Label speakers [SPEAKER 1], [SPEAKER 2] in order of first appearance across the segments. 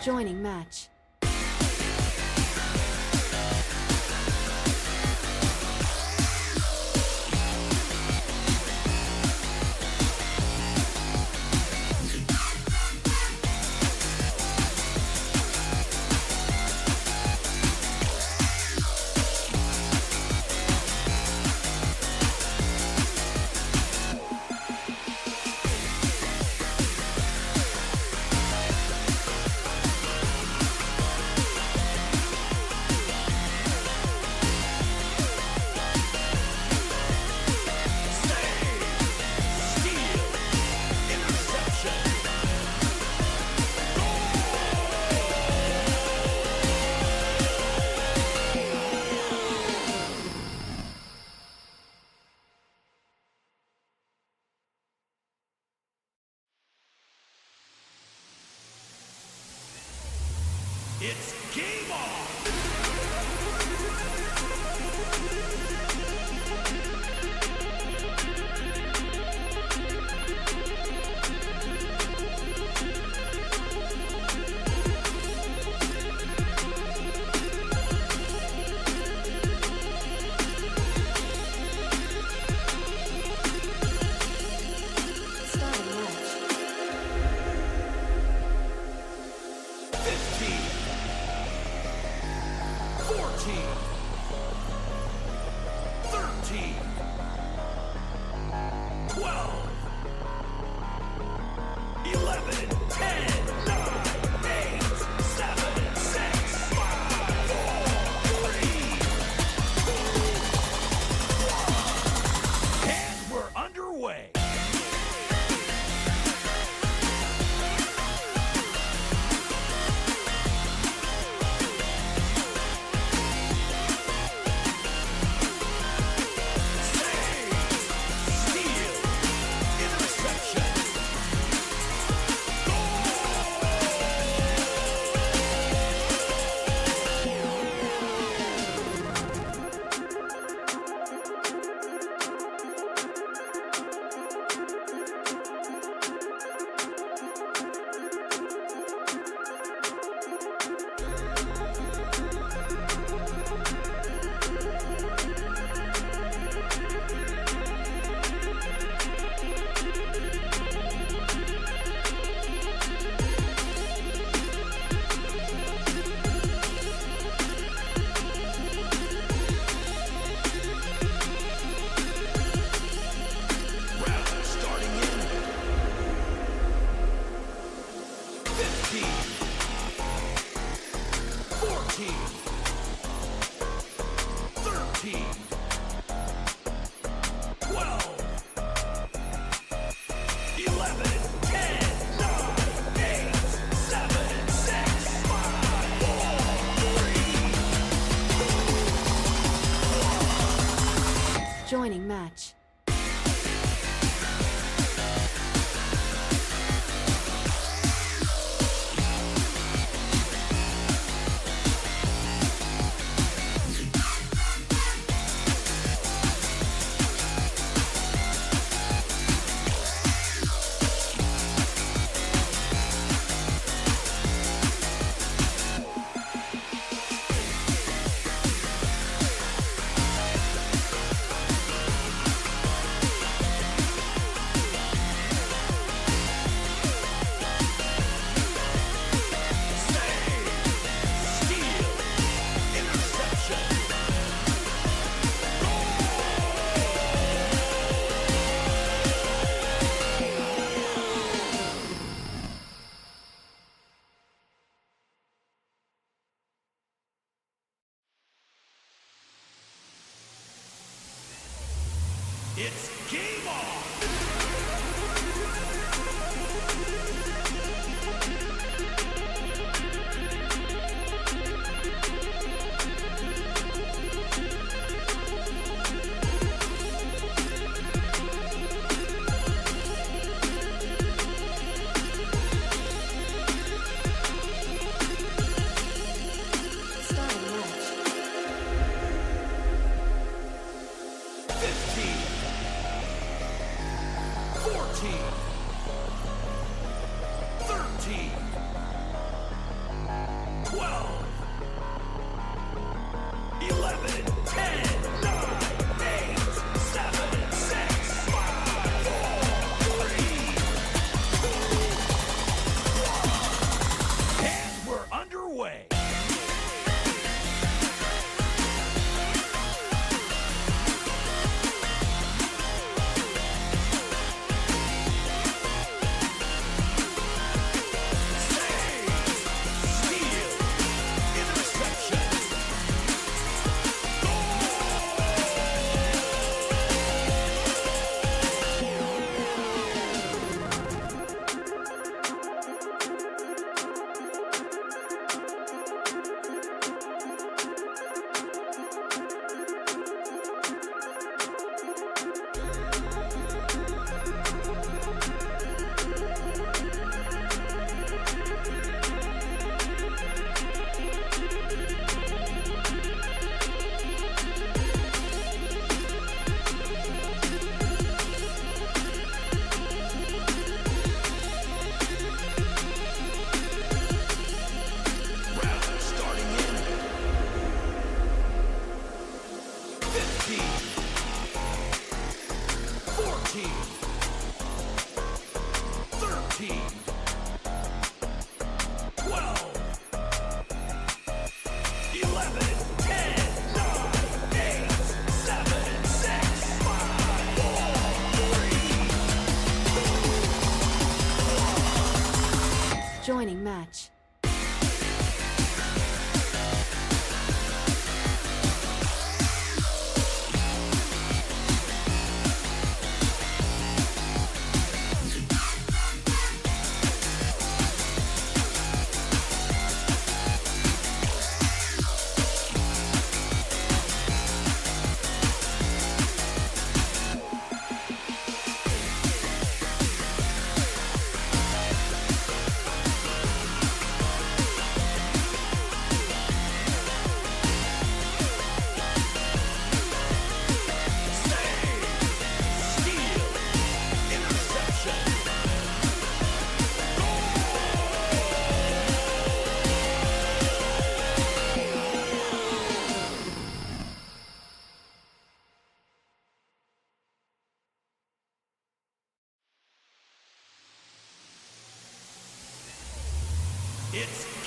[SPEAKER 1] Joining match.
[SPEAKER 2] It's game on!
[SPEAKER 1] Starting match.
[SPEAKER 2] 15, 14, 13, 12, 11, 10, 9, 8, 7, 6, 5, 4, 3, 2, 1. And we're underway.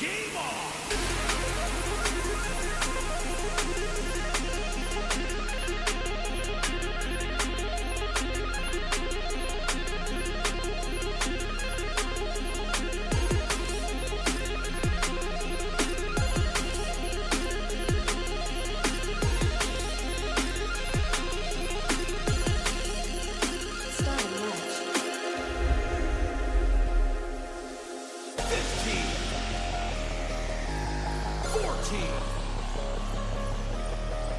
[SPEAKER 2] game on!
[SPEAKER 1] Starting match.
[SPEAKER 2] 15, 14,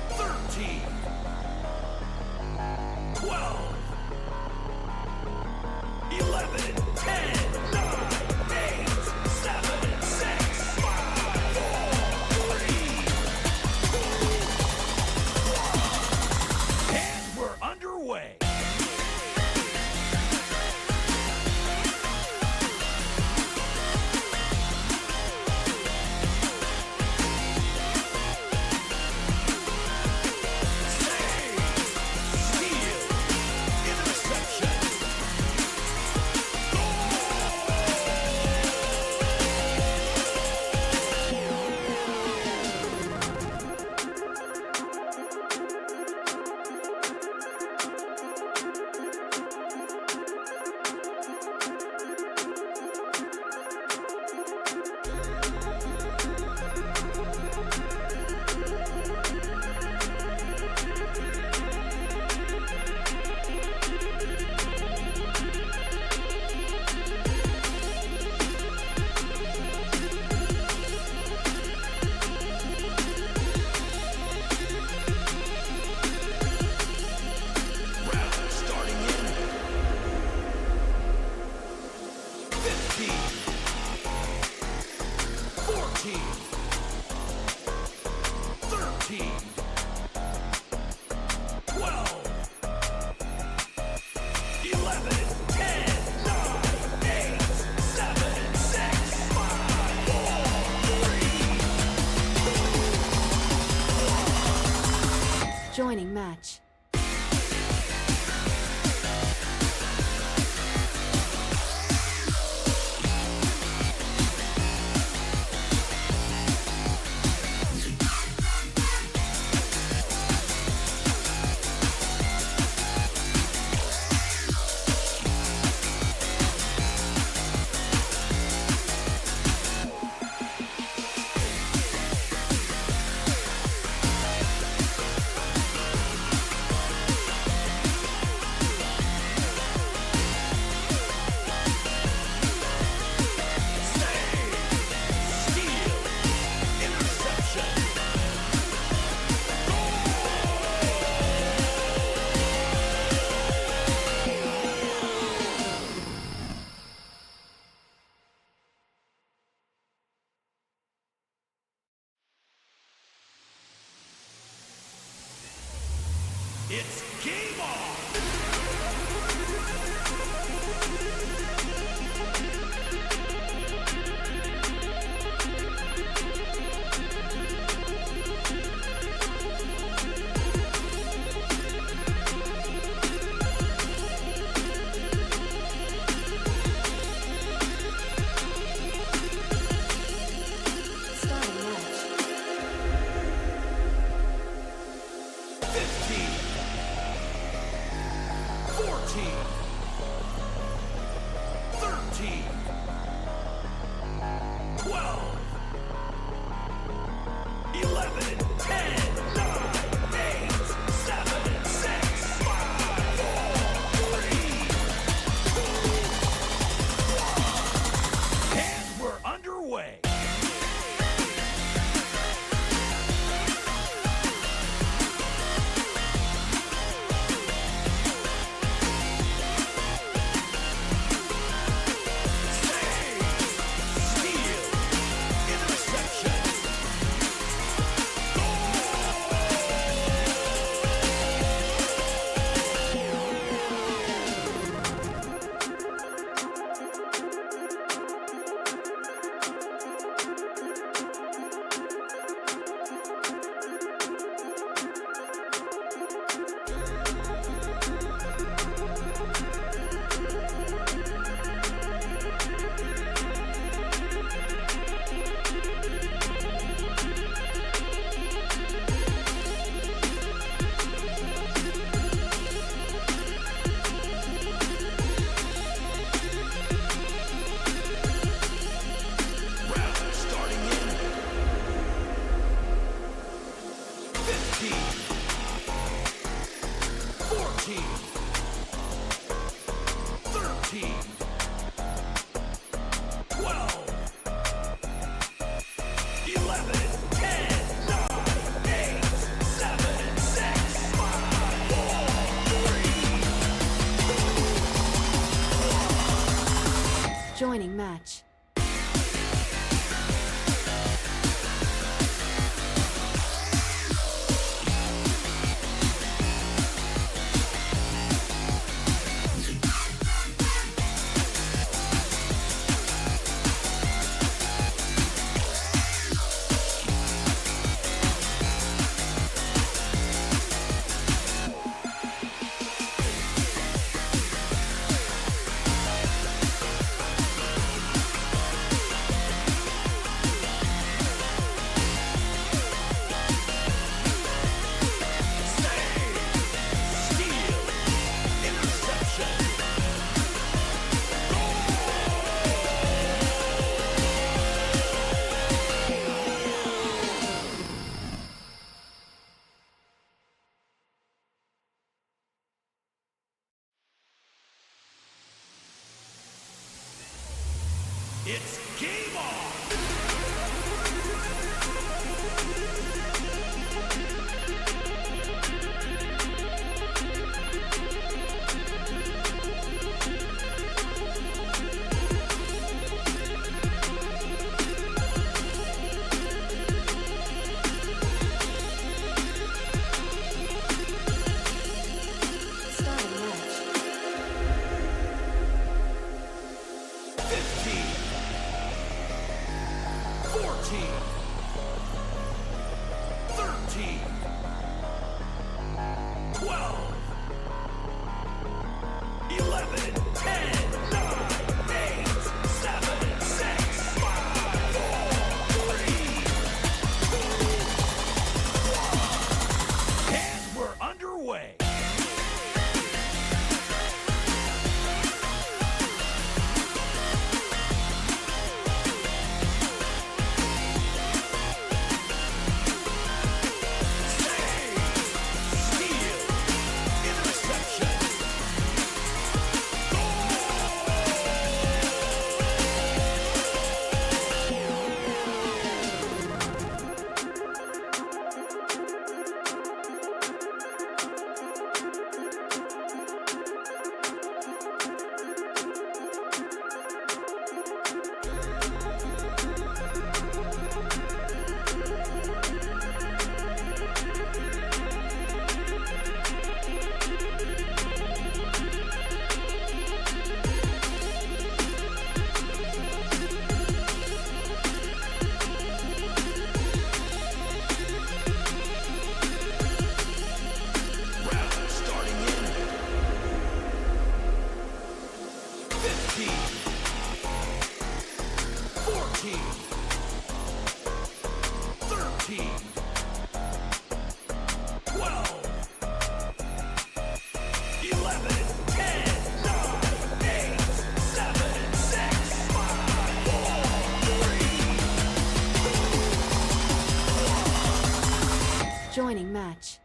[SPEAKER 2] 13, 12, 11, 10, 9, 8, 7, 6, 5, 4, 3, and we're underway. Round starting in 15, 14, 13, 12, 11, 10, 9, 8, 7, 6, 5, 4, 3.
[SPEAKER 1] Joining match.
[SPEAKER 2] It's game on!
[SPEAKER 1] Starting match.
[SPEAKER 2] 15, It's game on!
[SPEAKER 1] Starting match.
[SPEAKER 2] 15, 14, 13, 12, 11, 10, 9, 8, 7, 6, 5, 4, 3, 2, 1. And we're underway. Steal, interception, round starting in 15, 14, 13, 12, 11, 10, 9, 8, 7, 6, 5, 4, 3.
[SPEAKER 1] Joining match.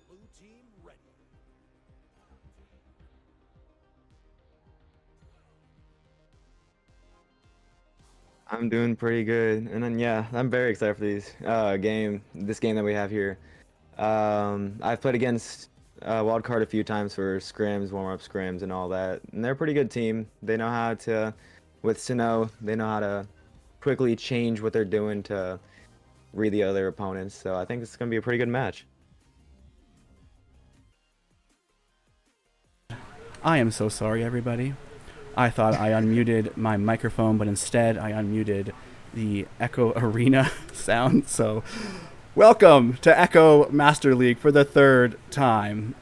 [SPEAKER 1] Blue team ready.
[SPEAKER 3] I'm doing pretty good, and then yeah, I'm very excited for this game that we have here. I've played against Wildcard a few times for scrims, warm-up scrims, and all that, and they're a pretty good team. They know how to, with Sinnoh, they know how to quickly change what they're doing to read the other opponents. So I think it's gonna be a pretty good match.
[SPEAKER 4] I am so sorry, everybody. I thought I unmuted my microphone, but instead I unmuted the Echo Arena sound. So welcome to Echo Master League for the third time.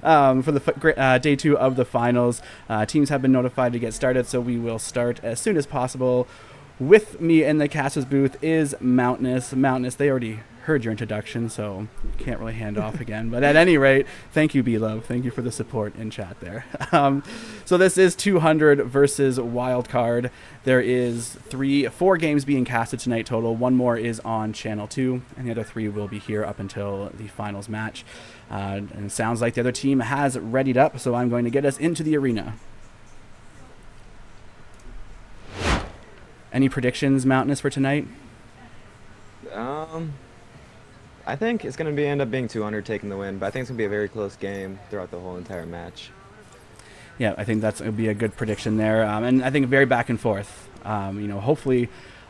[SPEAKER 4] For the day 2 of the finals. Teams have been notified to get started, so we will start as soon as possible. With me in the Casters booth is Mountainous. Mountainous, they already heard your introduction, so can't really hand off again. But at any rate, thank you, B-Love. Thank you for the support in chat there. So this is 200 versus Wildcard. There is 4 games being casted tonight total. 1 more is on Channel 2, and the other 3 will be here up until the finals match. And it sounds like the other team has readied up, so I'm going to get us into the arena. Any predictions, Mountainous, for tonight?
[SPEAKER 3] I think it's going to end up being 200 taking the win, but I think it's going to be a very close game throughout the whole entire match.
[SPEAKER 4] Yeah, I think that's going to be a good prediction there. And I think very back and forth.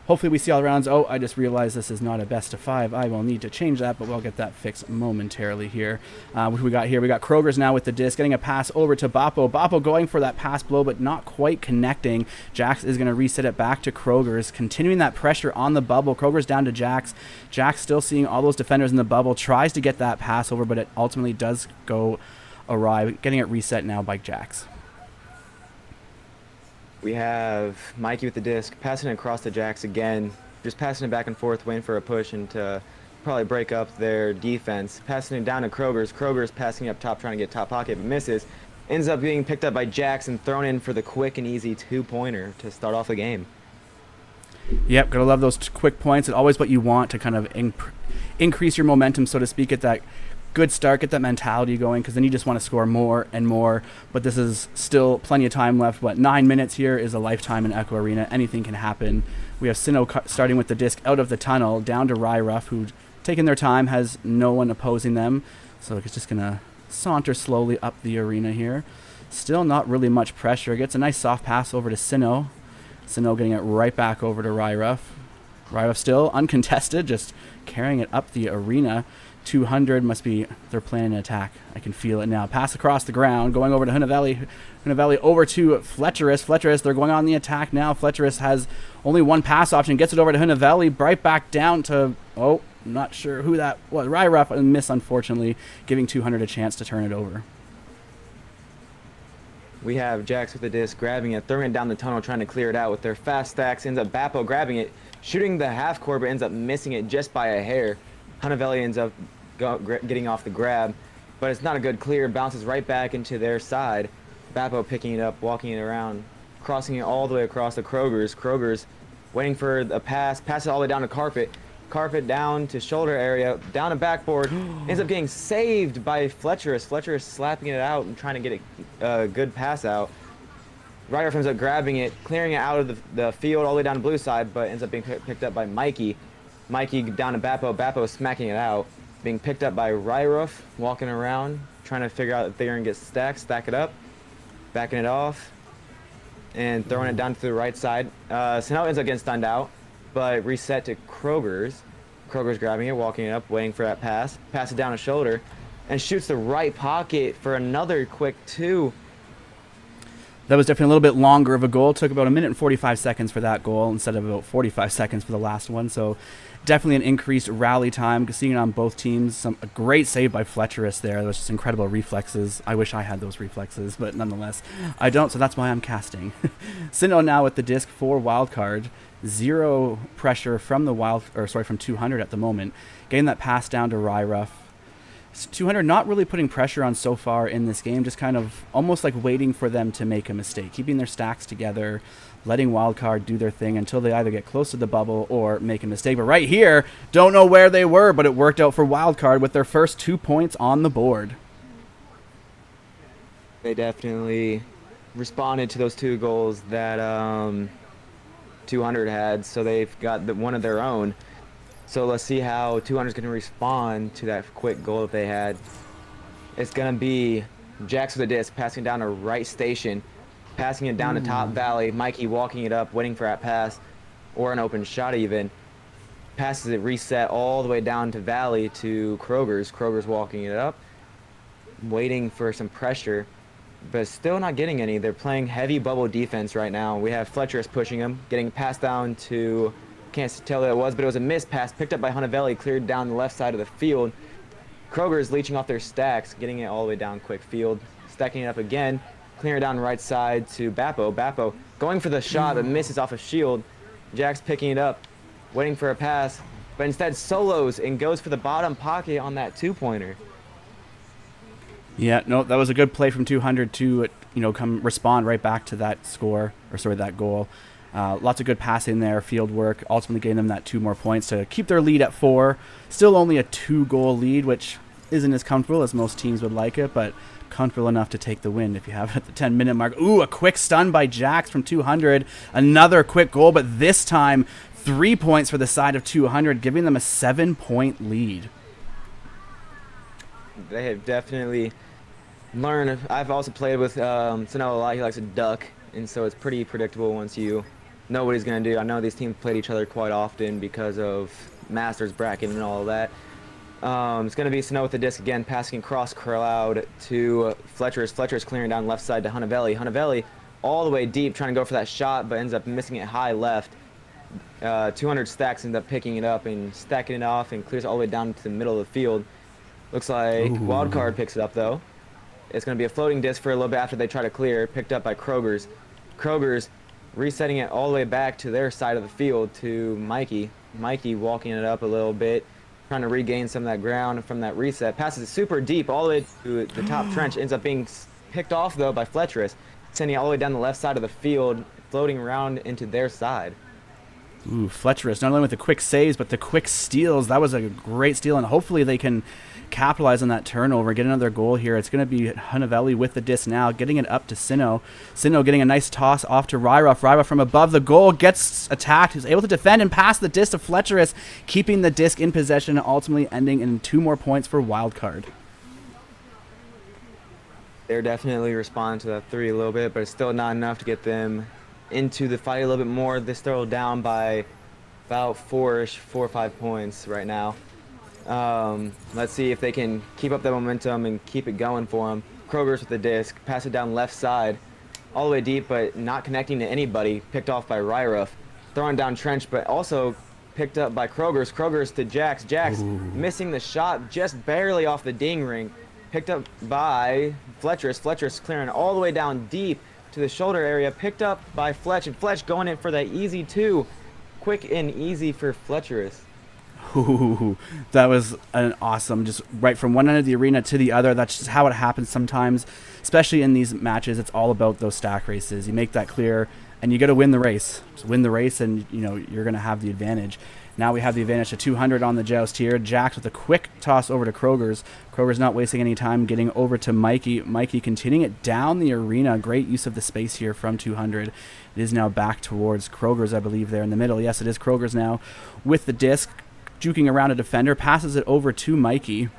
[SPEAKER 4] Hopefully we see all the rounds. Oh, I just realized this is not a best of 5. I will need to change that, but we'll get that fixed momentarily here. What we got here? We got Kroger's now with the disc, getting a pass over to Bappo. Bappo going for that pass blow, but not quite connecting. Jax is going to reset it back to Kroger's, continuing that pressure on the bubble. Kroger's down to Jax. Jax still seeing all those defenders in the bubble, tries to get that pass over, but it ultimately does go awry. Getting it reset now by Jax.
[SPEAKER 3] We have Mikey with the disc, passing it across to Jax again, just passing it back and forth, waiting for a push and to probably break up their defense. Passing it down to Kroger's. Kroger's passing up top, trying to get top pocket, but misses. Ends up being picked up by Jax and thrown in for the quick and easy 2-pointer to start off the game.
[SPEAKER 4] Yep, gotta love those quick points. It's always what you want to kind of increase your momentum, so to speak, get that good start, get that mentality going, because then you just want to score more and more. But this is still plenty of time left. 9 minutes here is a lifetime in Echo Arena. Anything can happen. We have Sinnoh starting with the disc out of the tunnel down to Ryruff, who's taking their time, has no one opposing them. So it's just going to saunter slowly up the arena here. Still not really much pressure. Gets a nice soft pass over to Sinnoh. Sinnoh getting it right back over to Ryruff. Ryruff still uncontested, just carrying it up the arena. 200 must be they're planning an attack. I can feel it now. Pass across the ground, going over to Hunavelli. Hunavelli over to Fletcherus. Fletcherus, they're going on the attack now. Fletcherus has only one pass option, gets it over to Hunavelli, right back down to, not sure who that was. Ryruff, and miss, unfortunately, giving 200 a chance to turn it over.
[SPEAKER 3] We have Jax with the disc, grabbing it, throwing it down the tunnel, trying to clear it out with their fast stacks. Ends up Bappo grabbing it, shooting the half court, but ends up missing it just by a hair. Hunavelli ends up getting off the grab, but it's not a good clear. Bounces right back into their side. Bappo picking it up, walking it around, crossing it all the way across the Kroger's. Kroger's waiting for the pass. Pass it all the way down to Carpet. Carpet down to shoulder area, down to backboard. Ends up getting saved by Fletcherus. Fletcherus slapping it out and trying to get a good pass out. Ryder ends up grabbing it, clearing it out of the field all the way down to blue side, but ends up being picked up by Mikey. Mikey down to Bappo. Bappo smacking it out. Being picked up by Ryruff, walking around, trying to figure out if they're going to get stack it up, backing it off, and throwing it down to the right side. Sinnoh ends up getting stunned out, but reset to Kroger's. Kroger's grabbing it, walking it up, waiting for that pass. Pass it down his shoulder, and shoots the right pocket for another quick 2.
[SPEAKER 4] That was definitely a little bit longer of a goal. Took about 1 minute and 45 seconds for that goal instead of about 45 seconds for the last one. So definitely an increased rally time. Seeing it on both teams. A great save by Fletcherus there. Those just incredible reflexes. I wish I had those reflexes, but nonetheless, I don't. So that's why I'm casting. Sinnoh now with the disc for Wildcard. 0 pressure from from 200 at the moment. Getting that pass down to Ryruff. 200 not really putting pressure on so far in this game, just kind of almost like waiting for them to make a mistake, keeping their stacks together, letting Wildcard do their thing until they either get close to the bubble or make a mistake. But right here, don't know where they were, but it worked out for Wildcard with their first 2 points on the board.
[SPEAKER 3] They definitely responded to those 2 goals that 200 had, so they've got one of their own. So let's see how 200 is going to respond to that quick goal that they had. It's going to be Jax with a disc, passing down to right station, passing it down to top valley. Mikey walking it up, waiting for that pass, or an open shot even. Passes it reset all the way down to valley to Kroger's. Kroger's walking it up, waiting for some pressure. but still not getting any. They're playing heavy bubble defense right now. We have Fletcher's pushing him, getting passed down to, can't tell who it was, but it was a missed pass picked up by Hunavelli, cleared down the left side of the field. Kroger's leeching off their stacks, getting it all the way down quick field, stacking it up again, clearing down right side to Bappo. Bappo going for the shot, but misses off a shield. Jax picking it up, waiting for a pass, but instead solos and goes for the bottom pocket on that two-pointer.
[SPEAKER 4] Yeah, no, that was a good play from 200 to, come respond right back to that score, or sorry, that goal. Lots of good passing there, field work, ultimately getting them that 2 more points to keep their lead at 4. Still only a 2-goal lead, which isn't as comfortable as most teams would like it, but comfortable enough to take the win if you have it at the 10-minute mark. Ooh, a quick stun by Jax from 200. Another quick goal, but this time 3 points for the side of 200, giving them a 7-point lead.
[SPEAKER 3] They have definitely learned. I've also played with Sano a lot. He likes to duck, and so it's pretty predictable once you know what he's going to do. I know these teams played each other quite often because of Masters bracket and all of that. It's going to be Sano with the disc again, passing across crowd to Fletcher's. Fletcher's clearing down left side to Hunavelli. Hunavelli all the way deep, trying to go for that shot, but ends up missing it high left. 200 stacks, ends up picking it up and stacking it off and clears all the way down to the middle of the field. Looks like Wildcard picks it up though. It's going to be a floating disc for a little bit after they try to clear, picked up by Kroger's. Kroger's resetting it all the way back to their side of the field to Mikey. Mikey walking it up a little bit, trying to regain some of that ground from that reset. Passes it super deep all the way to the top trench. Ends up being picked off though by Fletcher's, sending it all the way down the left side of the field, floating around into their side.
[SPEAKER 4] Ooh, Fletcher's not only with the quick saves, but the quick steals. That was a great steal, and hopefully they can capitalize on that turnover, get another goal here. It's going to be Hunavelli with the disc now, getting it up to Sino. Sino getting a nice toss off to Ryruff. Ryruff from above the goal gets attacked. He's able to defend and pass the disc to Fletcherus, keeping the disc in possession, ultimately ending in 2 more points for Wildcard.
[SPEAKER 3] They're definitely responding to that 3 a little bit, but it's still not enough to get them into the fight a little bit more. They're still down by about 4 or 5 points right now. Let's see if they can keep up that momentum and keep it going for them. Kroger's with the disc, pass it down left side, all the way deep, but not connecting to anybody. Picked off by Ryruff, throwing down trench, but also picked up by Kroger's. Kroger's to Jax. Jax missing the shot just barely off the ding ring. Picked up by Fletcher's. Fletcher's clearing all the way down deep to the shoulder area. Picked up by Fletch, and Fletch going in for that easy 2. Quick and easy for Fletcher's.
[SPEAKER 4] Ooh, that was an awesome, just right from one end of the arena to the other. That's just how it happens sometimes, especially in these matches. It's all about those stack races. You make that clear, and you got to win the race. Just win the race, and you're going to have the advantage. Now we have the advantage to 200 on the joust here. Jax with a quick toss over to Kroger's. Kroger's not wasting any time, getting over to Mikey. Mikey continuing it down the arena. Great use of the space here from 200. It is now back towards Kroger's, I believe, there in the middle. Yes, it is Kroger's now with the disc. Juking around a defender, passes it over to Mikey.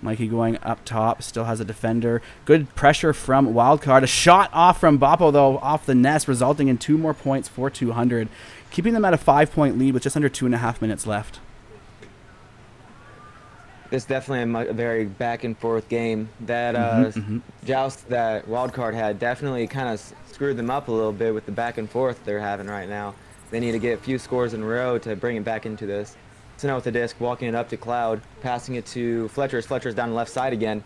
[SPEAKER 4] Mikey going up top, still has a defender. Good pressure from Wildcard. A shot off from Bappo, though, off the nest, resulting in 2 more points for 200, keeping them at a 5-point lead with just under 2.5 minutes left.
[SPEAKER 3] This is definitely a very back and forth game. That joust that Wildcard had definitely kind of screwed them up a little bit with the back and forth they're having right now. They need to get a few scores in a row to bring it back into this. Sino with the disc, walking it up to Cloud, passing it to Fletcher's. Fletcher's down the left side again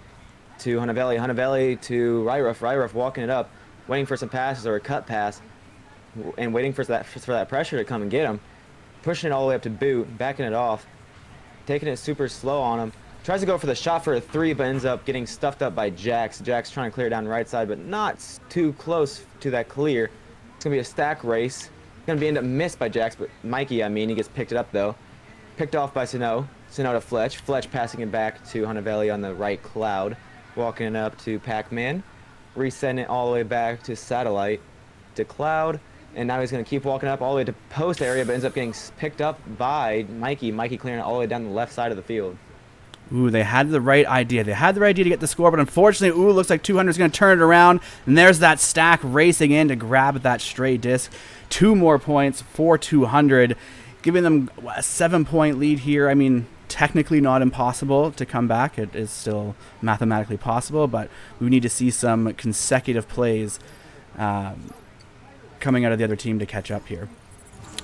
[SPEAKER 3] to Hunavelli. Hunavelli to Ryruff. Ryruff walking it up, waiting for some passes or a cut pass, and waiting for that pressure to come and get him. Pushing it all the way up to Boot, backing it off, taking it super slow on him. Tries to go for the shot for a 3, but ends up getting stuffed up by Jax. Jax trying to clear down the right side, but not too close to that clear. It's going to be a stack race. It's going to end up missed by Jax, but Mikey, he gets picked it up though. Picked off by Sino. Sino to Fletch. Fletch passing it back to Hunavelli on the right. Cloud. Walking it up to Pac-Man. Resetting it all the way back to Satellite. To Cloud. And now he's going to keep walking up all the way to post area, but ends up getting picked up by Mikey. Mikey clearing it all the way down the left side of the field.
[SPEAKER 4] Ooh, they had the right idea. They had the right idea to get the score, but unfortunately, looks like 200 is going to turn it around. And there's that stack racing in to grab that stray disc. 2 more points for 200. Giving them a 7-point lead here. technically not impossible to come back. It is still mathematically possible, but we need to see some consecutive plays coming out of the other team to catch up here.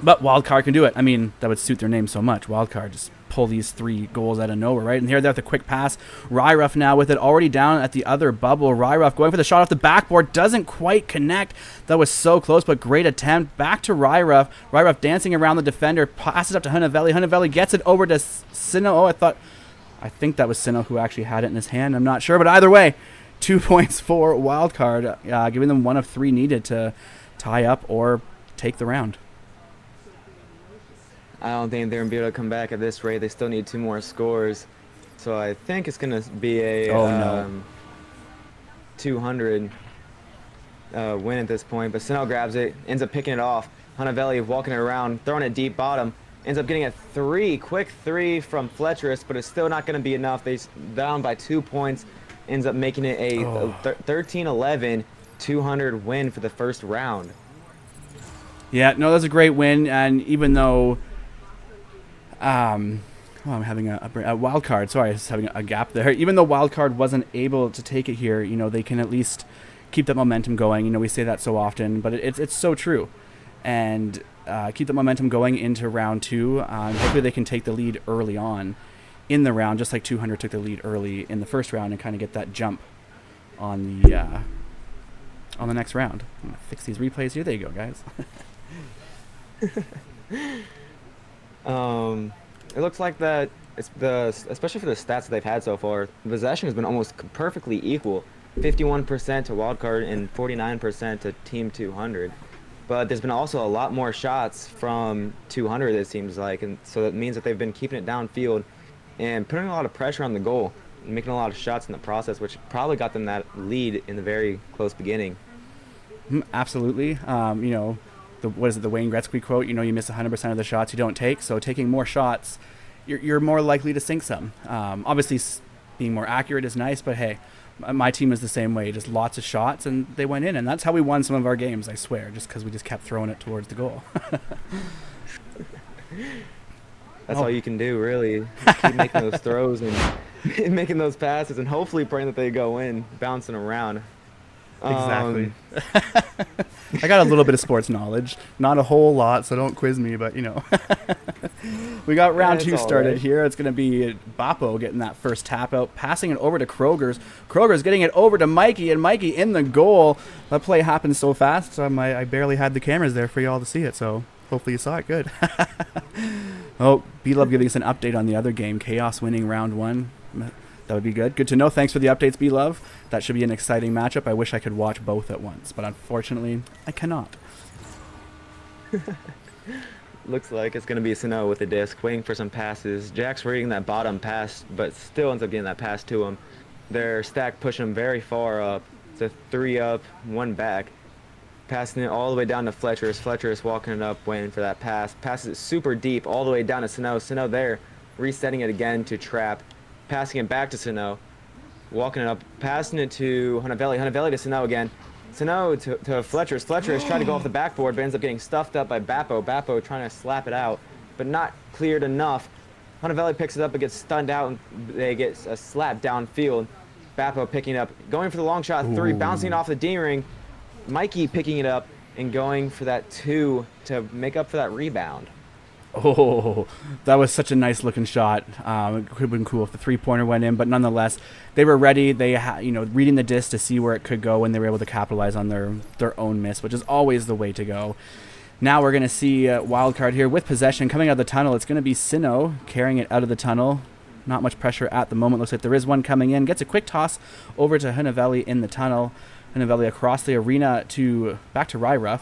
[SPEAKER 4] But Wildcard can do it. I mean, that would suit their name so much. Wildcard, just pull these 3 goals out of nowhere, right? And here they're at the quick pass. Ryruff now with it already down at the other bubble. Ryruff going for the shot off the backboard. Doesn't quite connect. That was so close, but great attempt. Back to Ryruff. Ryruff dancing around the defender. Passes up to Hunavelli. Hunavelli gets it over to Sino. Oh, I think that was Sino who actually had it in his hand. I'm not sure, but either way, 2 points for Wildcard, giving them 1 of 3 needed to tie up or take the round.
[SPEAKER 3] I don't think they're going to be able to come back at this rate. They still need 2 more scores. So I think it's going to be a 200 win at this point. But Sino grabs it, ends up picking it off. Hunavelli walking it around, throwing it deep bottom. Ends up getting a quick 3 from Fletcherus, but it's still not going to be enough. They're down by 2 points. Ends up making it a 13-11, 200 win for the first round.
[SPEAKER 4] Yeah, no, that's a great win. And even though... I'm having a wild card. Sorry, I was having a gap there. Even though wild card wasn't able to take it here, they can at least keep that momentum going. We say that so often, but it's so true. And keep the momentum going into round 2. Hopefully they can take the lead early on in the round, just like 200 took the lead early in the first round, and kind of get that jump on the next round. I'm gonna fix these replays here. There you go, guys.
[SPEAKER 3] It looks like that especially for the stats that they've had so far, the possession has been almost perfectly equal. 51% to Wildcard and 49% to Team 200. But there's been also a lot more shots from 200, it seems like, and so that means that they've been keeping it downfield and putting a lot of pressure on the goal and making a lot of shots in the process, which probably got them that lead in the very close beginning.
[SPEAKER 4] Absolutely. What is it, the Wayne Gretzky quote? You miss 100% of the shots you don't take. So taking more shots, you're more likely to sink some. Obviously, being more accurate is nice, but hey, my team is the same way. Just lots of shots, and they went in, and that's how we won some of our games. I swear, just because we just kept throwing it towards the goal.
[SPEAKER 3] That's all you can do, really. Keep making those throws and making those passes, and hopefully praying that they go in, bouncing around.
[SPEAKER 4] Exactly. I got a little bit of sports knowledge, not a whole lot, so don't quiz me, but we got round 2 started here. It's going to be Bappo getting that first tap out, passing it over to Kroger's. Kroger's getting it over to Mikey, and Mikey in the goal. That play happened so fast, I barely had the cameras there for y'all to see it, so hopefully you saw it good. Oh, B-Love giving us an update on the other game, Chaos winning round 1. That would be good. Good to know. Thanks for the updates, B-Love. That should be an exciting matchup. I wish I could watch both at once, but unfortunately, I cannot.
[SPEAKER 3] Looks like it's going to be Sano with the disc, waiting for some passes. Jack's reading that bottom pass, but still ends up getting that pass to him. Their stack pushing him very far up. It's a 3 up, 1 back. Passing it all the way down to Fletcherus. Fletcherus walking it up, waiting for that pass. Passes it super deep, all the way down to Sano. Sano there, resetting it again to Trap. Passing it back to Sano, walking it up, passing it to Hunavelli. Hunavelli to Sano again. Sano to Fletcherus. Fletcherus tried to go off the backboard, but ends up getting stuffed up by Bappo. Bappo trying to slap it out, but not cleared enough. Hunavelli picks it up, but gets stunned out, and they get a slap downfield. Bappo picking it up, going for the long shot 3, bouncing off the D-ring. Mikey picking it up and going for that 2 to make up for that rebound.
[SPEAKER 4] Oh, that was such a nice looking shot. It could have been cool if the 3-pointer went in, but nonetheless, they were ready. They reading the disc to see where it could go, and they were able to capitalize on their own miss, which is always the way to go. Now we're going to see Wildcard here with possession coming out of the tunnel. It's going to be Sino carrying it out of the tunnel. Not much pressure at the moment. Looks like there is one coming in. Gets a quick toss over to Hunavelli in the tunnel. Hunavelli across the arena back to Ryruff.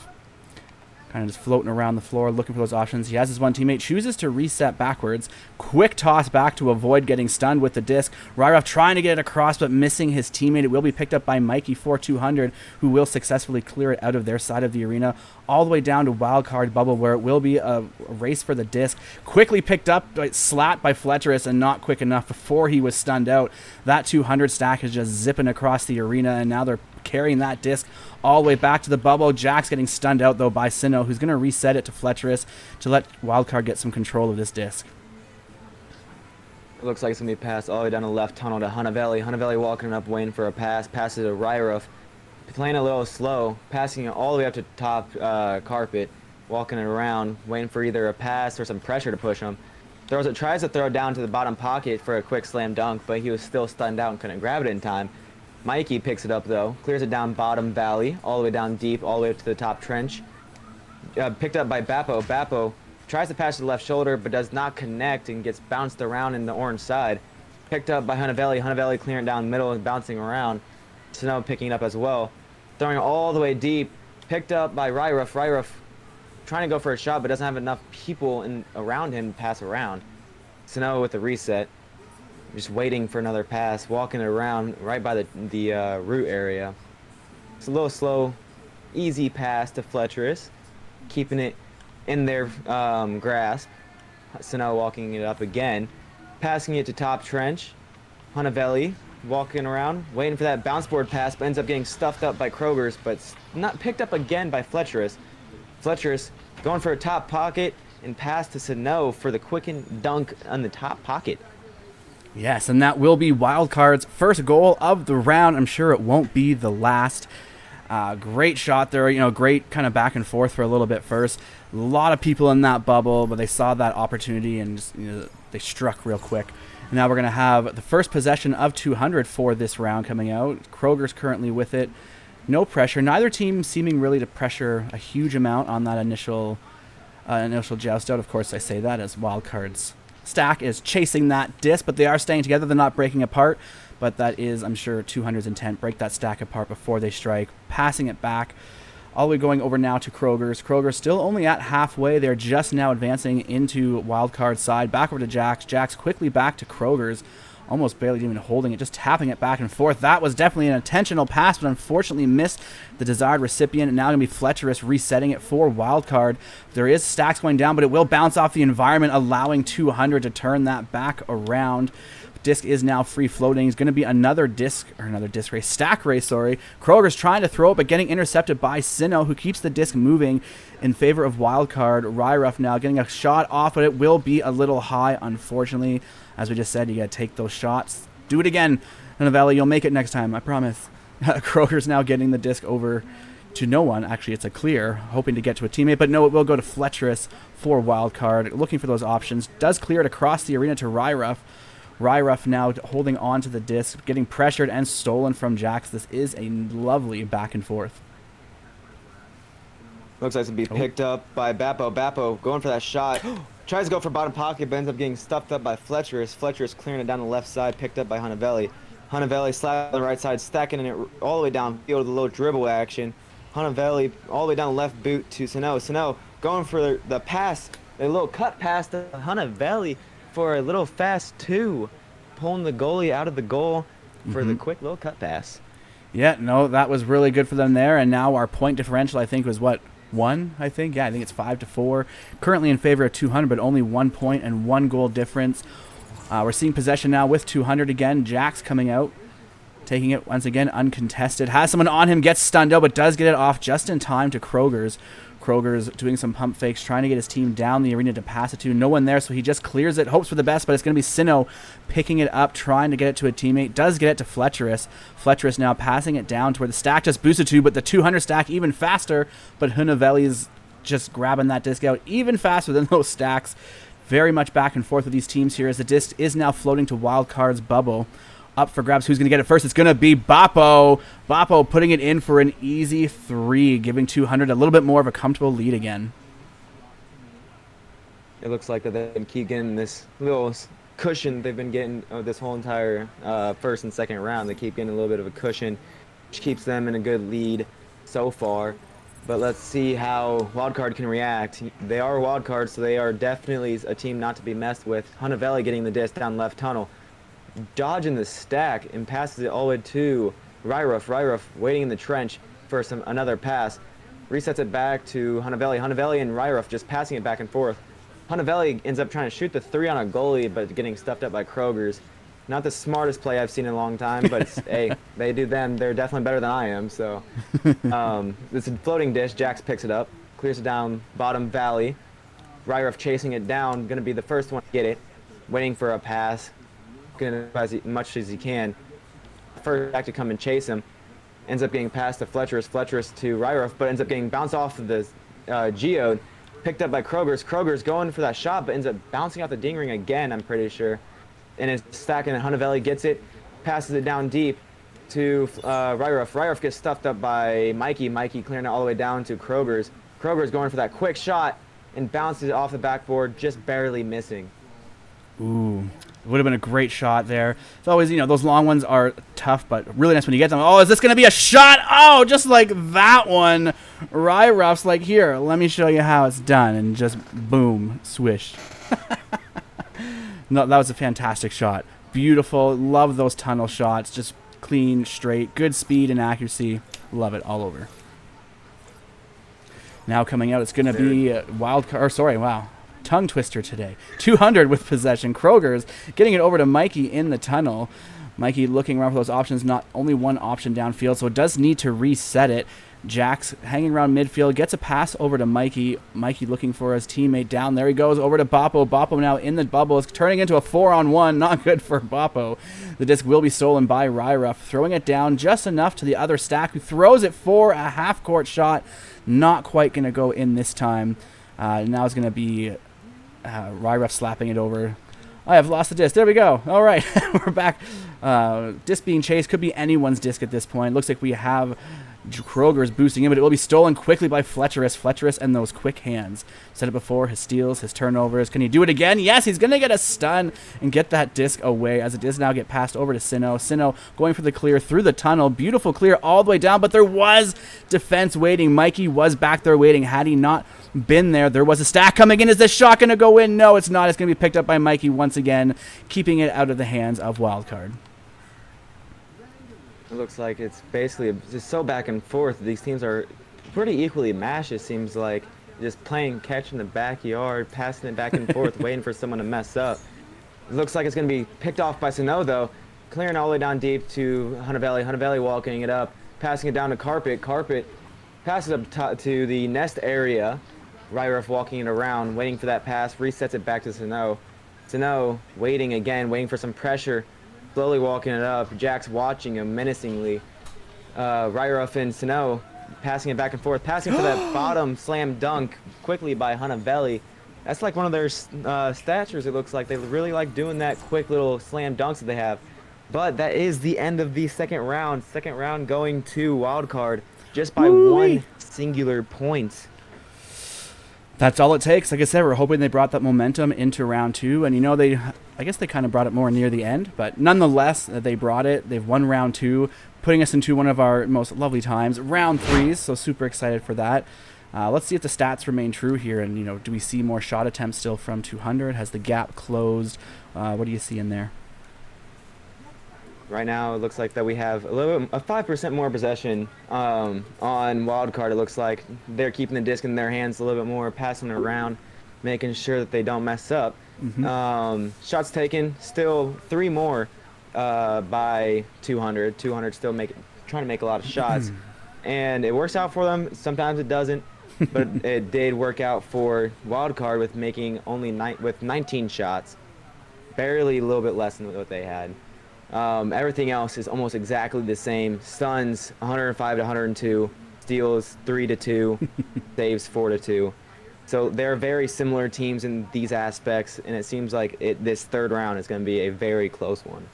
[SPEAKER 4] Kind of just floating around the floor looking for those options. He has his one teammate, chooses to reset backwards. Quick toss back to avoid getting stunned with the disc. Ryruff trying to get it across but missing his teammate. It will be picked up by Mikey for 200, who will successfully clear it out of their side of the arena all the way down to Wildcard bubble, where it will be a race for the disc. Quickly picked up, slapped by Fletcherus, and not quick enough before he was stunned out. That 200 stack is just zipping across the arena, and now they're carrying that disc all the way back to the bubble. Jack's getting stunned out, though, by Sino, who's going to reset it to Fletcherus to let Wildcard get some control of this disc.
[SPEAKER 3] It looks like it's going to be passed all the way down the left tunnel to Hunavelli. Hunavelli walking up, waiting for a pass. Passes to Ryruf. Playing a little slow. Passing it all the way up to top carpet. Walking it around, waiting for either a pass or some pressure to push him. Tries to throw it down to the bottom pocket for a quick slam dunk, but he was still stunned out and couldn't grab it in time. Mikey picks it up though, clears it down bottom valley, all the way down deep, all the way up to the top trench. Picked up by Bappo. Bappo tries to pass to the left shoulder, but does not connect and gets bounced around in the orange side. Picked up by Hunavelli. Hunavelli clearing down middle and bouncing around. Snow picking it up as well. Throwing it all the way deep. Picked up by Ryruf. Ryruf trying to go for a shot, but doesn't have enough people around him to pass around. Snow with the reset. Just waiting for another pass, walking around right by the root area. It's a little slow, easy pass to Fletcherus, keeping it in their grasp. Snow walking it up again, passing it to top trench. Hunavelli walking around, waiting for that bounce board pass, but ends up getting stuffed up by Kroger's, but not picked up again by Fletcherus. Fletcherus going for a top pocket and pass to Snow for the quicken dunk on the top pocket.
[SPEAKER 4] Yes, and that will be Wildcard's first goal of the round. I'm sure it won't be the last. Great shot there, great kind of back and forth for a little bit first. A lot of people in that bubble, but they saw that opportunity and just, they struck real quick. And now we're going to have the first possession of 200 for this round coming out. Kroger's currently with it. No pressure. Neither team seeming really to pressure a huge amount on that initial joust out. Of course, I say that as Wildcard's stack is chasing that disc, but they are staying together. They're not breaking apart, but that is, I'm sure, 200's intent. Break that stack apart before they strike. Passing it back. All the way going over now to Kroger's. Kroger's still only at halfway. They're just now advancing into Wildcard's side. Back over to Jax. Jax quickly back to Kroger's. Almost barely even holding it, just tapping it back and forth. That was definitely an intentional pass, but unfortunately missed the desired recipient. And now going to be Fletcherus resetting it for Wildcard. There is stacks going down, but it will bounce off the environment, allowing 200 to turn that back around. Disc is now free floating. It's going to be another stack race, sorry. Kroger's trying to throw it, but getting intercepted by Sinnoh, who keeps the disc moving in favor of Wildcard. Ryruf now getting a shot off, but it will be a little high, unfortunately. As we just said, you got to take those shots. Do it again, Hunavelli. You'll make it next time, I promise. Kroger's now getting the disc over to no one. Actually, it's a clear, hoping to get to a teammate, but no, it will go to Fletcherus for Wildcard. Looking for those options. Does clear it across the arena to Ryruf. Ryruf now holding on to the disc, getting pressured and stolen from Jax. This is a lovely back and forth.
[SPEAKER 3] Looks like it's going to be picked up by Bappo. Bappo going for that shot. Tries to go for bottom pocket, but ends up getting stuffed up by Fletcherus. Fletcherus clearing it down the left side, picked up by Hunavelli. Hunavelli slapping on the right side, stacking it all the way down field with a little dribble action. Hunavelli all the way down the left boot to Sinnoh. Sinnoh going for the pass, a little cut pass to Hunavelli for a little fast two. Pulling the goalie out of the goal for the quick little cut pass.
[SPEAKER 4] Yeah, no, that was really good for them there. And now our point differential, I think, was what? 1, I think. Yeah, I think it's 5-4. Currently in favor of 200, but only 1 point and 1 goal difference. We're seeing possession now with 200 again. Jax coming out, taking it once again uncontested. Has someone on him, gets stunned out, but does get it off just in time to Kroger's. Kroger's doing some pump fakes, trying to get his team down the arena to pass it to. No one there, so he just clears it, hopes for the best, but it's going to be Sinnoh picking it up, trying to get it to a teammate. Does get it to Fletcherus. Fletcherus now passing it down to where the stack just boosted to, but the 200 stack even faster, but Hunavelli's just grabbing that disc out even faster than those stacks. Very much back and forth with these teams here as the disc is now floating to Wildcard's bubble. Up for grabs. Who's going to get it first? It's going to be Bappo. Bappo putting it in for an easy 3, giving 200 a little bit more of a comfortable lead again.
[SPEAKER 3] It looks like that they keep getting this little cushion they've been getting this whole entire first and second round. They keep getting a little bit of a cushion, which keeps them in a good lead so far. But let's see how Wildcard can react. They are Wildcard, so they are definitely a team not to be messed with. Hunavelli getting the disc down left tunnel. Dodging the stack and passes it all the way to Ryruf. Ryruf waiting in the trench for another pass. Resets it back to Hunavelli. Hunavelli and Ryruf just passing it back and forth. Hunavelli ends up trying to shoot the 3 on a goalie, but getting stuffed up by Kroger's. Not the smartest play I've seen in a long time, but hey, they do them. They're definitely better than I am. So it's a floating dish. Jax picks it up, clears it down bottom valley. Ryruf chasing it down, going to be the first one to get it. Waiting for a pass. walking as much as he can. First back to come and chase him. Ends up getting past to Fletcherus to Ryruff, but ends up getting bounced off of the Geode. Picked up by Kroger's going for that shot, but ends up bouncing out the ding ring again, I'm pretty sure. And is stacking, and Hunavelli gets it, passes it down deep to Ryruff. Ryruff gets stuffed up by Mikey. Mikey clearing it all the way down to Kroger's. Kroger's going for that quick shot and bounces it off the backboard, just barely missing.
[SPEAKER 4] Ooh, it would have been a great shot there. It's always, those long ones are tough, but really nice when you get them. Oh, is this going to be a shot? Oh, just like that one. Ryruff's like, here, let me show you how it's done. And just boom, swish. No, that was a fantastic shot. Beautiful. Love those tunnel shots. Just clean, straight, good speed and accuracy. Love it all over. Now coming out, it's going to be wow. Tongue twister today. 200 with possession. Kroger's getting it over to Mikey in the tunnel. Mikey looking around for those options. Not only one option downfield, so it does need to reset it. Jax hanging around midfield, gets a pass over to Mikey. Mikey looking for his teammate down. There he goes over to Boppo. Boppo now in the bubble. It's turning into a 4-on-1. Not good for Boppo. The disc will be stolen by Ryruff. Throwing it down just enough to the other stack, who throws it for a half-court shot. Not quite going to go in this time. Now it's going to be Ryruff slapping it over. I have lost the disc. There we go. All right, we're back. Disc being chased. Could be anyone's disc at this point. Looks like we have Kroger's boosting in, but it will be stolen quickly by Fletcherus. Fletcherus and those quick hands. Said it before, his steals, his turnovers. Can he do it again? Yes, he's going to get a stun and get that disc away as it does now get passed over to Sinnoh. Sinnoh going for the clear through the tunnel. Beautiful clear all the way down, but there was defense waiting. Mikey was back there waiting. Had he not been there, there was a stack coming in. Is this shot going to go in? No, it's not. It's going to be picked up by Mikey once again, keeping it out of the hands of Wildcard.
[SPEAKER 3] It looks like it's basically just so back and forth. These teams are pretty equally matched, it seems like. Just playing catch in the backyard, passing it back and forth, waiting for someone to mess up. It looks like it's going to be picked off by Sinnoh, though. Clearing all the way down deep to Hunavelli. Hunavelli walking it up, passing it down to Carpet. Carpet passes up to the nest area. Ryruff walking it around, waiting for that pass, resets it back to Sinnoh. Sinnoh waiting again, waiting for some pressure. Slowly walking it up. Jax watching him menacingly. Ryruff and Sinnoh passing it back and forth. Passing for that bottom slam dunk quickly by Hunavelli. That's like one of their statures, it looks like. They really like doing that quick little slam dunks that they have. But that is the end of the second round. Second round going to Wildcard just by one singular point.
[SPEAKER 4] That's all it takes. Like I said, we're hoping they brought that momentum into round two. And, I guess they kind of brought it more near the end. But nonetheless, they brought it. They've won round two, putting us into one of our most lovely times, round threes. So super excited for that. Let's see if the stats remain true here. And, do we see more shot attempts still from 200? Has the gap closed? What do you see in there?
[SPEAKER 3] Right now, it looks like that we have a 5% more possession on Wildcard. It looks like they're keeping the disc in their hands a little bit more, passing it around, making sure that they don't mess up. Shots taken, still 3 more by 200. 200 still trying to make a lot of shots, and it works out for them. Sometimes it doesn't, but it did work out for Wildcard with making only 19 shots, barely a little bit less than what they had. Everything else is almost exactly the same. Stuns 105 to 102, steals 3 to 2, saves 4 to 2. So they're very similar teams in these aspects, and it seems like this third round is going to be a very close one.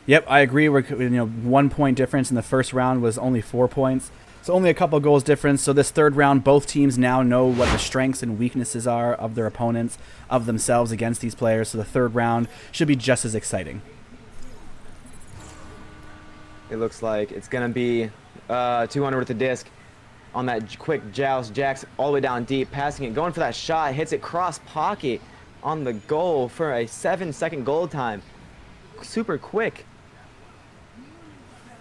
[SPEAKER 4] Yep, I agree. We're 1 point difference in the first round was only 4 points. So only a couple goals difference. So this third round, both teams now know what the strengths and weaknesses are of their opponents, of themselves against these players. So the third round should be just as exciting.
[SPEAKER 3] It looks like it's going to be 200 with the disc on that quick joust. Jax all the way down deep, passing it, going for that shot, hits it cross pocket on the goal for a 7-second goal time. Super quick.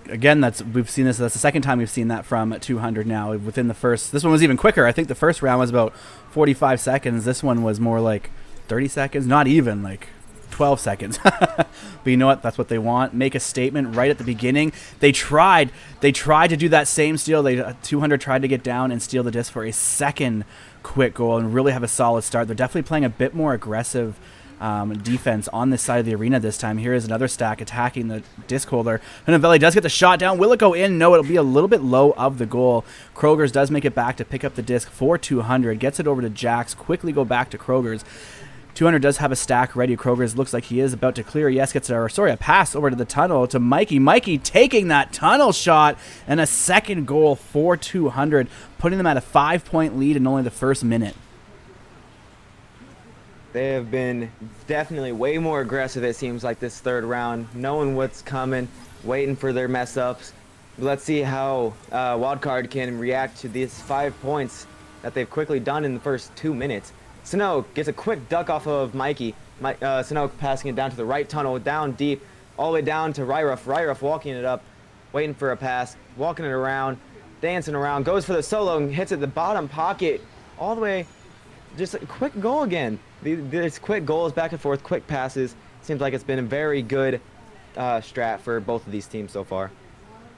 [SPEAKER 4] Again, we've seen this. That's the second time we've seen that from 200 now. Within the first, this one was even quicker. I think the first round was about 45 seconds. This one was more like 30 seconds, not even like 12 seconds. But you know what? That's what they want. Make a statement right at the beginning. They tried to do that same steal. 200 tried to get down and steal the disc for a second quick goal and really have a solid start. They're definitely playing a bit more aggressive defense on this side of the arena this time. Here is another stack attacking the disc holder. Hunavelli does get the shot down. Will it go in? No, it'll be a little bit low of the goal. Krogers does make it back to pick up the disc for 200. Gets it over to Jax. Quickly go back to Krogers. 200 does have a stack ready. Krogers looks like he is about to clear. Yes, gets a pass over to the tunnel to Mikey. Mikey taking that tunnel shot and a second goal for 200, putting them at a 5-point lead in only the first minute.
[SPEAKER 3] They have been definitely way more aggressive, it seems like, this third round, knowing what's coming, waiting for their mess ups. Let's see how Wildcard can react to these 5 points that they've quickly done in the first 2 minutes. Sano gets a quick duck off of Mikey. Sano passing it down to the right tunnel, down deep, all the way down to Ryruff. Ryruff walking it up, waiting for a pass, walking it around, dancing around, goes for the solo and hits it the bottom pocket, all the way. Just a quick goal again. These quick goals, back and forth, quick passes. Seems like it's been a very good strat for both of these teams so far.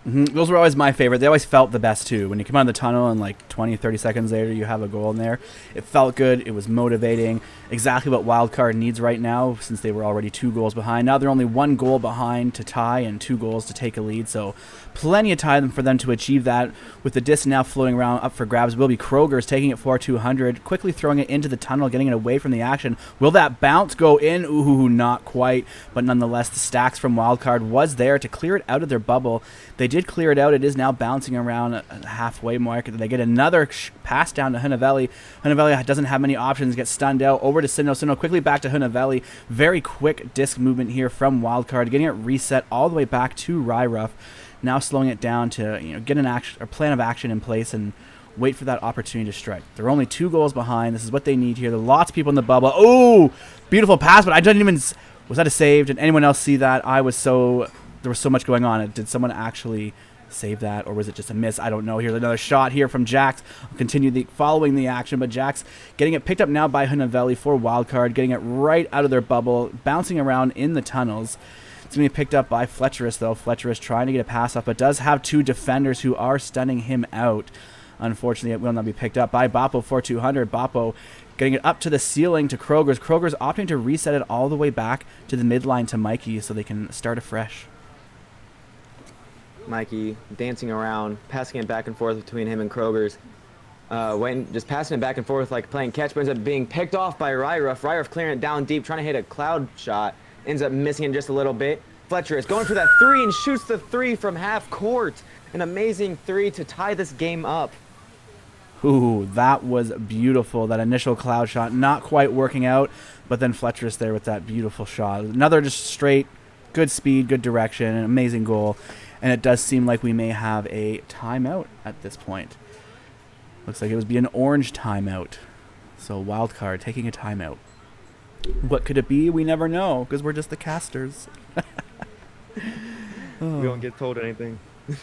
[SPEAKER 4] Those were always my favorite. They always felt the best too. When you come out of the tunnel and like 20, 30 seconds later you have a goal in there, it felt good. It was motivating. Exactly what Wildcard needs right now, since they were already 2 goals behind. Now they're only 1 goal behind to tie and 2 goals to take a lead. So plenty of time for them to achieve that. With the disc now floating around up for grabs, will be Krogers taking it for 200, quickly throwing it into the tunnel, getting it away from the action. Will that bounce go in? Ooh, not quite. But nonetheless, the stacks from Wildcard was there to clear it out of their bubble. They did clear it out. It is now bouncing around a halfway mark. They get another pass down to Hunavelli. Hunavelli doesn't have many options. Gets stunned out. Over to Sino. Sino quickly back to Hunavelli. Very quick disc movement here from Wildcard, getting it reset all the way back to Ryruff. Now slowing it down to get an action or plan of action in place and wait for that opportunity to strike. They're only 2 goals behind. This is what they need here. There are lots of people in the bubble. Oh, beautiful pass, but I didn't even. Was that a save? Did anyone else see that? There was so much going on. Did someone actually save that, or was it just a miss? I don't know. Here's another shot here from Jax. I'll continue following the action, but Jax getting it picked up now by Hunavelli for Wildcard, getting it right out of their bubble, bouncing around in the tunnels. It's going to be picked up by Fletcherus, though. Fletcherus trying to get a pass off, but does have 2 defenders who are stunning him out. Unfortunately, it will not be picked up by Boppo for 200. Boppo getting it up to the ceiling to Krogers. Krogers opting to reset it all the way back to the midline to Mikey so they can start afresh.
[SPEAKER 3] Mikey dancing around, passing it back and forth between him and Krogers. Just passing it back and forth like playing catch, but ends up being picked off by Ryruff. Ryruff clearing it down deep, trying to hit a cloud shot. Ends up missing it just a little bit. Fletcher is going for that 3 and shoots the 3 from half court. An amazing 3 to tie this game up.
[SPEAKER 4] Ooh, that was beautiful. That initial cloud shot not quite working out, but then Fletcherus there with that beautiful shot. Another just straight, good speed, good direction, an amazing goal. And it does seem like we may have a timeout at this point. Looks like it would be an orange timeout. So Wildcard taking a timeout. What could it be? We never know, because we're just the casters.
[SPEAKER 3] We don't get told anything.
[SPEAKER 4] Let's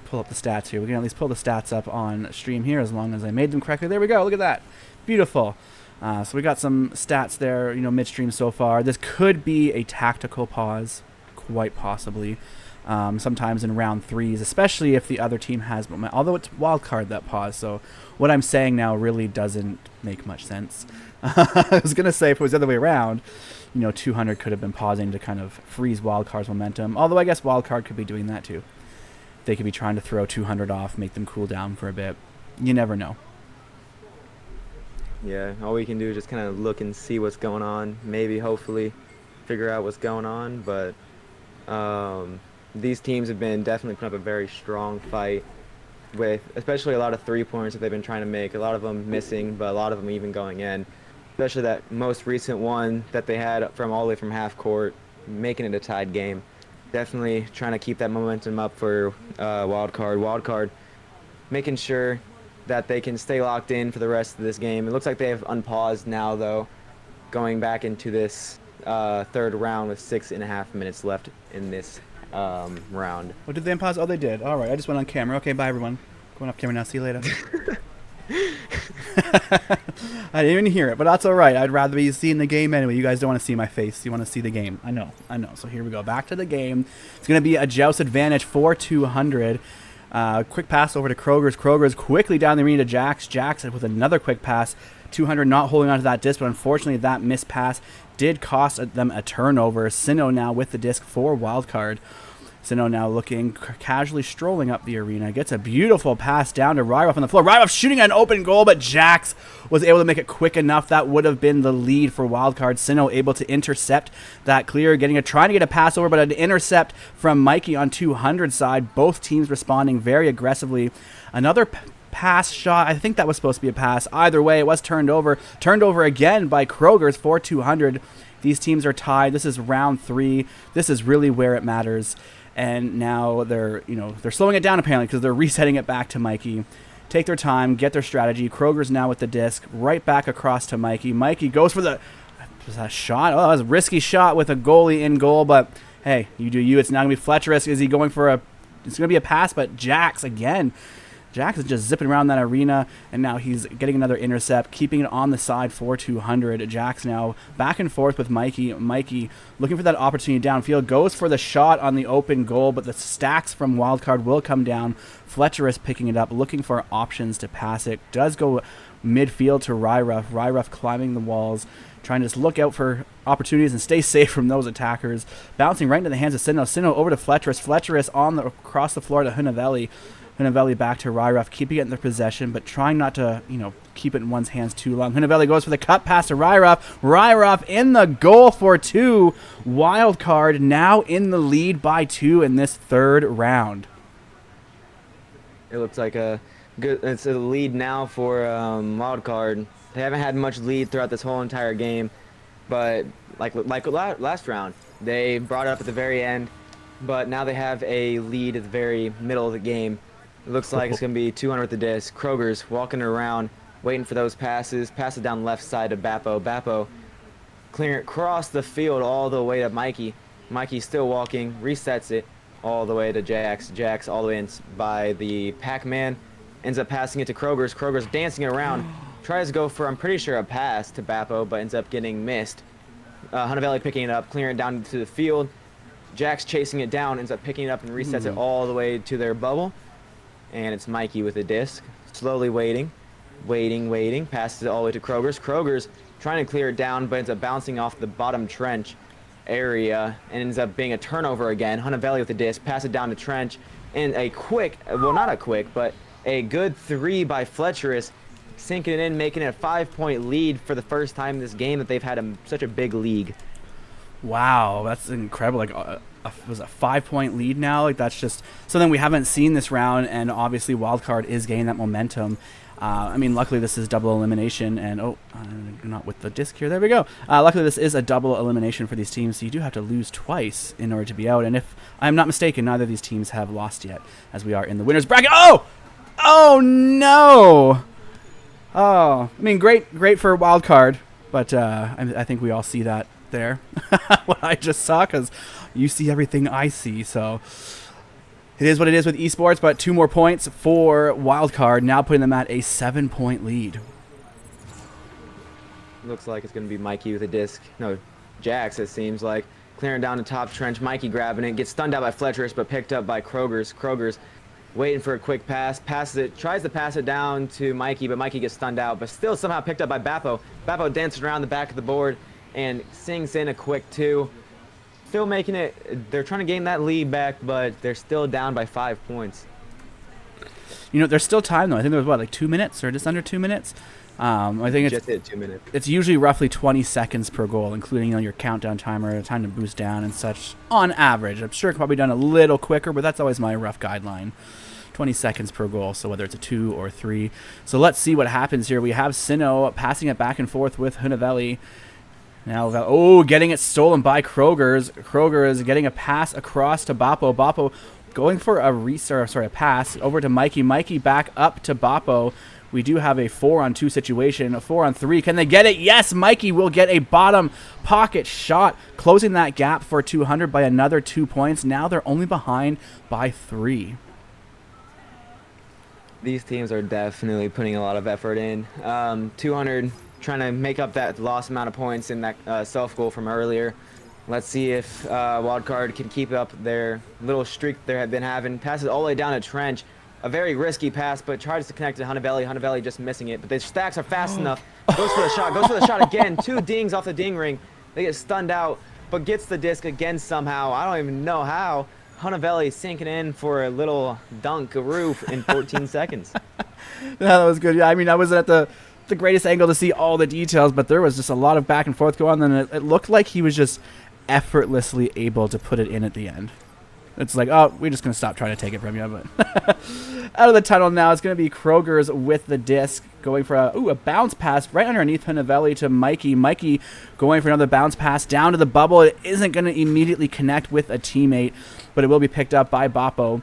[SPEAKER 4] pull up the stats here. We can at least pull the stats up on stream here as long as I made them correctly. There we go. Look at that. Beautiful. So we got some stats there, midstream so far. This could be a tactical pause, quite possibly. Sometimes in round 3s, especially if the other team has momentum. Although it's Wildcard that pause, so what I'm saying now really doesn't make much sense. I was going to say if it was the other way around, 200 could have been pausing to kind of freeze Wildcard's momentum. Although I guess Wildcard could be doing that too. They could be trying to throw 200 off, make them cool down for a bit. You never know.
[SPEAKER 3] Yeah, all we can do is just kind of look and see what's going on. Maybe, hopefully, figure out what's going on. But these teams have been definitely putting up a very strong fight with especially a lot of 3-pointers that they've been trying to make. A lot of them missing, but a lot of them even going in. Especially that most recent one that they had from all the way from half court, making it a tied game. Definitely trying to keep that momentum up for Wildcard. Wildcard making sure that they can stay locked in for the rest of this game. It looks like they have unpaused now, though, going back into this third round with 6.5 minutes left in this round.
[SPEAKER 4] Oh, did they unpause? Oh, they did. All right, I just went on camera. Okay, bye, everyone. Going off camera now. See you later. I didn't even hear it, but that's all right. I'd rather be seeing the game anyway. You guys don't want to see my face. You want to see the game. I know. So here we go. Back to the game. It's going to be a Joust advantage for 200. Quick pass over to Krogers. Krogers quickly down the arena to Jax. Jax with another quick pass 200 not holding onto that disc, but unfortunately that missed pass did cost them a turnover. Sinnoh now with the disc for wildcard. Sinnoh now looking casually strolling up the arena. Gets a beautiful pass down to Ryroff on the floor. Ryroff shooting an open goal, but Jax was able to make it quick enough. That would have been the lead for wildcard. Sinnoh able to intercept that clear, trying to get a pass over, but an intercept from Mikey on 200 side. Both teams responding very aggressively. Another pass shot. I think that was supposed to be a pass. Either way, it was turned over. Turned over again by Krogers for 200. These teams are tied. This is round 3. This is really where it matters. And now they're slowing it down apparently because they're resetting it back to Mikey. Take their time, get their strategy. Kroger's now with the disc, right back across to Mikey. Mikey goes for the shot. Oh, that was a risky shot with a goalie in goal, but hey, you do you. It's now going to be Fletcherus. Is he going for it's going to be a pass, but Jax again. Jax is just zipping around that arena, and now he's getting another intercept, keeping it on the side for 200. Jax now back and forth with Mikey. Mikey looking for that opportunity downfield, goes for the shot on the open goal, but the stacks from wildcard will come down. Fletcherus picking it up, looking for options to pass it. Does go midfield to Ryruff. Ryruff climbing the walls, trying to just look out for opportunities and stay safe from those attackers. Bouncing right into the hands of Sinnoh. Sinnoh over to Fletcherus. Fletcherus across the floor to Hunavelli. Hunavelli back to Ryruff, keeping it in their possession, but trying not to, keep it in one's hands too long. Hunavelli goes for the cut pass to Ryruff. Ryruff in the goal for 2. Wildcard now in the lead by 2 in this third round.
[SPEAKER 3] It looks like it's a lead now for wildcard. They haven't had much lead throughout this whole entire game, but like last round, they brought it up at the very end, but now they have a lead at the very middle of the game. It looks like it's going to be 200 with the disc. Kroger's walking around, waiting for those passes. Pass it down left side to Bappo. Bappo clearing it across the field all the way to Mikey. Mikey still walking, resets it all the way to Jax. Jax all the way in by the Pac-Man. Ends up passing it to Kroger's. Kroger's dancing it around. Tries to go for, I'm pretty sure, a pass to Bappo, but ends up getting missed. Hunavelli picking it up, clearing it down to the field. Jax chasing it down, ends up picking it up and resets it all the way to their bubble. And it's Mikey with the disc, slowly waiting. Passes it all the way to Kroger's. Kroger's trying to clear it down, but ends up bouncing off the bottom trench area and ends up being a turnover again. Hunavelli with the disc, pass it down to Trench, and a quick, well, not a quick, but a good 3 by Fletcherus, sinking it in, making it a 5-point lead for the first time in this game that they've had such a big lead.
[SPEAKER 4] Wow, that's incredible. Like, was a 5-point lead now? Like, that's just something we haven't seen this round, and obviously wildcard is gaining that momentum. Luckily this is double elimination, and not with the disc here. There we go. Luckily this is a double elimination for these teams, so you do have to lose twice in order to be out. And if I'm not mistaken, neither of these teams have lost yet, as we are in the winners bracket. Oh no! Oh, great for wildcard, but I think we all see that there, what I just saw, because you see everything I see, so it is what it is with esports. But 2 more points for wildcard, now putting them at a 7-point lead.
[SPEAKER 3] Looks like it's going to be Mikey with a disc. No, Jax, it seems like. Clearing down the top trench, Mikey grabbing it, gets stunned out by Fletcherus, but picked up by Kroger's. Kroger's waiting for a quick pass, passes it, tries to pass it down to Mikey, but Mikey gets stunned out, but still somehow picked up by Bappo. Bappo dances around the back of the board and sinks in a quick 2. Still making it, they're trying to gain that lead back, but they're still down by 5 points.
[SPEAKER 4] There's still time though. I think there was like 2 minutes or just under 2 minutes. I think it's
[SPEAKER 3] just hit 2 minutes.
[SPEAKER 4] It's usually roughly 20 seconds per goal, including your countdown timer, time to boost down and such. On average, I'm sure it could probably done a little quicker, but that's always my rough guideline. 20 seconds per goal, so whether it's a 2 or 3. So let's see what happens here. We have Sinnoh passing it back and forth with Hunavelli. Now, getting it stolen by Kroger's. Kroger is getting a pass across to Bappo. Bappo going for a pass over to Mikey. Mikey back up to Bappo. We do have a 4-on-2 situation, a 4-on-3. Can they get it? Yes, Mikey will get a bottom pocket shot, closing that gap for 200 by another 2 points. Now they're only behind by 3.
[SPEAKER 3] These teams are definitely putting a lot of effort in. 200 trying to make up that lost amount of points in that self-goal from earlier. Let's see if Wildcard can keep up their little streak they have been having. Passes all the way down to Trench. a very risky pass, but tries to connect to Hunavelli. Hunavelli just missing it, but the stacks are fast enough. Goes for the shot again. 2 dings off the ding ring. They get stunned out, but gets the disc again somehow. I don't even know how. Hunavelli sinking in for a little dunkaroo in 14 seconds.
[SPEAKER 4] That was good. Yeah, I mean, I wasn't at the greatest angle to see all the details, but there was just a lot of back and forth going on, and it looked like he was just effortlessly able to put it in at the end. It's like, oh, we're just going to stop trying to take it from you. But out of the tunnel now, it's going to be Kroger's with the disc, going for a bounce pass right underneath Hunavelli to Mikey. Mikey going for another bounce pass down to the bubble. It isn't going to immediately connect with a teammate, but it will be picked up by Boppo.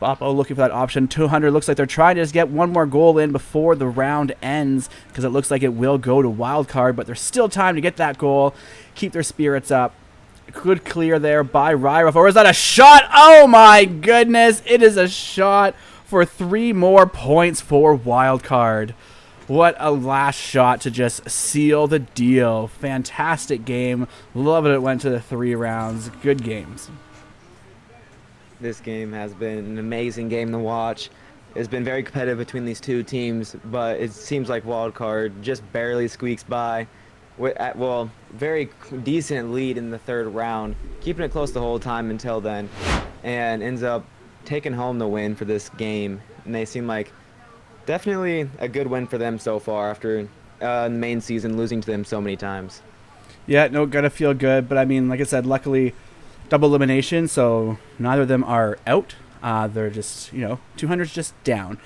[SPEAKER 4] Boppo looking for that option. 200 looks like they're trying to just get one more goal in before the round ends, because it looks like it will go to wild card, but there's still time to get that goal, keep their spirits up. Good clear there by Ryroff. Or is that a shot? Oh my goodness. It is a shot for 3 more points for wild card. What a last shot to just seal the deal. Fantastic game. Love it went to the 3 rounds. Good games.
[SPEAKER 3] This game has been an amazing game to watch. It's been very competitive between these 2 teams, but it seems like wildcard just barely squeaks by. Well, very decent lead in the 3rd round, keeping it close the whole time until then, and ends up taking home the win for this game. And they seem like definitely a good win for them so far after the main season losing to them so many times.
[SPEAKER 4] Yeah, no, gotta feel good. But I mean, like I said, luckily double elimination, so neither of them are out. They're just, 200's just down.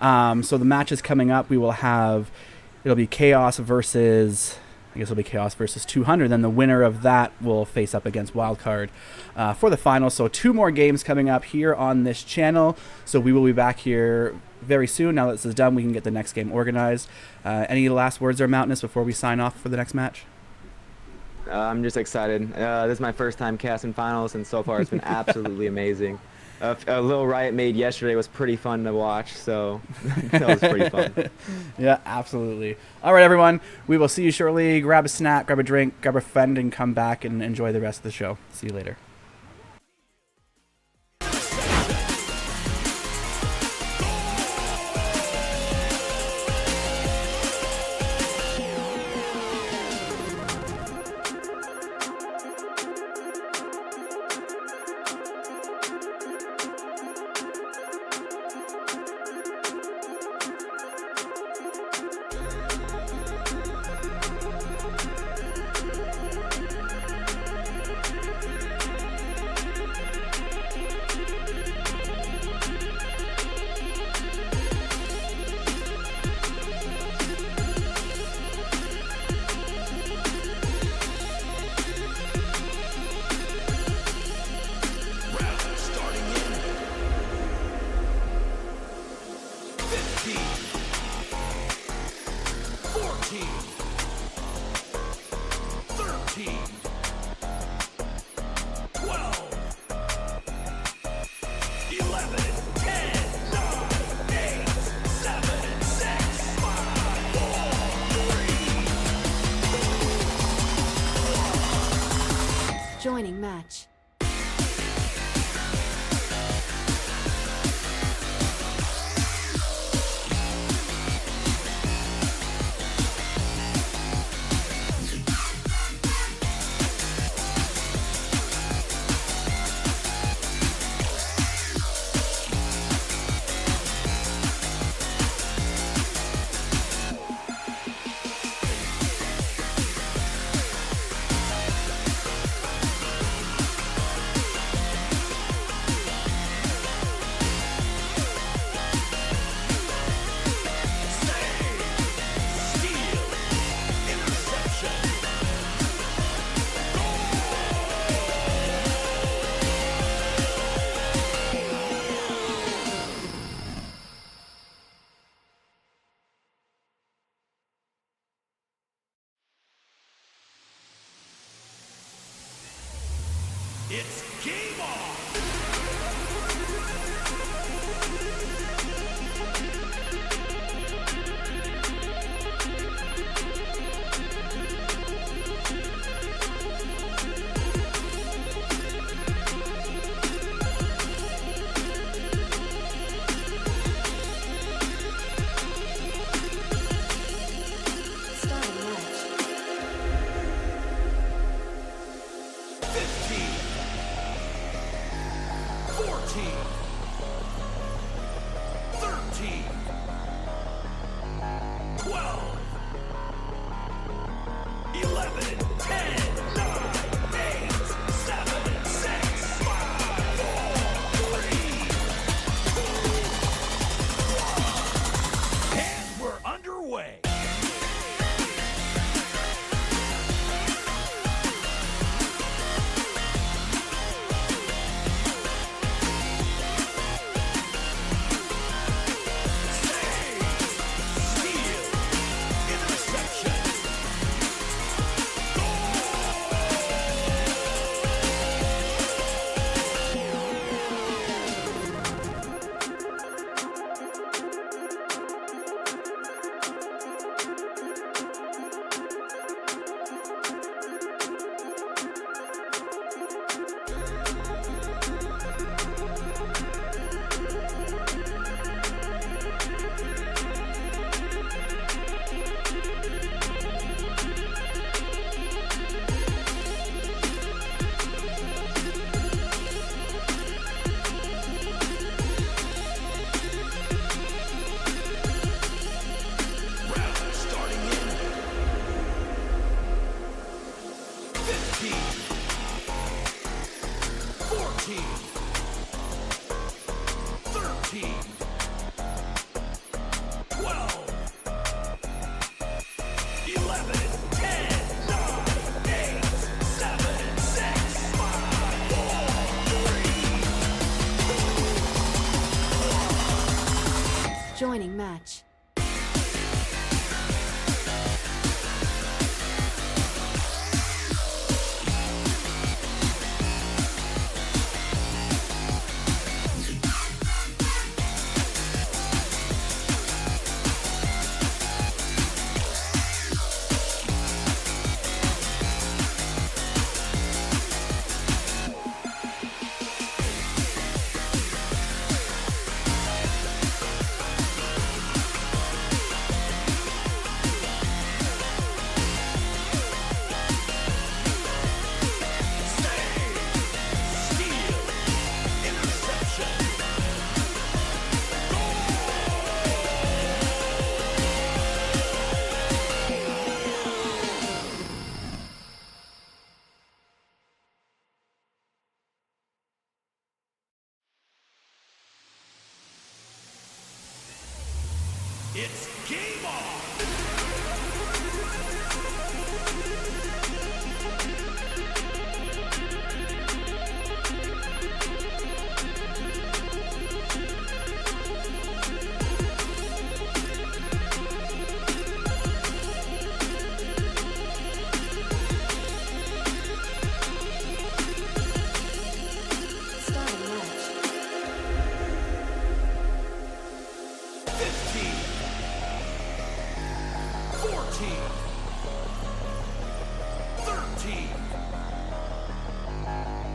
[SPEAKER 4] So the matches coming up, we will have, it'll be Chaos versus 200. Then the winner of that will face up against Wildcard for the final. So 2 more games coming up here on this channel. So we will be back here very soon. Now that this is done, we can get the next game organized. Any last words there, Mountainous, before we sign off for the next match?
[SPEAKER 3] I'm just excited. This is my first time casting finals, and so far it's been absolutely amazing. A little Riot made yesterday was pretty fun to watch, so that was pretty fun.
[SPEAKER 4] Yeah, absolutely. All right, everyone. We will see you shortly. Grab a snack, grab a drink, grab a friend, and come back and enjoy the rest of the show. See you later.
[SPEAKER 1] Joining match.
[SPEAKER 2] It's game on! 14, 13, 12, 11, 10, 9, 8, 7, 6, 5, 4, 3, and we're underway. Starting in 15, 14, 13, 12, 11, 10, 9, 8, 7, 6, 5, 4, 3.
[SPEAKER 1] Joining match.
[SPEAKER 2] It's game on!
[SPEAKER 1] Starting match.
[SPEAKER 2] 15, 14, 13,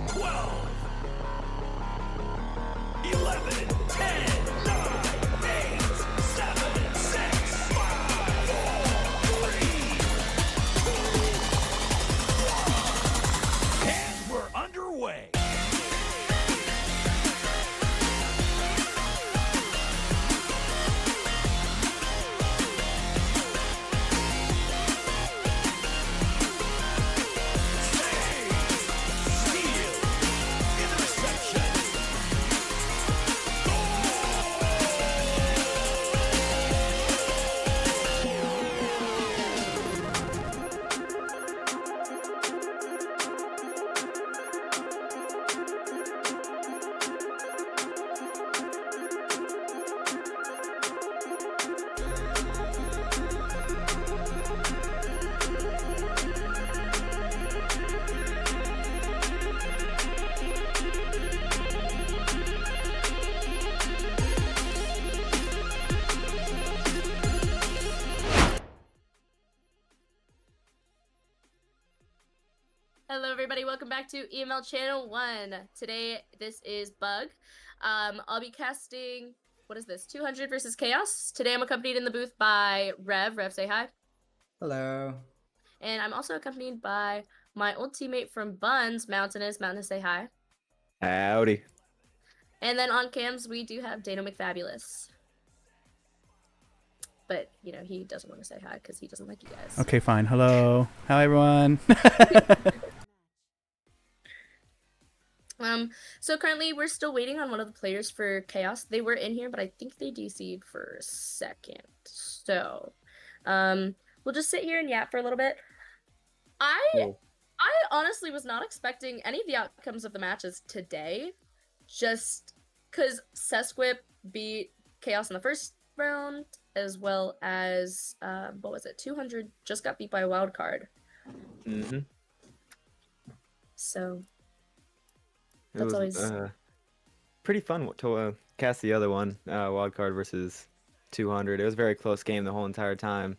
[SPEAKER 2] 12, 11, 10, 9, 8, 7, 6, 5, 4, 3. And we're underway.
[SPEAKER 5] Hello everybody, welcome back to EML Channel 1. Today, this is Bug. I'll be casting, what is this, 200 versus Chaos. Today I'm accompanied in the booth by Rev. Rev, say hi.
[SPEAKER 6] Hello.
[SPEAKER 5] And I'm also accompanied by my old teammate from Buns, Mountainous. Mountainous, say hi.
[SPEAKER 3] Howdy.
[SPEAKER 5] And then on cams, we do have Dano McFabulous. But, you know, he doesn't want to say hi because he doesn't like you guys.
[SPEAKER 4] Okay, fine. Hello. Hi, everyone.
[SPEAKER 5] So currently we're still waiting on one of the players for Chaos. They were in here, but I think they DC'd for a second. So, we'll just sit here and yap for a little bit.
[SPEAKER 3] Cool.
[SPEAKER 5] I honestly was not expecting any of the outcomes of the matches today, just because Sesquip beat Chaos in the first round, as well as, what was it, 200 just got beat by a wild card.
[SPEAKER 3] Mm-hmm.
[SPEAKER 5] So,
[SPEAKER 3] It
[SPEAKER 5] that's
[SPEAKER 3] was
[SPEAKER 5] always...
[SPEAKER 3] pretty fun to cast the other one, Wildcard versus 200. It was a very close game the whole entire time.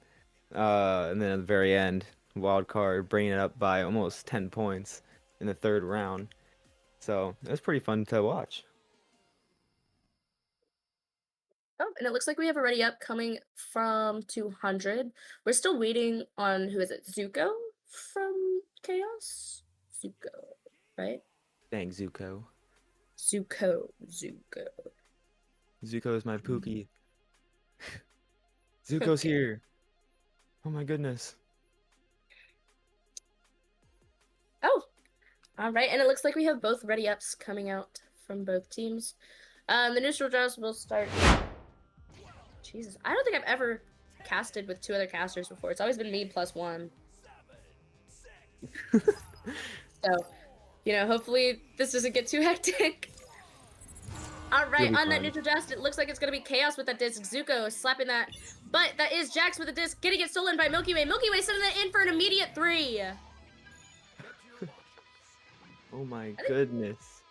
[SPEAKER 3] And then at the very end, Wildcard bringing it up by almost 10 points in the third round. So it was pretty fun to watch.
[SPEAKER 5] Oh, and it looks like we have a ready up coming from 200. We're still waiting on, who is it, Zuko from Chaos? Zuko, right?
[SPEAKER 3] Dang, Zuko.
[SPEAKER 5] Zuko.
[SPEAKER 3] Zuko is my Pookie. Zuko's
[SPEAKER 5] Okay.
[SPEAKER 3] here. Oh my goodness.
[SPEAKER 5] Oh, all right. And it looks like we have both ready ups coming out from both teams. The neutral draws will start. Jesus, I don't think I've ever casted with 2 other casters before. It's always been me plus 1. So, you know, hopefully this doesn't get too hectic. All right,
[SPEAKER 3] You'll be
[SPEAKER 5] on that
[SPEAKER 3] fine.
[SPEAKER 5] neutral draft, it looks like it's going to be Chaos with that disc. Zuko slapping that. But that is Jax with a disc, getting it stolen by Milky Way. Milky Way sending that in for an immediate 3.
[SPEAKER 3] Oh my goodness.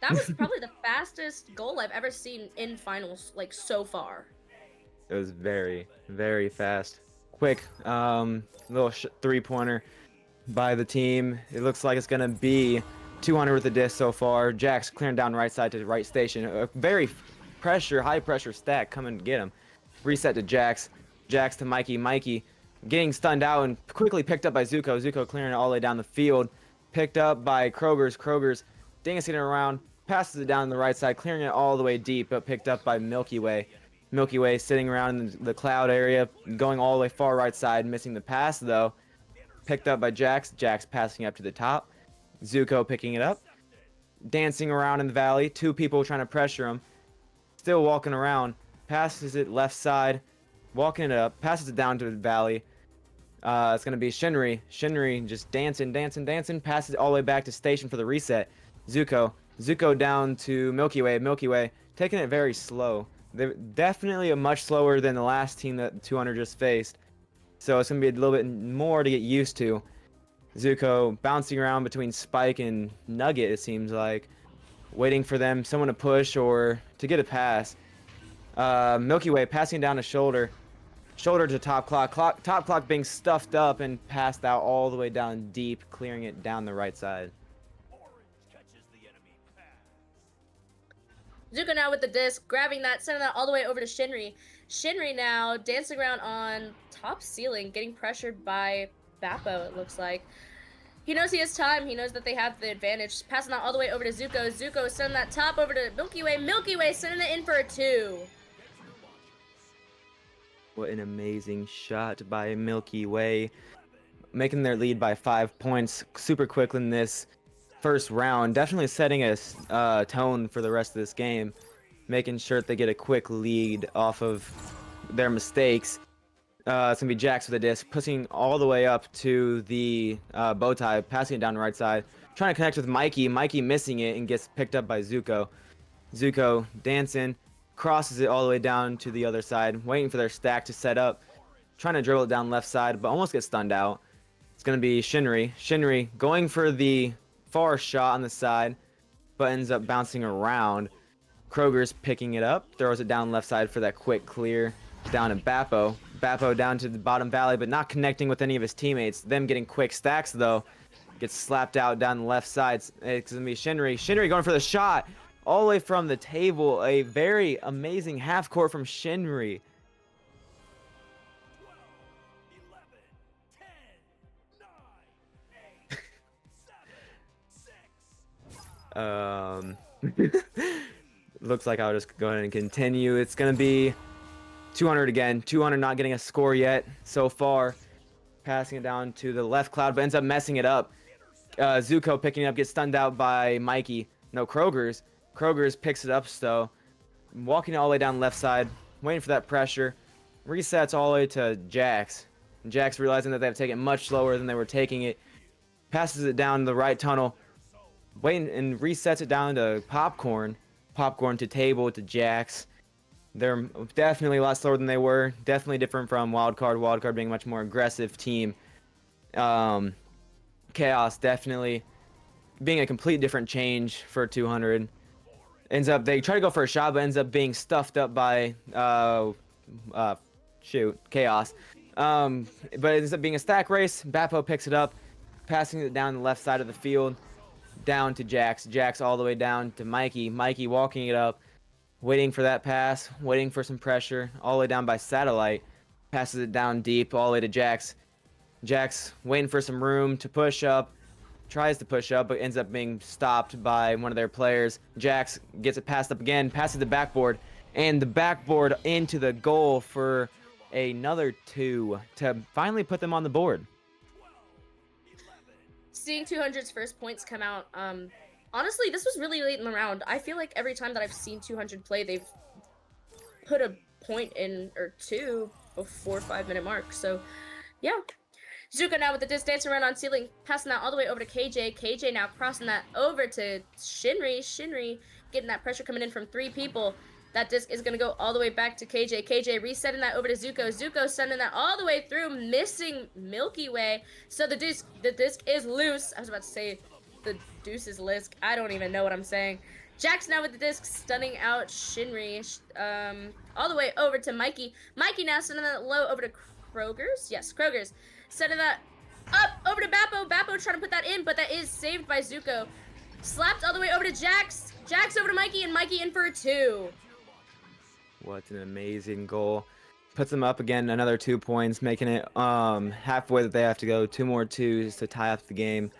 [SPEAKER 5] That was probably the fastest goal I've ever seen in finals, like, so far.
[SPEAKER 3] It was very, very fast. Quick, little 3-pointer by the team. It looks like it's going to be 200 with the disc so far. Jax clearing down right side to the right station. A very high pressure stack coming to get him. Reset to Jax. Jax to Mikey. Mikey getting stunned out and quickly picked up by Zuko. Zuko clearing it all the way down the field. Picked up by Kroger's. Kroger's dancing it around. Passes it down the right side, clearing it all the way deep, but picked up by Milky Way. Milky Way sitting around in the cloud area, going all the way far right side, missing the pass though. Picked up by Jax. Jax passing up to the top. Zuko picking it up. Dancing around in the valley. 2 people trying to pressure him. Still walking around. Passes it left side. Walking it up. Passes it down to the valley. It's going to be Shinri. Shinri just dancing. Passes it all the way back to station for the reset. Zuko down to Milky Way. Milky Way taking it very slow. They're definitely much slower than the last team that 200 just faced. So it's going to be a little bit more to get used to. Zuko bouncing around between Spike and Nugget, it seems like. Waiting for someone to push or to get a pass. Milky Way passing down a shoulder. Shoulder to Top Clock. Top Clock being stuffed up and passed out all the way down deep, clearing it down the right side.
[SPEAKER 5] Zuko now with the disc, grabbing that, sending that all the way over to Shinri. Shinri now dancing around on top ceiling, getting pressured by Bappo, it looks like. He knows he has time. He knows that they have the advantage. Passing that all the way over to Zuko. Zuko sending that top over to Milky Way. Milky Way sending it in for a 2.
[SPEAKER 3] What an amazing shot by Milky Way. Making their lead by 5 points super quick in this first round. Definitely setting a tone for the rest of this game. Making sure that they get a quick lead off of their mistakes. It's going to be Jax with a disc, pushing all the way up to the bow tie, passing it down the right side. Trying to connect with Mikey. Mikey missing it and gets picked up by Zuko. Zuko dancing, crosses it all the way down to the other side, waiting for their stack to set up. Trying to dribble it down left side, but almost gets stunned out. It's going to be Shinri. Shinri going for the far shot on the side, but ends up bouncing around. Kroger's picking it up, throws it down left side for that quick clear down to Bappo. Bappo down to the bottom valley, but not connecting with any of his teammates. Them getting quick stacks, though. Gets slapped out down the left side. It's going to be Shinri. Shinri going for the shot all the way from the table. A very amazing half court from Shinri.
[SPEAKER 2] 12, 11, 10, 9, 8, 7, 6, 5, 4, 3,
[SPEAKER 3] looks like I'll just go ahead and continue. It's gonna be 200 again. 200 not getting a score yet so far. Passing it down to the left cloud, but ends up messing it up. Zuko picking it up, gets stunned out by Mikey. No, Kroger's. Kroger's picks it up still. Walking all the way down left side, waiting for that pressure. Resets all the way to Jax. Jax realizing that they have taken it much slower than they were taking it. Passes it down the right tunnel. Waiting and resets it down to Popcorn. Popcorn to Table to Jax. They're definitely a lot slower than they were. Definitely different from Wildcard. Wildcard being a much more aggressive team. Chaos definitely being a complete different change for 200. They try to go for a shot, but ends up being stuffed up by Chaos. But it ends up being a stack race. Bappo picks it up, passing it down the left side of the field, down to Jax. Jax all the way down to Mikey. Mikey walking it up, waiting for that pass, waiting for some pressure, all the way down by Satellite. Passes it down deep, all the way to Jax. Jax waiting for some room to push up. Tries to push up, but ends up being stopped by one of their players. Jax gets it passed up again, passes the backboard, and the backboard into the goal for another 2 to finally put them on the board.
[SPEAKER 5] Seeing 200's first points come out, honestly, this was really late in the round. I feel like every time that I've seen 200 play, they've put a point in or two before 5-minute mark. So, yeah. Zuko now with the disc dancing around on ceiling, passing that all the way over to KJ. KJ now crossing that over to Shinri. Shinri getting that pressure coming in from 3 people. That disc is going to go all the way back to KJ. KJ resetting that over to Zuko. Zuko sending that all the way through, missing Milky Way. So the disc is loose. I was about to say the deuce is lisk. I don't even know what I'm saying. Jax now with the disc, stunning out Shinri. All the way over to Mikey. Mikey now sending that low over to Kroger's. Yes, Kroger's. Sending that up over to Bappo. Bappo trying to put that in, but that is saved by Zuko. Slapped all the way over to Jax. Jax over to Mikey, and Mikey in for a 2.
[SPEAKER 3] What an amazing goal. Puts them up again, another 2 points, making it halfway that they have to go. 2 more 2s to tie up the game.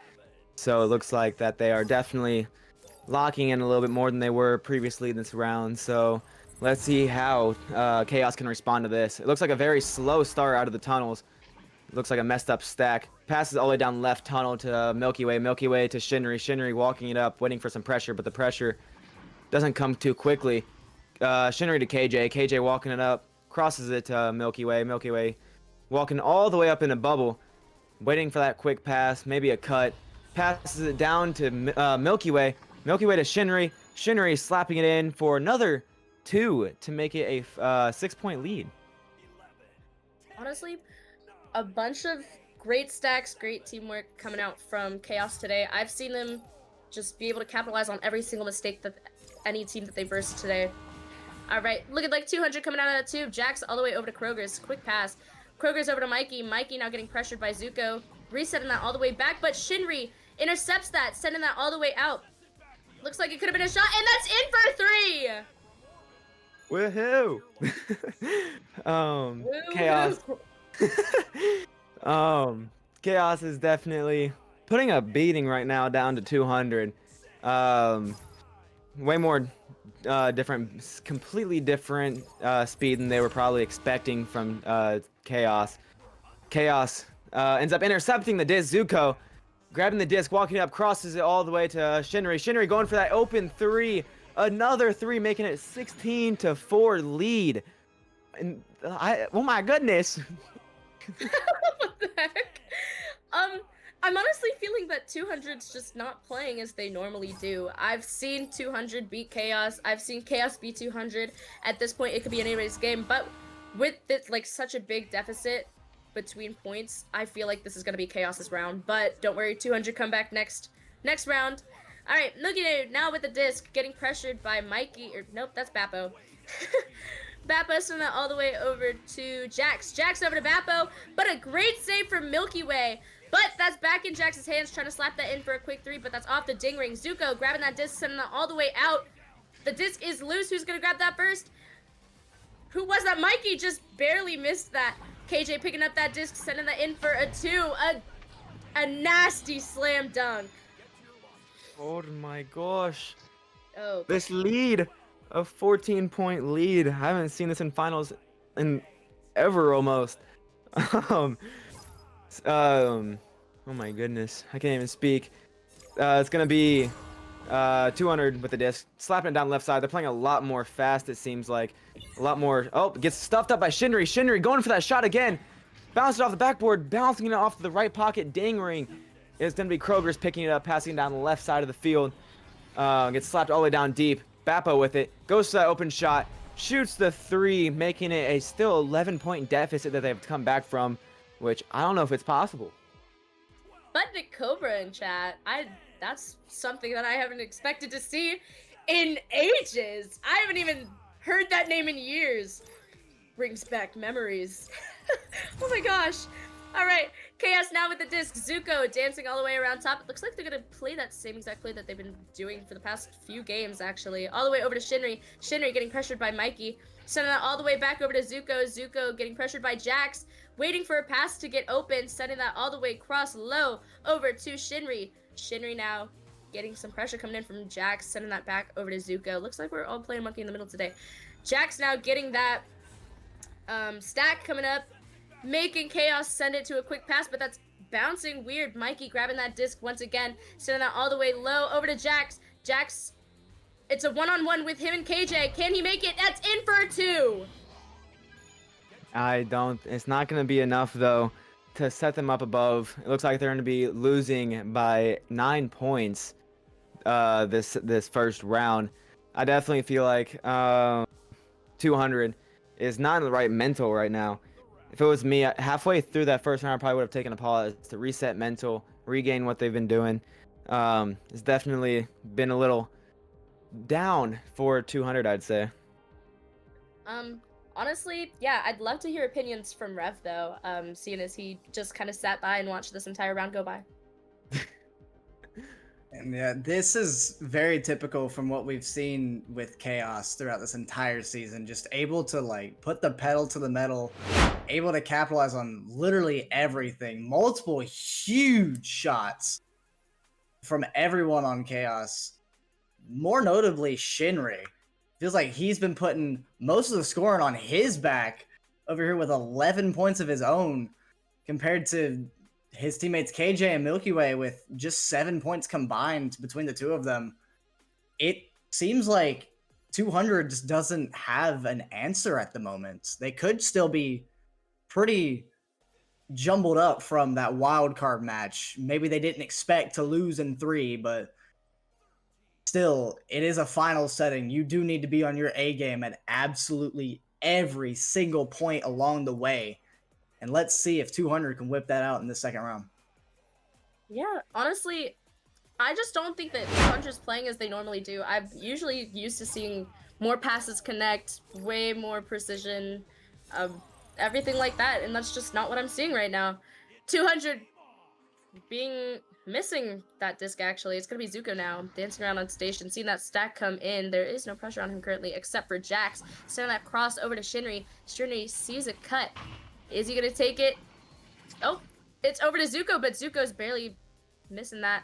[SPEAKER 3] So it looks like that they are definitely locking in a little bit more than they were previously in this round. So let's see how Chaos can respond to this. It looks like a very slow start out of the tunnels. Looks like a messed up stack. Passes all the way down left tunnel to Milky Way. Milky Way to Shinri. Shinri walking it up, waiting for some pressure, but the pressure doesn't come too quickly. Shinri to KJ. KJ walking it up. Crosses it to Milky Way. Milky Way walking all the way up in a bubble. Waiting for that quick pass. Maybe a cut. Passes it down to Milky Way. Milky Way to Shinri. Shinri slapping it in for another 2 to make it a 6-point lead.
[SPEAKER 5] Honestly, a bunch of great stacks, great teamwork coming out from Chaos today. I've seen them just be able to capitalize on every single mistake that any team that they versed today. All right, look at like 200 coming out of that tube. Jax all the way over to Kroger's. Quick pass. Kroger's over to Mikey. Mikey now getting pressured by Zuko. Resetting that all the way back, but Shinri intercepts that, sending that all the way out. Looks like it could have been a shot, and that's in for 3!
[SPEAKER 3] Woohoo! Chaos. Chaos is definitely putting a beating right now down to 200. Way more completely different speed than they were probably expecting from Chaos. Chaos ends up intercepting the disc. Zuko grabbing the disc, walking up, crosses it all the way to Shinri. Shinri going for that open 3. Another 3, making it 16-4 lead. And oh my goodness.
[SPEAKER 5] What the heck? I'm honestly feeling that 200's just not playing as they normally do. I've seen 200 beat Chaos. I've seen Chaos beat 200. At this point, it could be anybody's game. But with this, like, such a big deficit between points, I feel like this is going to be Chaos's round. But don't worry, 200 come back next round. All right, looking at it now with the disc, getting pressured by Mikey. Nope, that's Bappo. Bappo sending that all the way over to Jax. Jax over to Bappo, but a great save from Milky Way. But that's back in Jax's hands, trying to slap that in for a quick 3, but that's off the ding ring. Zuko grabbing that disc, sending that all the way out. The disc is loose. Who's going to grab that first? Who was that? Mikey just barely missed that. KJ picking up that disc, sending that in for a 2. A nasty slam dunk.
[SPEAKER 3] Oh my gosh.
[SPEAKER 5] Oh.
[SPEAKER 3] This lead. a 14-point lead. I haven't seen this in finals in ever almost. um, oh my goodness, I can't even speak. It's gonna be 200 with the disc, slapping it down left side. They're playing a lot more fast, it seems like. A lot more. Oh, gets stuffed up by Shinri. Shinri going for that shot again. Bounced it off the backboard, bouncing it off the right pocket. Ding ring. It's going to be Kroger's picking it up, passing it down the left side of the field. Gets slapped all the way down deep. Bappo with it. Goes to that open shot. Shoots the three, making it a still 11-point deficit that they have to come back from, which I don't know if it's possible.
[SPEAKER 5] Sputnik Cobra in chat. That's something that I haven't expected to see in ages. I haven't even heard that name in years. Brings back memories. Oh my gosh. All right, Chaos now with the disc. Zuko dancing all the way around top. It looks like they're gonna play that same exact play that they've been doing for the past few games, actually. All the way over to Shinri. Shinri getting pressured by Mikey. Sending that all the way back over to Zuko. Zuko getting pressured by Jax. Waiting for a pass to get open. Sending that all the way across low over to Shinri. Shinri now getting some pressure coming in from Jax. Sending that back over to Zuko. Looks like we're all playing monkey in the middle today. Jax now getting that stack coming up. Making Chaos send it to a quick pass, but that's bouncing weird. Mikey grabbing that disc once again, sending that all the way low over to Jax. Jax, it's a one-on-one with him and KJ. Can he make it? That's in for a two.
[SPEAKER 3] It's not going to be enough, though, to set them up above. It looks like they're going to be losing by 9 points this first round. I definitely feel like 200 is not in the right mental right now. If it was me, halfway through that first round, I probably would have taken a pause to reset mental, regain what they've been doing. It's definitely been a little down for 200, I'd say.
[SPEAKER 5] Honestly, yeah, I'd love to hear opinions from Rev, though, seeing as he just kind of sat by and watched this entire round go by.
[SPEAKER 6] And yeah, this is very typical from what we've seen with Chaos throughout this entire season. Just able to like put the pedal to the metal, able to capitalize on literally everything. Multiple huge shots from everyone on Chaos. More notably, Shinri. Feels like he's been putting most of the scoring on his back over here with 11 points of his own compared to his teammates KJ and Milky Way with just 7 points combined between the two of them. It seems like 200 just doesn't have an answer at the moment. They could still be pretty jumbled up from that wild card match. Maybe they didn't expect to lose in 3, but still, it is a final setting. You do need to be on your A game at absolutely every single point along the way. And let's see if 200 can whip that out in the second round.
[SPEAKER 5] Yeah, honestly, I just don't think that 200's playing as they normally do. I'm usually used to seeing more passes connect, way more precision, everything like that, and that's just not what I'm seeing right now. 200 missing that disc, actually. It's going to be Zuko now, dancing around on station, seeing that stack come in. There is no pressure on him currently, except for Jax. Sending that cross over to Shinri. Shinri sees a cut. Is he going to take it? Oh, it's over to Zuko, but Zuko's barely missing that.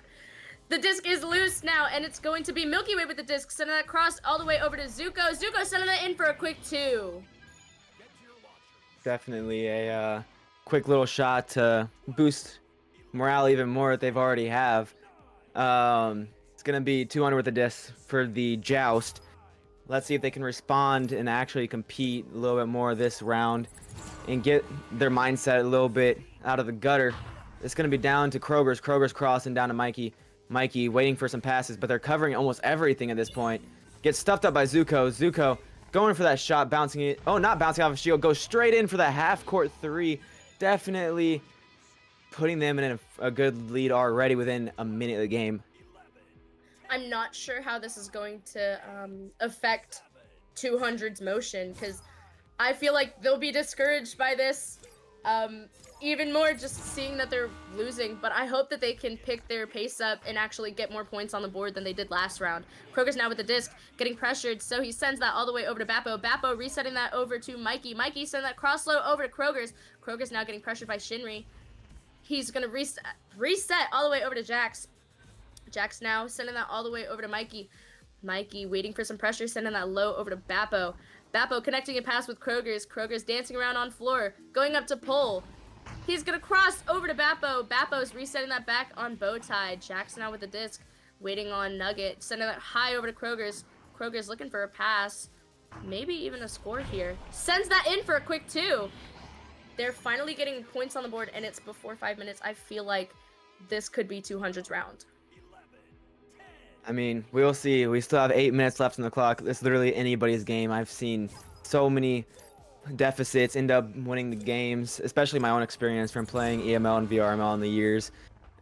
[SPEAKER 5] The disc is loose now, and it's going to be Milky Way with the disc, sending that cross all the way over to Zuko. Zuko sending that in for a quick 2.
[SPEAKER 3] Definitely a quick little shot to boost morale even more that they've already have. It's going to be 200 with the disc for the Joust. Let's see if they can respond and actually compete a little bit more this round and get their mindset a little bit out of the gutter. It's going to be down to Kroger's. Kroger's crossing down to Mikey. Mikey waiting for some passes, but they're covering almost everything at this point. Gets stuffed up by Zuko. Zuko going for that shot, bouncing it. Oh, not bouncing off a shield. Goes straight in for the half-court 3. Definitely putting them in a good lead already within a minute of the game.
[SPEAKER 5] I'm not sure how this is going to affect 200's motion, because I feel like they'll be discouraged by this even more, just seeing that they're losing. But I hope that they can pick their pace up and actually get more points on the board than they did last round. Kroger's now with the disc, getting pressured, so he sends that all the way over to Bappo. Bappo resetting that over to Mikey. Mikey sending that cross low over to Kroger's. Kroger's now getting pressured by Shinri. He's going to reset all the way over to Jax. Jax now sending that all the way over to Mikey. Mikey waiting for some pressure, sending that low over to Bappo. Bappo connecting a pass with Kroger's. Kroger's dancing around on floor, going up to Pole. He's gonna cross over to Bappo. Bappo's resetting that back on Bowtie. Jackson now with the disc, waiting on Nugget, sending that high over to Kroger's. Kroger's looking for a pass, maybe even a score here. Sends that in for a quick 2. They're finally getting points on the board, and it's before 5 minutes. I feel like this could be 200's round.
[SPEAKER 3] I mean, we'll see. We still have 8 minutes left on the clock. It's literally anybody's game. I've seen so many deficits end up winning the games, especially my own experience from playing EML and VRML in the years.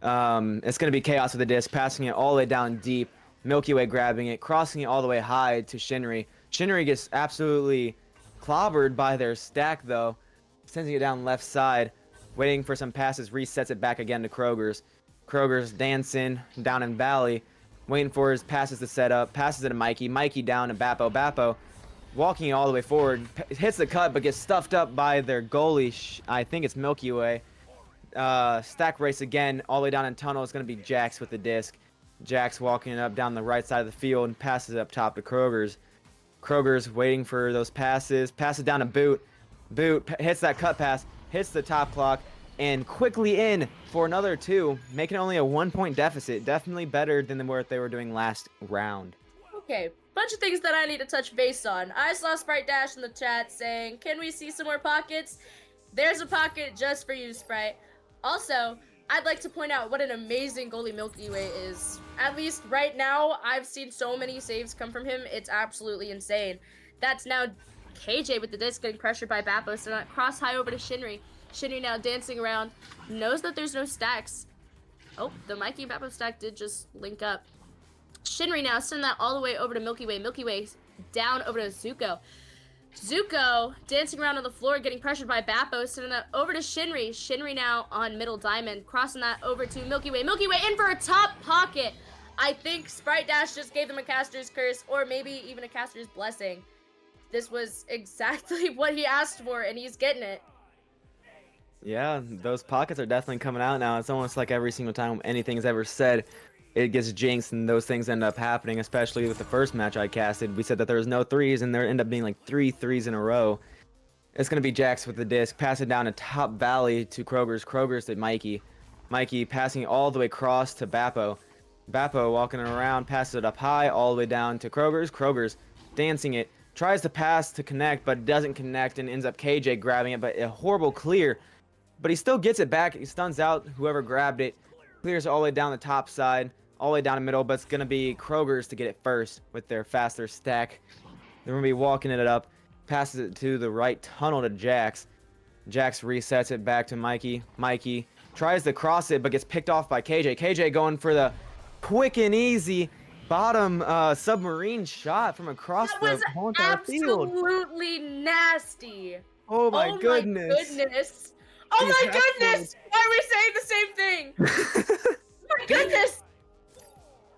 [SPEAKER 3] It's going to be Chaos with the disc, passing it all the way down deep. Milky Way grabbing it, crossing it all the way high to Shinry. Shinry gets absolutely clobbered by their stack, though. Sending it down left side, waiting for some passes, resets it back again to Kroger's. Kroger's dancing down in Valley, waiting for his passes to set up, passes it to Mikey. Mikey down to Bappo. Bappo walking all the way forward, hits the cut, but gets stuffed up by their goalie. I think it's Milky Way. Stack race again, all the way down in tunnel. It's going to be Jax with the disc. Jax walking it up down the right side of the field and passes it up top to Kroger's. Kroger's waiting for those passes. Passes down to Boot. Boot hits that cut pass, hits the top clock, and quickly in for another 2, making only a 1-point deficit. Definitely better than what they were doing last round.
[SPEAKER 5] Okay, bunch of things that I need to touch base on. I saw Sprite Dash in the chat saying, can we see some more pockets? There's a pocket just for you, Sprite. Also, I'd like to point out what an amazing goalie Milky Way is. At least right now, I've seen so many saves come from him. It's absolutely insane. That's now KJ with the disc getting pressured by Bappo, so that cross high over to Shinry. Shinry now dancing around, knows that there's no stacks. Oh, the Mikey and Bappo stack did just link up. Shinry now sending that all the way over to Milky Way. Milky Way down over to Zuko. Zuko dancing around on the floor, getting pressured by Bappo, sending that over to Shinry. Shinry now on middle diamond, crossing that over to Milky Way. Milky Way in for a top pocket. I think Sprite Dash just gave them a caster's curse, or maybe even a caster's blessing. This was exactly what he asked for, and he's getting it.
[SPEAKER 3] Yeah, those pockets are definitely coming out now. It's almost like every single time anything's ever said, it gets jinxed, and those things end up happening, especially with the first match I casted. We said that there was no threes, and there end up being like 3 threes in a row. It's going to be Jax with the disc, pass it down to top Valley to Kroger's. Kroger's to Mikey. Mikey passing it all the way across to Bappo. Bappo walking around, passes it up high, all the way down to Kroger's. Kroger's dancing it, tries to pass to connect, but doesn't connect, and ends up KJ grabbing it, but a horrible clear. But he still gets it back. He stuns out whoever grabbed it, clears it all the way down the top side, all the way down the middle, but it's going to be Kroger's to get it first with their faster stack. They're going to be walking it up, passes it to the right tunnel to Jax. Jax resets it back to Mikey. Mikey tries to cross it, but gets picked off by KJ. KJ going for the quick and easy bottom submarine shot from across the whole entire field.
[SPEAKER 5] Absolutely nasty.
[SPEAKER 3] Oh my goodness.
[SPEAKER 5] My goodness. Oh
[SPEAKER 3] These
[SPEAKER 5] my goodness!
[SPEAKER 3] headphones.
[SPEAKER 5] Why are we saying the same thing? My goodness!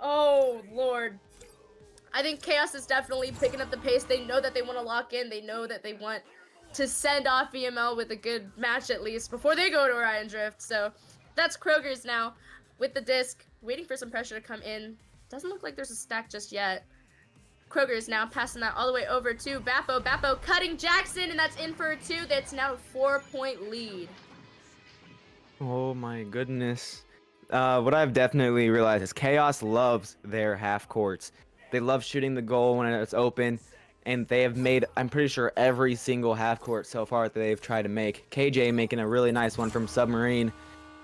[SPEAKER 5] Oh, Lord. I think Chaos is definitely picking up the pace. They know that they want to lock in. They know that they want to send off EML with a good match at least before they go to Orion Drift. So that's Kroger's now with the disc, waiting for some pressure to come in. Doesn't look like there's a stack just yet. Kroger's now passing that all the way over to Bappo. Bappo cutting Jackson, and that's in for a 2. That's now a 4-point lead.
[SPEAKER 3] Oh my goodness. What I've definitely realized is Chaos loves their half courts. They love shooting the goal when it's open, and they have made, I'm pretty sure, every single half court so far that they've tried to make. KJ making a really nice one from Submarine.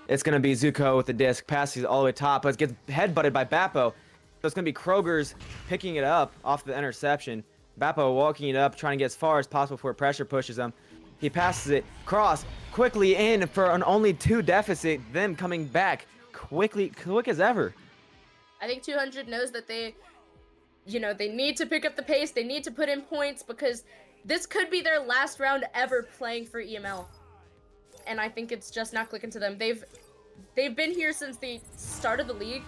[SPEAKER 3] It's going to be Zuko with the disc, passes all the way top, but it gets headbutted by Bappo. So it's going to be Kroger's picking it up off the interception. Bappo walking it up, trying to get as far as possible before pressure pushes him. He passes it, cross, quickly in for an only 2 deficit, then coming back quick as ever.
[SPEAKER 5] I think 200 knows that they need to pick up the pace. They need to put in points because this could be their last round ever playing for EML. And I think it's just not clicking to them. They've been here since the start of the league,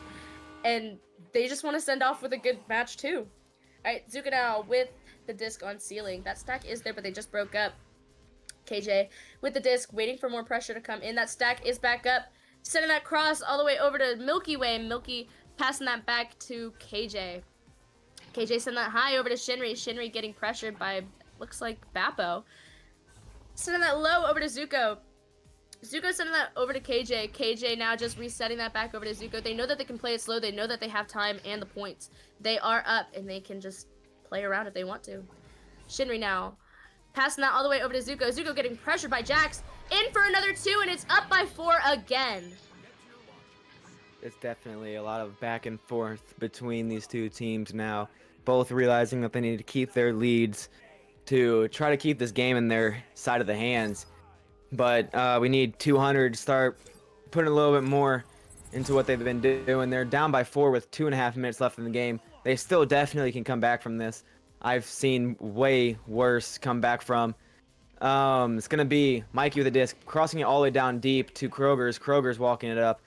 [SPEAKER 5] and they just want to send off with a good match too. Alright, Zuka now with the disc on ceiling. That stack is there, but they just broke up. KJ with the disc, waiting for more pressure to come in. That stack is back up, sending that cross all the way over to Milky Way. Milky passing that back to KJ. KJ sending that high over to Shinri. Shinri getting pressured by, looks like, Bappo. Sending that low over to Zuko. Zuko sending that over to KJ. KJ now just resetting that back over to Zuko. They know that they can play it slow. They know that they have time and the points. They are up, and they can just play around if they want to. Shinri now passing that all the way over to Zuko. Zuko getting pressured by Jax. In for another 2, and it's up by 4 again.
[SPEAKER 3] It's definitely a lot of back and forth between these two teams now, both realizing that they need to keep their leads to try to keep this game in their side of the hands. But we need 200 to start putting a little bit more into what they've been doing. They're down by 4 with 2.5 minutes left in the game. They still definitely can come back from this. I've seen way worse come back from. It's going to be Mikey with a disc, crossing it all the way down deep to Kroger's. Kroger's walking it up,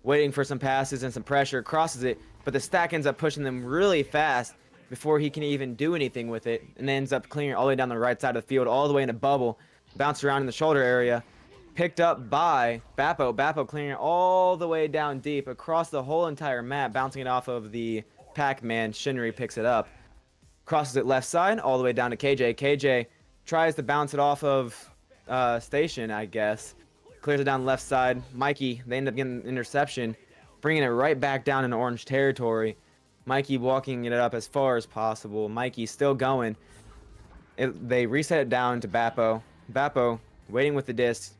[SPEAKER 3] waiting for some passes and some pressure, crosses it, but the stack ends up pushing them really fast before he can even do anything with it, and ends up clearing it all the way down the right side of the field, all the way in a bubble, bounced around in the shoulder area, picked up by Bappo. Bappo clearing it all the way down deep across the whole entire map, bouncing it off of the Pac-Man. Shinri picks it up, crosses it left side all the way down to KJ. KJ tries to bounce it off of Station, I guess. Clears it down left side. Mikey, they end up getting an interception, bringing it right back down into orange territory. Mikey walking it up as far as possible. Mikey still going. They reset it down to Bappo. Bappo waiting with the disc.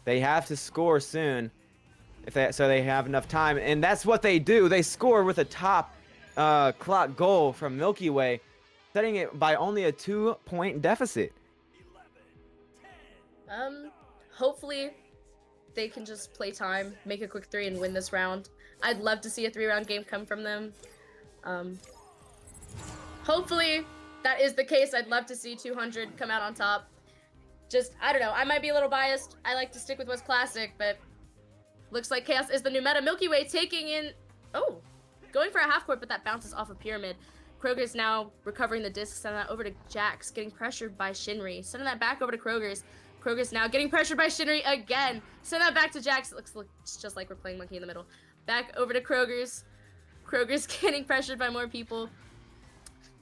[SPEAKER 3] They have to score soon, so they have enough time, and that's what they do. They score with a top clock goal from Milky Way, setting it by only a 2-point deficit.
[SPEAKER 5] Hopefully they can just play time, make a quick 3, and win this round. I'd love to see a 3-round game come from them. Hopefully that is the case. I'd love to see 200 come out on top. Just, I don't know, I might be a little biased. I like to stick with what's classic, but looks like Chaos is the new meta. Milky Way taking in, going for a half court, but that bounces off a pyramid. Kroger's now recovering the disc, sending that over to Jax, getting pressured by Shinri. Sending that back over to Kroger's. Kroger's now getting pressured by Shinri again. Send that back to Jax. It looks just like we're playing monkey in the middle. Back over to Kroger's. Kroger's getting pressured by more people.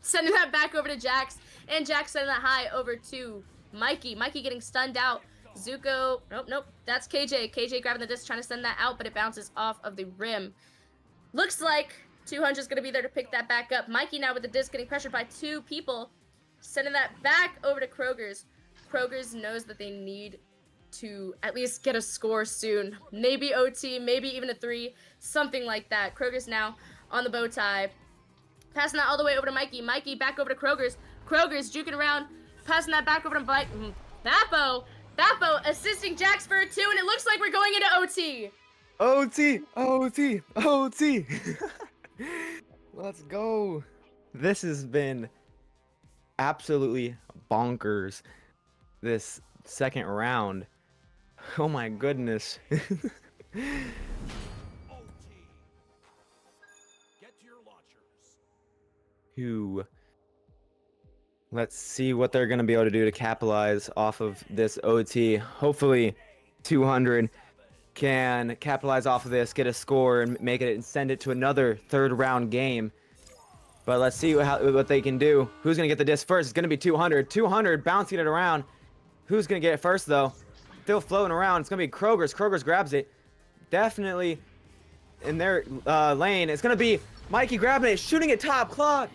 [SPEAKER 5] Sending that back over to Jax. And Jax sending that high over to Mikey. Mikey getting stunned out. Zuko, nope. That's KJ. KJ grabbing the disc, trying to send that out, but it bounces off of the rim. Looks like 200 is going to be there to pick that back up. Mikey now with the disc getting pressured by 2 people. Sending that back over to Kroger's. Kroger's knows that they need to at least get a score soon. Maybe OT, maybe even a 3, something like that. Kroger's now on the bow tie. Passing that all the way over to Mikey. Mikey back over to Kroger's. Kroger's juking around, passing that back over to Bappo. Bappo assisting Jax for a 2, and it looks like we're going into OT.
[SPEAKER 3] OT. Let's go. This has been absolutely bonkers, this second round. Oh my goodness.
[SPEAKER 2] OT. Get to your launchers.
[SPEAKER 3] Let's see what they're going to be able to do to capitalize off of this OT. Hopefully 200 can capitalize off of this, get a score, and make it and send it to another 3rd round game. But let's see what they can do. Who's going to get the disc first? It's going to be 200. 200 bouncing it around. Who's going to get it first, though? Still floating around. It's going to be Kroger's. Kroger's grabs it. Definitely in their lane. It's going to be Mikey grabbing it, shooting it top pocket,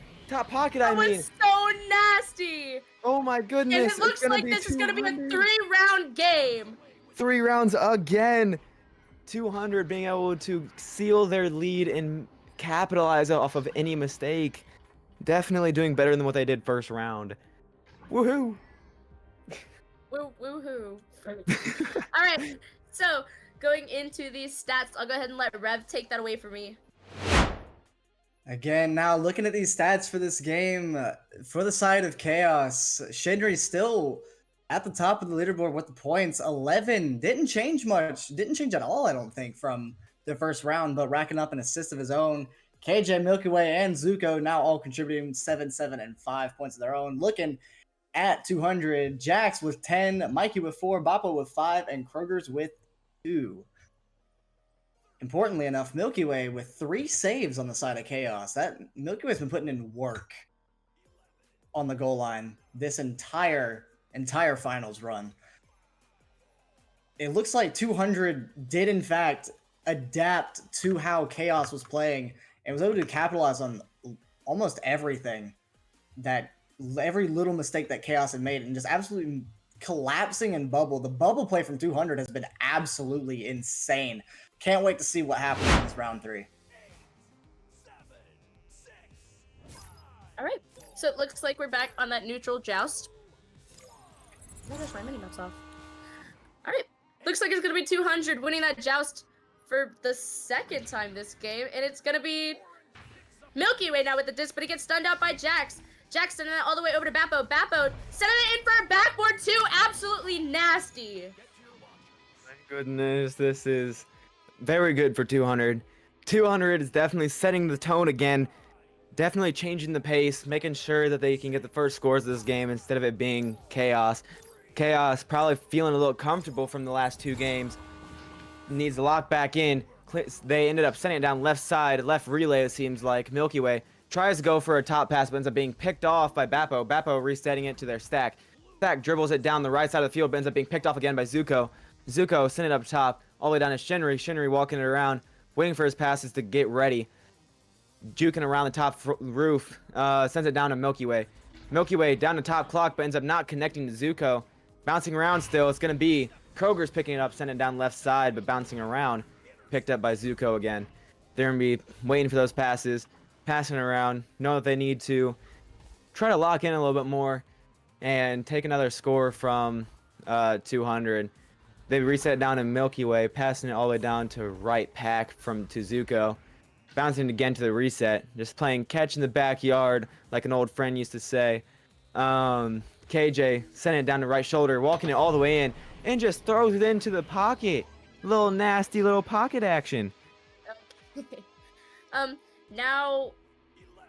[SPEAKER 3] I mean.
[SPEAKER 5] That was so nasty.
[SPEAKER 3] Oh my goodness.
[SPEAKER 5] And it looks like this is going to be a 3-round game.
[SPEAKER 3] 3 rounds again. 200 being able to seal their lead and capitalize off of any mistake. Definitely doing better than what they did first round. Woohoo!
[SPEAKER 5] Woohoo! All right, so going into these stats, I'll go ahead and let Rev take that away from me.
[SPEAKER 6] Again, now looking at these stats for this game, for the side of Chaos, Shinri still at the top of the leaderboard with the points. 11 didn't change much, didn't change at all, I don't think, from the first round, but racking up an assist of his own. KJ, Milky Way, and Zuko now all contributing 7, 7, and 5 points of their own. Looking at 200, Jax with 10, Mikey with 4, Bappo with 5, and Kroger's with 2. importantly enough, Milky Way with 3 saves on the side of Chaos. That Milky Way's been putting in work on the goal line this entire finals run. It looks like 200 did in fact adapt to how Chaos was playing and was able to capitalize on almost everything, that every little mistake that Chaos had made, and just absolutely collapsing in bubble. The bubble play from 200 has been absolutely insane. Can't wait to see what happens in this round 3.
[SPEAKER 5] All right. So it looks like we're back on that neutral joust. Oh my gosh, my mini-map's off. All right. Looks like it's going to be 200 winning that joust for the second time this game. And it's going to be Milky Way now with the disc, but he gets stunned out by Jax. Jax sending it all the way over to Bappo. Bappo sending it in for a backboard too. Absolutely nasty.
[SPEAKER 3] My goodness, this is very good for 200. 200 is definitely setting the tone again. Definitely changing the pace, making sure that they can get the first scores of this game instead of it being Chaos. Chaos probably feeling a little comfortable from the last 2 games. Needs to lock back in. They ended up sending it down left side, left relay, it seems like. Milky Way tries to go for a top pass, but ends up being picked off by Bappo. Bappo resetting it to their stack. Stack dribbles it down the right side of the field, but ends up being picked off again by Zuko. Zuko sending it up top, all the way down to Shinry. Shinry walking it around, waiting for his passes to get ready. Juking around the top roof, sends it down to Milky Way. Milky Way down the top clock, but ends up not connecting to Zuko. Bouncing around still, it's going to be Kroger's picking it up, sending it down left side, but bouncing around. Picked up by Zuko again. They're going to be waiting for those passes, passing around, know that they need to try to lock in a little bit more and take another score from 200. They reset down to Milky Way, passing it all the way down to right pack to Zuko. Bouncing again to the reset, just playing catch in the backyard, like an old friend used to say. KJ sending it down the right shoulder, walking it all the way in, and just throws it into the pocket. Little nasty little pocket action.
[SPEAKER 5] Now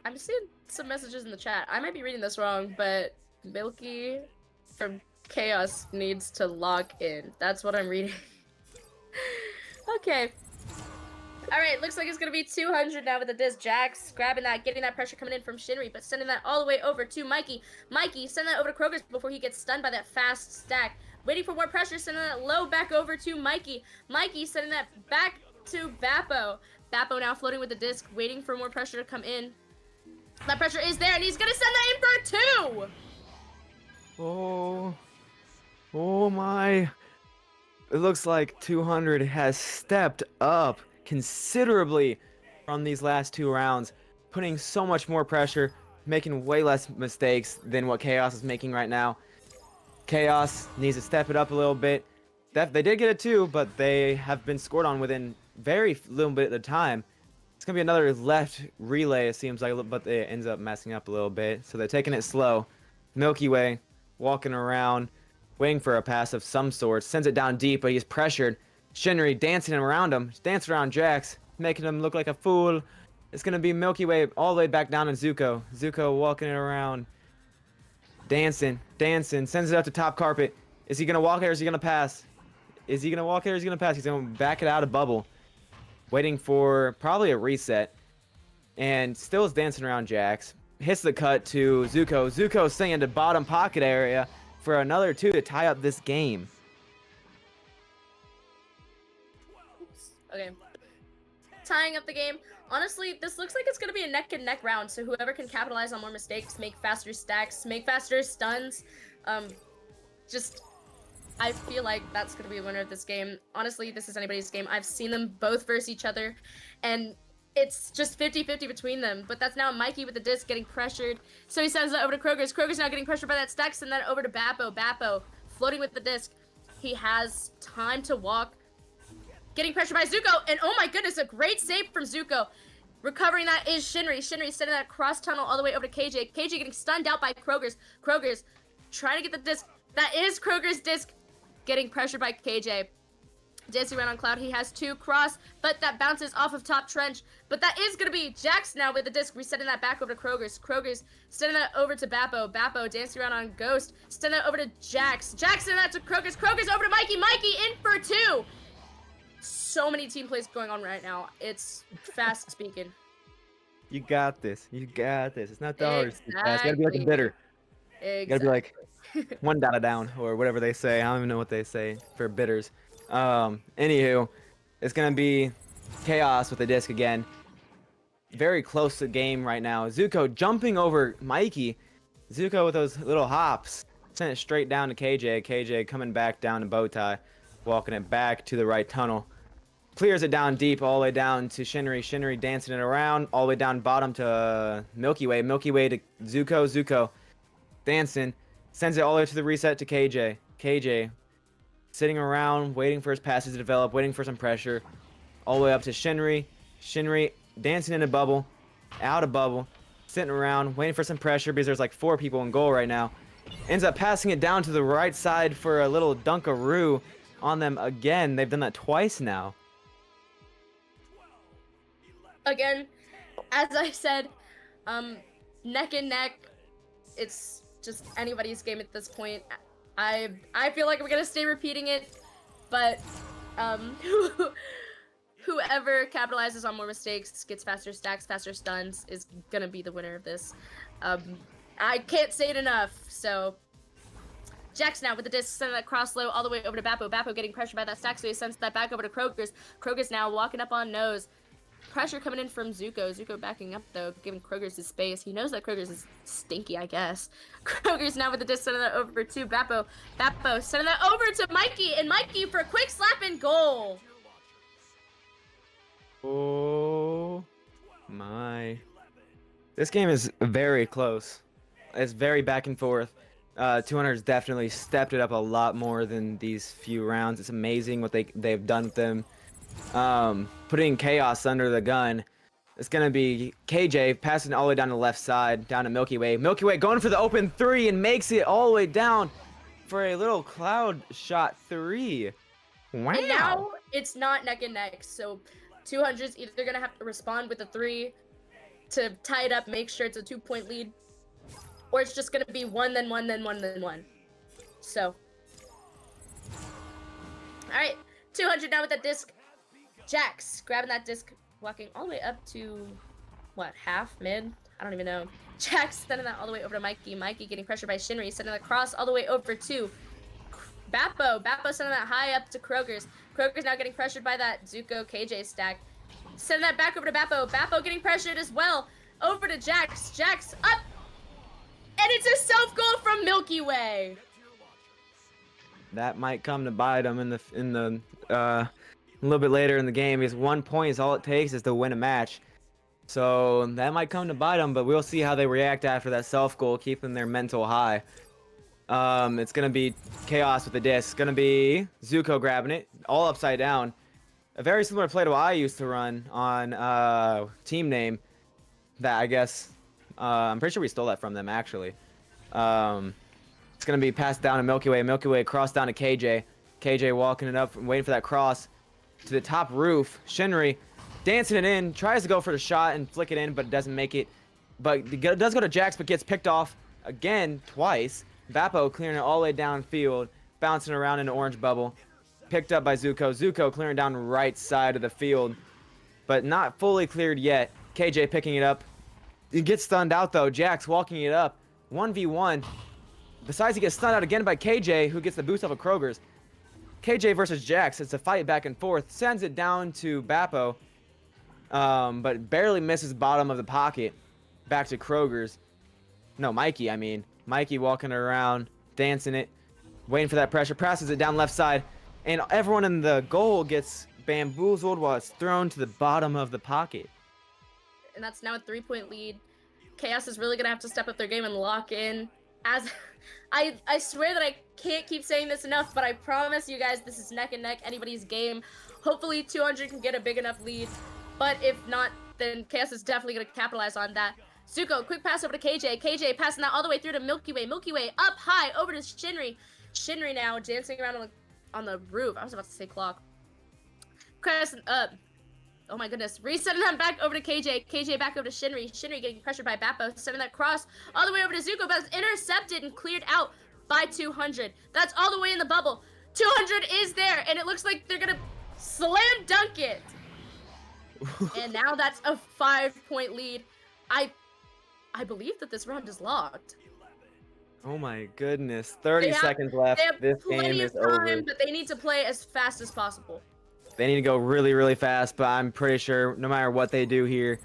[SPEAKER 5] I'm seeing some messages in the chat. I might be reading this wrong, but Milky from Chaos needs to lock in. That's what I'm reading. Okay. All right, looks like it's going to be 200 now with the disc. Jax grabbing that, getting that pressure coming in from Shinry, but sending that all the way over to Mikey. Mikey, send that over to Kroger's before he gets stunned by that fast stack. Waiting for more pressure, sending that low back over to Mikey. Mikey sending that back to Bappo. Bappo now floating with the disc, waiting for more pressure to come in. That pressure is there, and he's going to send that in for 2!
[SPEAKER 3] Oh my. It looks like 200 has stepped up considerably from these last 2 rounds, putting so much more pressure, making way less mistakes than what Chaos is making right now. Chaos needs to step it up a little bit. They did get it too, but they have been scored on within very little bit of time. It's going to be another left relay, it seems like, but it ends up messing up a little bit. So they're taking it slow. Milky Way walking around, waiting for a pass of some sort. Sends it down deep, but he's pressured. Shinry dancing around him, dancing around Jax, making him look like a fool. It's going to be Milky Way all the way back down to Zuko. Zuko walking it around, dancing, sends it up to top carpet. Is he going to walk it or is he going to pass? Is he going to walk it or is he going to pass? He's going to back it out of bubble. Waiting for probably a reset. And still is dancing around Jax. Hits the cut to Zuko. Zuko staying in the bottom pocket area for another 2 to tie up this game.
[SPEAKER 5] Okay. Tying up the game. Honestly, this looks like it's going to be a neck and neck round, so whoever can capitalize on more mistakes, make faster stacks, make faster stuns, I feel like that's going to be a winner of this game. Honestly, this is anybody's game. I've seen them both versus each other, and it's just 50-50 between them. But that's now Mikey with the disc getting pressured. So he sends that over to Kroger's. Kroger's now getting pressured by that stack, send that over to Bappo. Bappo floating with the disc. He has time to walk. Getting pressured by Zuko, and oh my goodness, a great save from Zuko. Recovering that is Shinry. Shinry sending that cross tunnel all the way over to KJ. KJ getting stunned out by Kroger's. Kroger's trying to get the disc. That is Kroger's disc. Getting pressured by KJ. Dancing around on Cloud. He has 2 cross, but that bounces off of top trench. But that is going to be Jax now with the disc. Resetting that back over to Kroger's. Kroger's sending that over to Bappo. Bappo dancing around on Ghost. Sending that over to Jax. Jax sending that to Kroger's. Kroger's over to Mikey. Mikey in for 2. so many team plays going on right now. It's fast speaking.
[SPEAKER 3] You got this. You got this. It's not the hardest. It's gotta be like a
[SPEAKER 5] Exactly.
[SPEAKER 3] bitter. You gotta be like
[SPEAKER 5] Exactly.
[SPEAKER 3] one data down or whatever they say. I don't even know what they say for bitters. Anywho, it's gonna be Chaos with the disc again. Very close to the game right now. Zuko jumping over Mikey. Zuko with those little hops sent it straight down to KJ. KJ coming back down to Bowtie, walking it back to the right tunnel. Clears it down deep, all the way down to Shinry. Shinry dancing it around, all the way down bottom to Milky Way. Milky Way to Zuko. Zuko dancing, sends it all the way to the reset to KJ. KJ sitting around, waiting for his passes to develop, waiting for some pressure. All the way up to Shinry. Shinry dancing in a bubble, out of bubble, sitting around, waiting for some pressure because there's like 4 people in goal right now. Ends up passing it down to the right side for a little dunkaroo on them again. They've done that twice now.
[SPEAKER 5] Again, as I said, neck and neck. It's just anybody's game at this point. I feel like we're gonna stay repeating it, but whoever capitalizes on more mistakes, gets faster stacks, faster stuns, is gonna be the winner of this. I can't say it enough. So Jax now with the disc, sending that cross low all the way over to Bappo. Bappo getting pressured by that stack, so he sends that back over to Kroger's. Kroger's now walking up on nose. Pressure coming in from Zuko. Zuko backing up though, giving Kroger's his space. He knows that Kroger's is stinky, I guess. Kroger's now with the disc, sending that over to Bappo. Bappo sending that over to Mikey, and Mikey for a quick slap and goal.
[SPEAKER 3] Oh my. This game is very close. It's very back and forth. 200's definitely stepped it up a lot more than these few rounds. It's amazing what they've done with them. Putting Chaos under the gun. It's gonna be KJ passing all the way down the left side, down to Milky Way. Milky Way going for the open 3 and makes it all the way down for a little cloud shot 3. Wow.
[SPEAKER 5] And now it's not neck and neck, so 200's either gonna have to respond with a 3 to tie it up, make sure it's a 2-point lead, or it's just gonna be 1, then 1, then 1, then 1. So, all right, 200 now with that disc. Jax grabbing that disc, walking all the way up to what, half, mid? I don't even know. Jax sending that all the way over to Mikey. Mikey getting pressured by Shinry, sending that cross all the way over to Bappo. Bappo sending that high up to Kroger's. Kroger's now getting pressured by that Zuko KJ stack. Sending that back over to Bappo. Bappo getting pressured as well. Over to Jax. Jax up. And it's a self-goal from Milky Way.
[SPEAKER 3] That might come to bite them in the a little bit later in the game, because 1 point is all it takes is to win a match. So that might come to bite them, but we'll see how they react after that self-goal, keeping their mental high. It's going to be Chaos with the disc. It's going to be Zuko grabbing it, all upside down. A very similar play to what I used to run on Team Name that I guess, I'm pretty sure we stole that from them, actually. It's going to be passed down to Milky Way. Milky Way cross down to KJ. KJ walking it up, waiting for that cross to the top roof. Shinry dancing it in, tries to go for the shot and flick it in, but doesn't make it. But it does go to Jax, but gets picked off again twice. Bappo clearing it all the way downfield, bouncing around in an orange bubble. Picked up by Zuko. Zuko clearing down the right side of the field, but not fully cleared yet. KJ picking it up. He gets stunned out though. Jax walking it up. 1v1. Besides, he gets stunned out again by KJ, who gets the boost off of Kroger's. KJ versus Jax. It's a fight back and forth. Sends it down to Bappo, but barely misses bottom of the pocket. Back to Kroger's. No, Mikey, I mean. Mikey walking around, dancing it, waiting for that pressure. Passes it down left side, and everyone in the goal gets bamboozled while it's thrown to the bottom of the pocket.
[SPEAKER 5] And that's now a 3-point lead. Chaos is really going to have to step up their game and lock in. As I swear that I can't keep saying this enough, but I promise you guys this is neck and neck, anybody's game. Hopefully 200 can get a big enough lead, but if not, then Chaos is definitely going to capitalize on that. Zuko, quick pass over to KJ. KJ passing that all the way through to Milky Way. Milky Way up high over to Shinry. Shinry now dancing around on the roof. I was about to say clock. Crescent up. Oh my goodness. Resetting that back over to KJ. KJ back over to Shinry. Shinry getting pressured by Bappo. Sending that cross all the way over to Zuko, but it's intercepted and cleared out by 200. That's all the way in the bubble. 200 is there, and it looks like they're going to Slam dunk it! And now that's a 5-point lead. I believe that this round is locked.
[SPEAKER 3] Oh my goodness.
[SPEAKER 5] They
[SPEAKER 3] 30
[SPEAKER 5] have-
[SPEAKER 3] seconds left.
[SPEAKER 5] They have
[SPEAKER 3] This
[SPEAKER 5] plenty
[SPEAKER 3] game
[SPEAKER 5] of
[SPEAKER 3] is
[SPEAKER 5] time,
[SPEAKER 3] over.
[SPEAKER 5] but they need to play as fast as possible.
[SPEAKER 3] They need to go really, really fast, but I'm pretty sure no matter what they do here,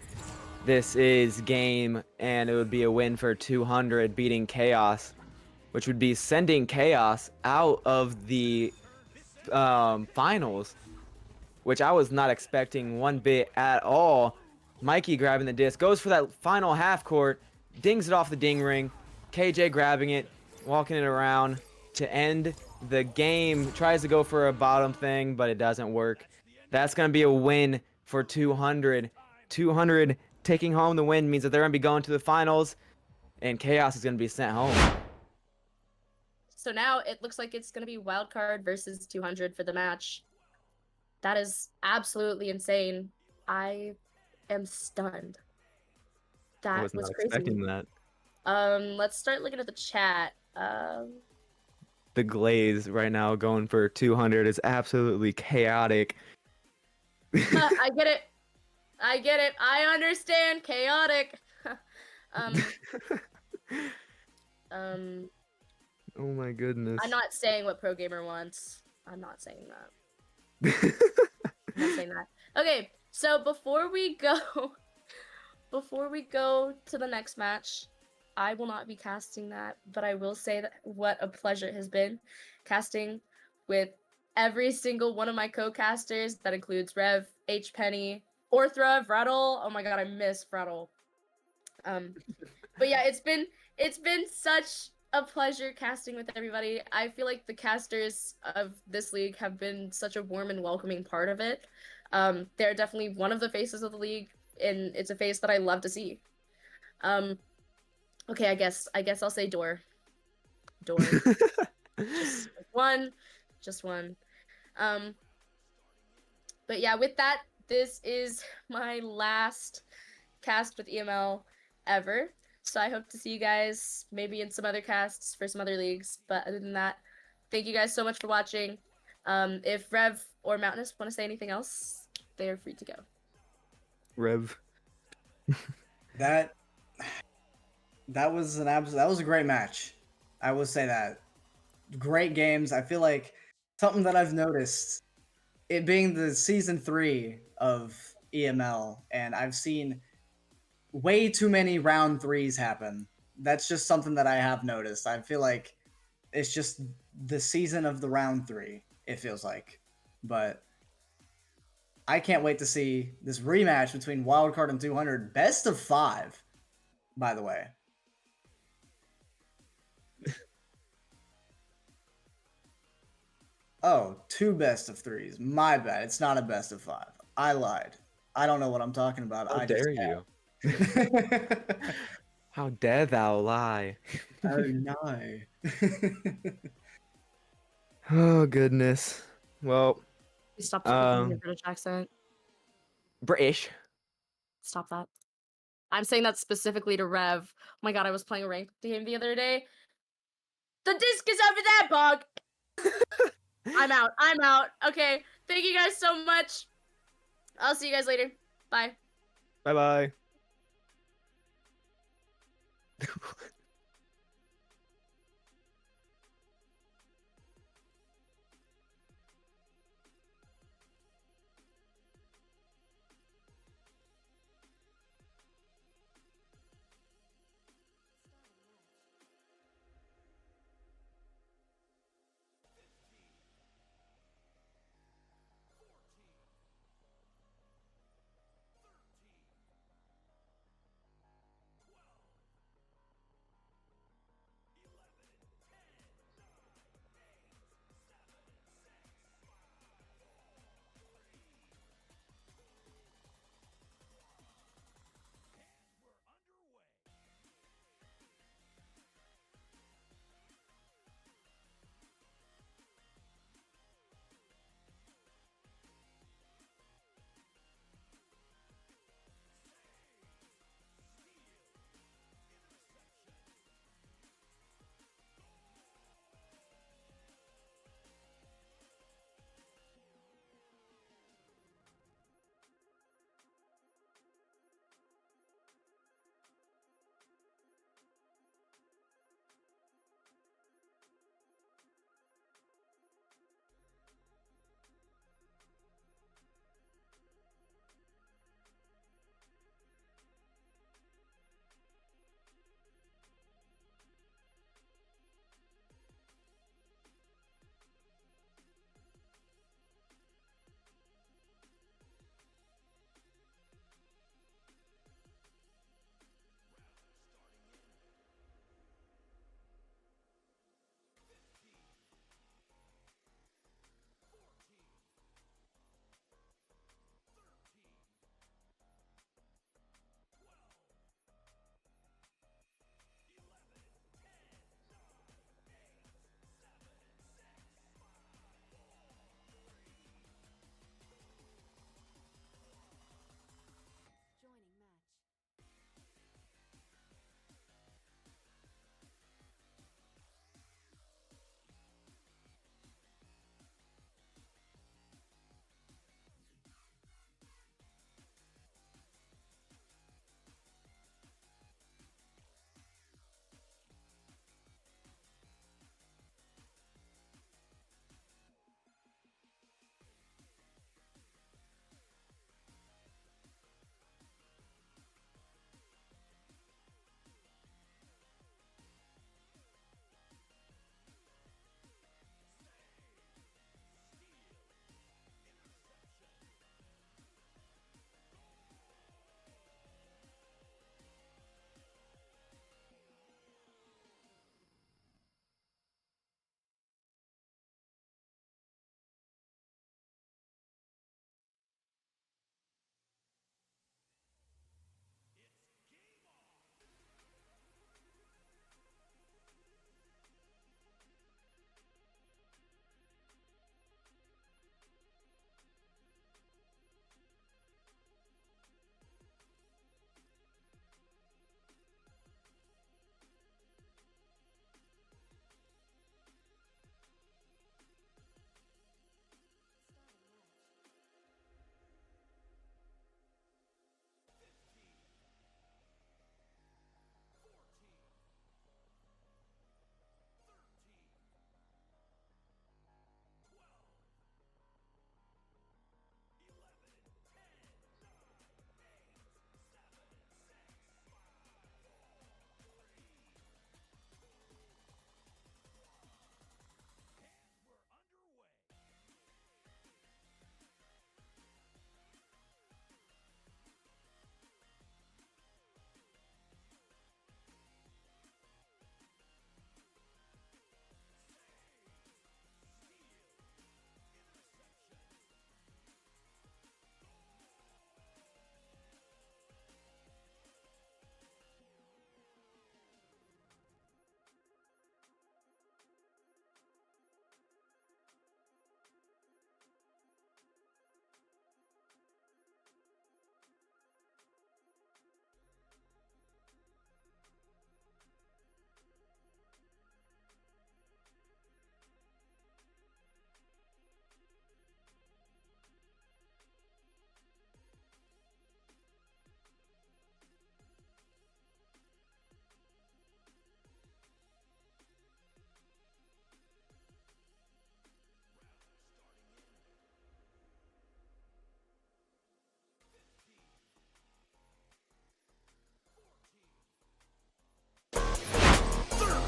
[SPEAKER 3] this is game, and it would be a win for 200 beating Chaos, which would be sending Chaos out of the finals, which I was not expecting one bit at all. Mikey grabbing the disc, goes for that final half court, dings it off the ding ring. KJ grabbing it, walking it around to end the game. Tries to go for a bottom thing, but it doesn't work. That's going to be a win for 200. 200 taking home the win means that they're going to be going to the finals, and Chaos is going to be sent home.
[SPEAKER 5] So now it looks like it's going to be Wildcard versus 200 for the match. That is absolutely insane. I am stunned. That
[SPEAKER 3] I was not
[SPEAKER 5] crazy.
[SPEAKER 3] expecting that.
[SPEAKER 5] Let's start looking at the chat.
[SPEAKER 3] The glaze right now going for 200 is absolutely chaotic.
[SPEAKER 5] I get it. I get it. I understand. Chaotic.
[SPEAKER 3] Oh my goodness.
[SPEAKER 5] I'm not saying what Pro Gamer wants. I'm not saying that. I'm not saying that. Okay, so before we go to the next match, I will not be casting that, but I will say that what a pleasure it has been casting with every single one of my co-casters. That includes Rev, H Penny, Orthra, Vrattle. Oh my god, I miss Vrattle. But yeah, it's been such a pleasure casting with everybody. I feel like the casters of this league have been such a warm and welcoming part of it. They're definitely one of the faces of the league, and it's a face that I love to see. Okay, I guess I'll say Door. just one. But yeah, with that, this is my last cast with EML ever. So I hope to see you guys maybe in some other casts for some other leagues. But other than that, thank you guys so much for watching. If Rev or Mountainous want to say anything else, they are free to go.
[SPEAKER 3] Rev.
[SPEAKER 6] That was a great match. I will say that. Great games. I feel like something that I've noticed, it being the season 3 of EML, and I've seen way too many round 3s happen. That's just something that I have noticed. I feel like it's just the season of the round 3, it feels like. But I can't wait to see this rematch between Wildcard and 200. Best of 5, by the way. Oh, 2 best of 3s. My bad. It's not a best of 5. I lied. I don't know what I'm talking about.
[SPEAKER 3] How dare you? How dare thou lie?
[SPEAKER 6] Oh no.
[SPEAKER 3] Oh goodness. Well,
[SPEAKER 5] Stop speaking your British accent.
[SPEAKER 3] British.
[SPEAKER 5] Stop that. I'm saying that specifically to Rev. Oh my god, I was playing a ranked game the other day. The disc is over there, Bog! I'm out. Okay, thank you guys so much. I'll see you guys later. Bye.
[SPEAKER 3] Bye-bye.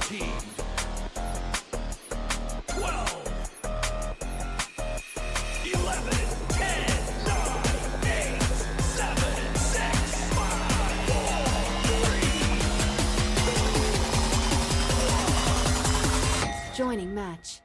[SPEAKER 2] 13, 12, 11, 10, 9, 8, 7, 6, 5, 4, 3.
[SPEAKER 1] Joining match.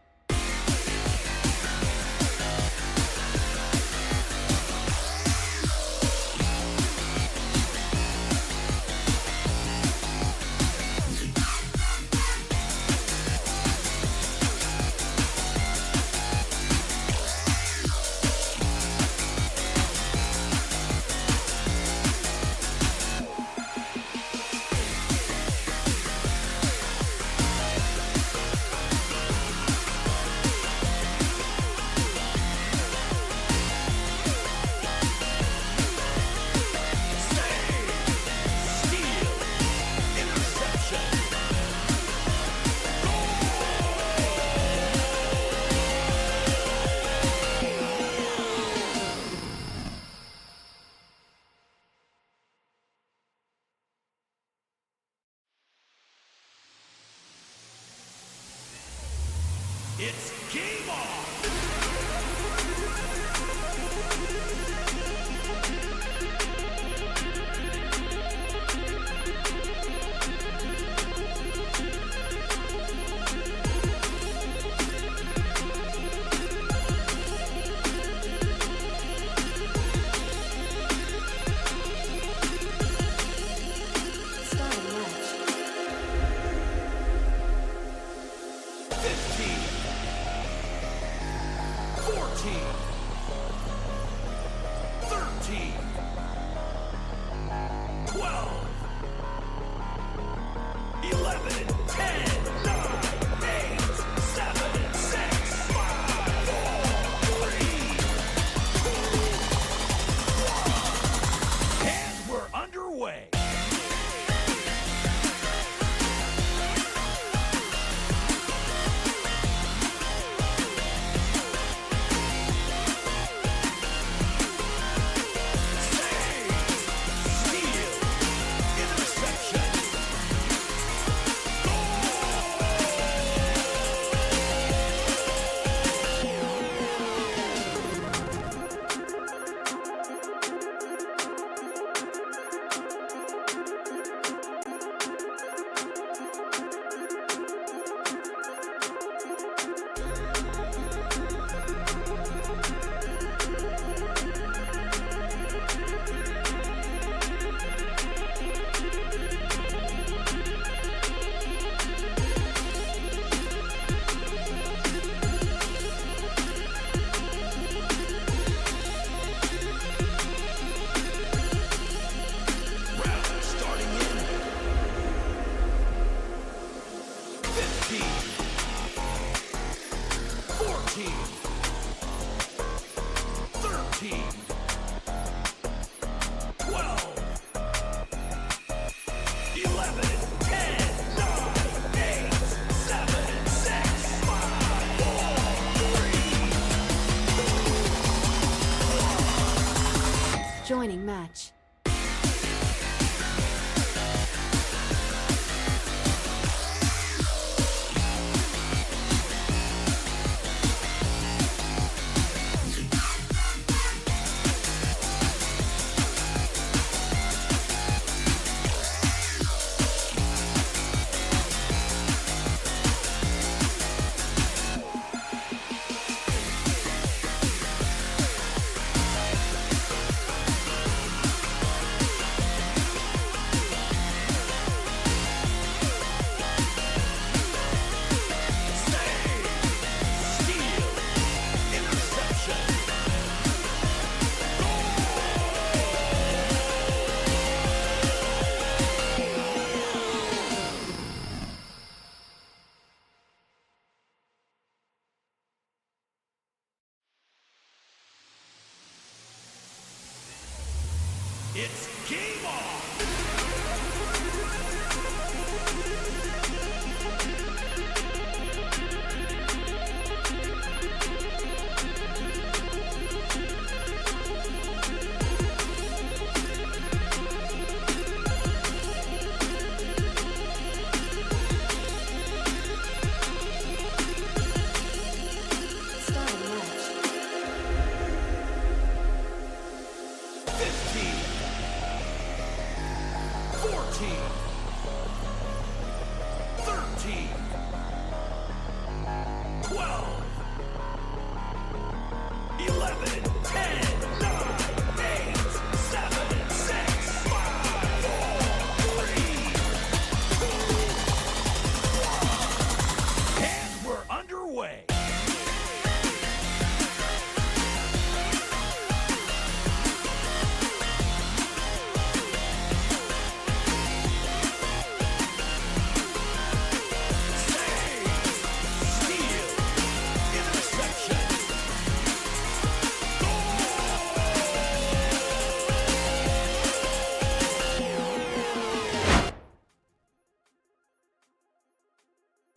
[SPEAKER 2] Steal, interception. It's game on!
[SPEAKER 1] Starting match.
[SPEAKER 2] 15, 14, 13, 12, 11, 10, 9, 8, 7, 6, 5, 4, 3. And we're underway. Steal, interception. Round starting in 15, 14, 13, 12, 11, 10, 9, 8, 7, 6, 5, 4, 3.
[SPEAKER 1] Joining match.
[SPEAKER 2] 13, 12, 11, 10, 9, 8, 7, 6, 5, 4, 3, 2, 1. And we're underway.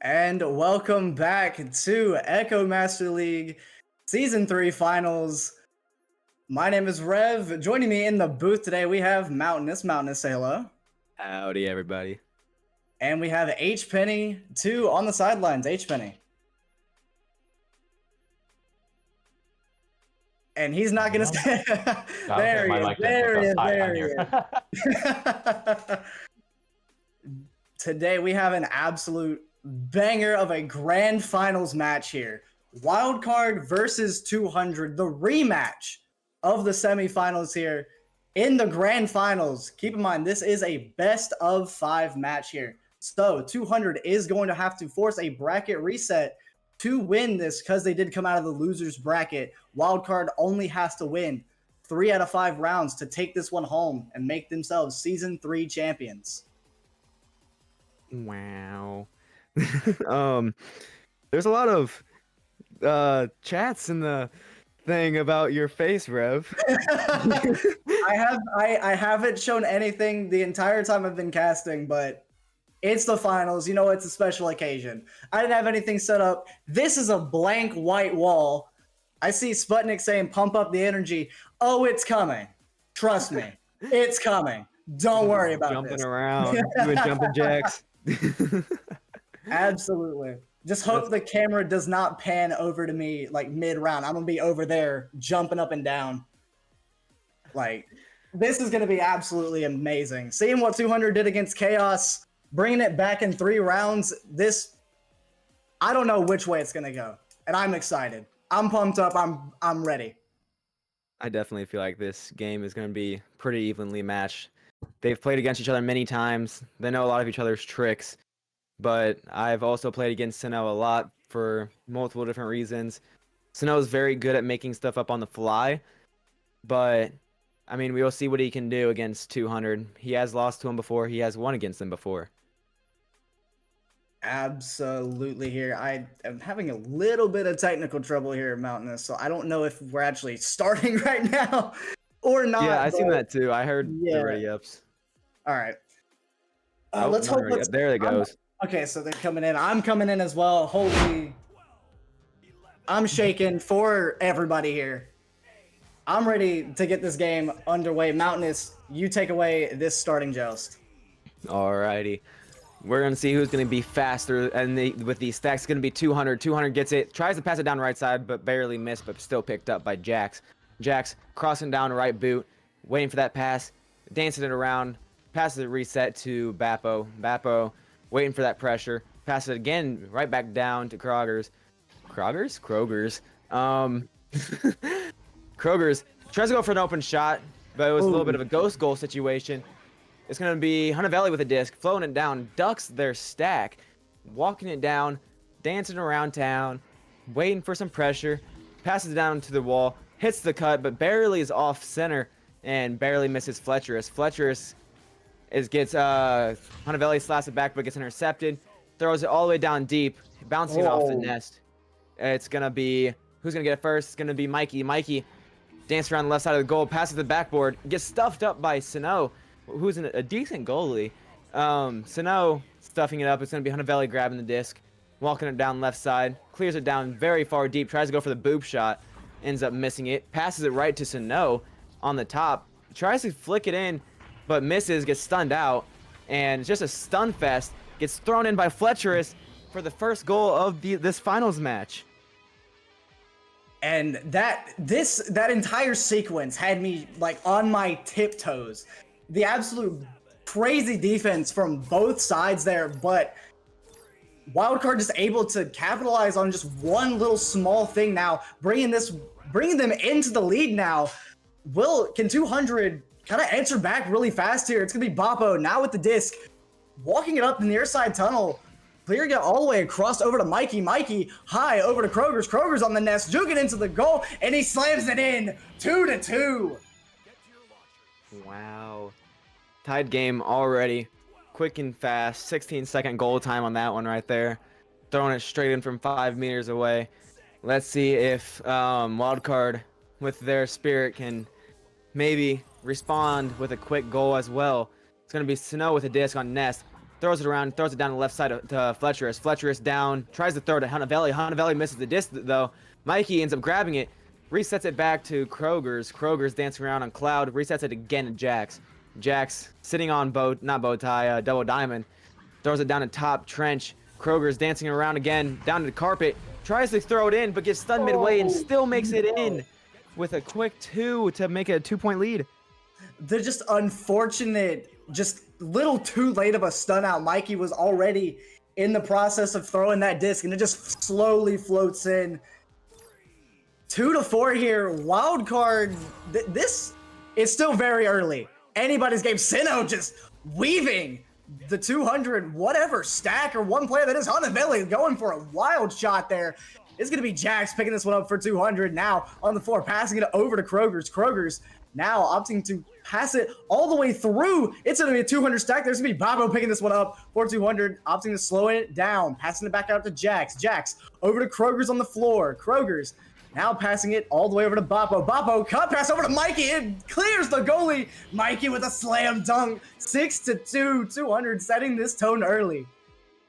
[SPEAKER 6] And welcome back to Echo Master League Season 3 Finals. My name is Rev. Joining me in the booth today, we have Mountainous. Mountainous, say hello.
[SPEAKER 3] Howdy, everybody.
[SPEAKER 6] And we have H Penny 2 on the sidelines. H Penny. And he's not going to stay. There he is. There he is. There he is. Today we have an absolute banger of a grand finals match here. Wildcard versus 200, the rematch of the semifinals here in the grand finals. Keep in mind, this is a best of 5 match here. So 200 is going to have to force a bracket reset to win this because they did come out of the losers bracket. Wildcard only has to win 3 out of 5 rounds to take this one home and make themselves Season 3 champions.
[SPEAKER 3] Wow. There's a lot of chats in the thing about your face, Rev.
[SPEAKER 6] I haven't shown anything the entire time I've been casting, but it's the finals. You know, it's a special occasion. I didn't have anything set up. This is a blank white wall. I see Sputnik saying, pump up the energy. Oh, it's coming. Trust me. It's coming. Don't worry about
[SPEAKER 3] Jumping
[SPEAKER 6] this.
[SPEAKER 3] around, doing jumping jacks.
[SPEAKER 6] Absolutely. Just hope the camera does not pan over to me like mid-round. I'm going to be over there jumping up and down. Like, this is going to be absolutely amazing. Seeing what 200 did against Chaos, bringing it back in 3 rounds, I don't know which way it's going to go. And I'm excited. I'm pumped up. I'm ready.
[SPEAKER 3] I definitely feel like this game is going to be pretty evenly matched. They've played against each other many times. They know a lot of each other's tricks. But I've also played against Sinnoh a lot for multiple different reasons. Sinnoh is very good at making stuff up on the fly. But, I mean, we will see what he can do against 200. He has lost to him before. He has won against him before.
[SPEAKER 6] Absolutely here. I am having a little bit of technical trouble here, Mountainous, so I don't know if we're actually starting right now or not.
[SPEAKER 3] Yeah, I seen that too. I heard the ready-ups.
[SPEAKER 6] All right.
[SPEAKER 3] Oh,
[SPEAKER 6] let's hope.
[SPEAKER 3] There it goes.
[SPEAKER 6] Okay, so they're coming in. I'm coming in as well. Holy. I'm shaking for everybody here. I'm ready to get this game underway. Mountainous, you take away this starting joust.
[SPEAKER 3] Alrighty. We're going to see who's going to be faster, and with these stacks, it's going to be 200. 200 gets it, tries to pass it down right side, but barely missed, but still picked up by Jax. Jax crossing down right boot, waiting for that pass, dancing it around, passes it reset to Bappo. Bappo waiting for that pressure, passes it again right back down to Krogers. Krogers? Krogers tries to go for an open shot, but it was a little bit of a ghost goal situation. It's going to be Hunavelli with a disc, floating it down, ducks their stack, walking it down, dancing around town, waiting for some pressure, passes it down to the wall, hits the cut, but barely is off center and barely misses Fletcherus. Fletcherus gets Hunavelli slaps it back, but gets intercepted, throws it all the way down deep, bouncing it off the nest. It's going to be, who's going to get it first? It's going to be Mikey. Mikey dances around the left side of the goal, passes the backboard, gets stuffed up by Sinnoh, who's a decent goalie. Sinnoh stuffing it up. It's going to be Hunavelli grabbing the disc, walking it down left side, clears it down very far deep, tries to go for the boop shot, ends up missing it, passes it right to Sinnoh on the top, tries to flick it in, but misses, gets stunned out, and it's just a stun fest, gets thrown in by Fletcherus for the first goal of this finals match.
[SPEAKER 6] And that entire sequence had me like on my tiptoes. The absolute crazy defense from both sides there, but Wildcard just able to capitalize on just one little small thing now, bringing them into the lead now. Can 200 kind of answer back really fast here? It's gonna be Boppo now with the disc, walking it up the near side tunnel, clearing it all the way across over to Mikey. Mikey high over to Kroger's. Kroger's on the nest, juking into the goal, and he slams it in. 2-2.
[SPEAKER 3] Wow. Tied game already. Quick and fast. 16-second goal time on that one right there. Throwing it straight in from 5 meters away. Let's see if Wildcard with their spirit can maybe respond with a quick goal as well. It's going to be Snow with a disc on Nest. Throws it around, throws it down the left side to Fletcherus. Fletcherus down, tries to throw it to Hunavelli. Hunavelli misses the disc though. Mikey ends up grabbing it, resets it back to Kroger's. Kroger's dancing around on Cloud, resets it again to Jax. Jax sitting on double diamond, throws it down to top trench. Kroger's dancing around again, down to the carpet, tries to throw it in, but gets stunned midway and still makes it in with a quick 2 to make it a 2-point lead.
[SPEAKER 6] They're just unfortunate, just little too late of a stun out. Mikey was already in the process of throwing that disc, and it just slowly floats in. 2-4 here. Wildcard. This is still very early. Anybody's game. Sinnoh just weaving the 200 whatever stack or one player that is Hunavelli going for a wild shot there. It's going to be Jax picking this one up for 200 now on the floor, passing it over to Kroger's. Kroger's now opting to pass it all the way through. It's going to be a 200 stack. There's going to be Boppo picking this one up for 200, opting to slow it down, passing it back out to Jax. Jax over to Kroger's on the floor. Kroger's now passing it all the way over to Boppo. Boppo cut pass over to Mikey. It clears the goalie. Mikey with a slam dunk. 6-2, 200 setting this tone early.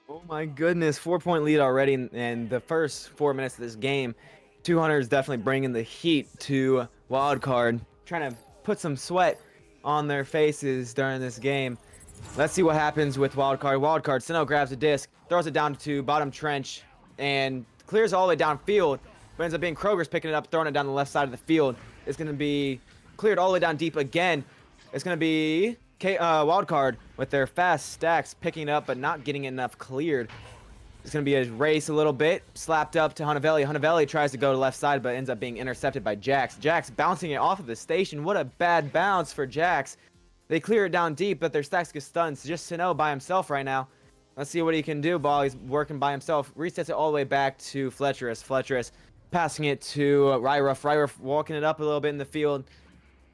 [SPEAKER 3] Oh my goodness, 4-point lead already in the first 4 minutes of this game. 200 is definitely bringing the heat to Wildcard, trying to put some sweat on their faces during this game. Let's see what happens with Wildcard. Wildcard, Sinnoh grabs a disc, throws it down to bottom trench, and clears all the way downfield. But ends up being Kroger's picking it up, throwing it down the left side of the field. It's going to be cleared all the way down deep again. It's going to be Wildcard with their fast stacks picking it up but not getting enough cleared. It's going to be a race a little bit, slapped up to Hunavelli. Hunavelli tries to go to left side but ends up being intercepted by Jax. Jax bouncing it off of the station. What a bad bounce for Jax. They clear it down deep, but their stacks get stunned. So just Sinnoh by himself right now. Let's see what he can do while he's working by himself. Resets it all the way back to Fletcherus. Fletcherus passing it to Ryruff. Ryruff walking it up a little bit in the field,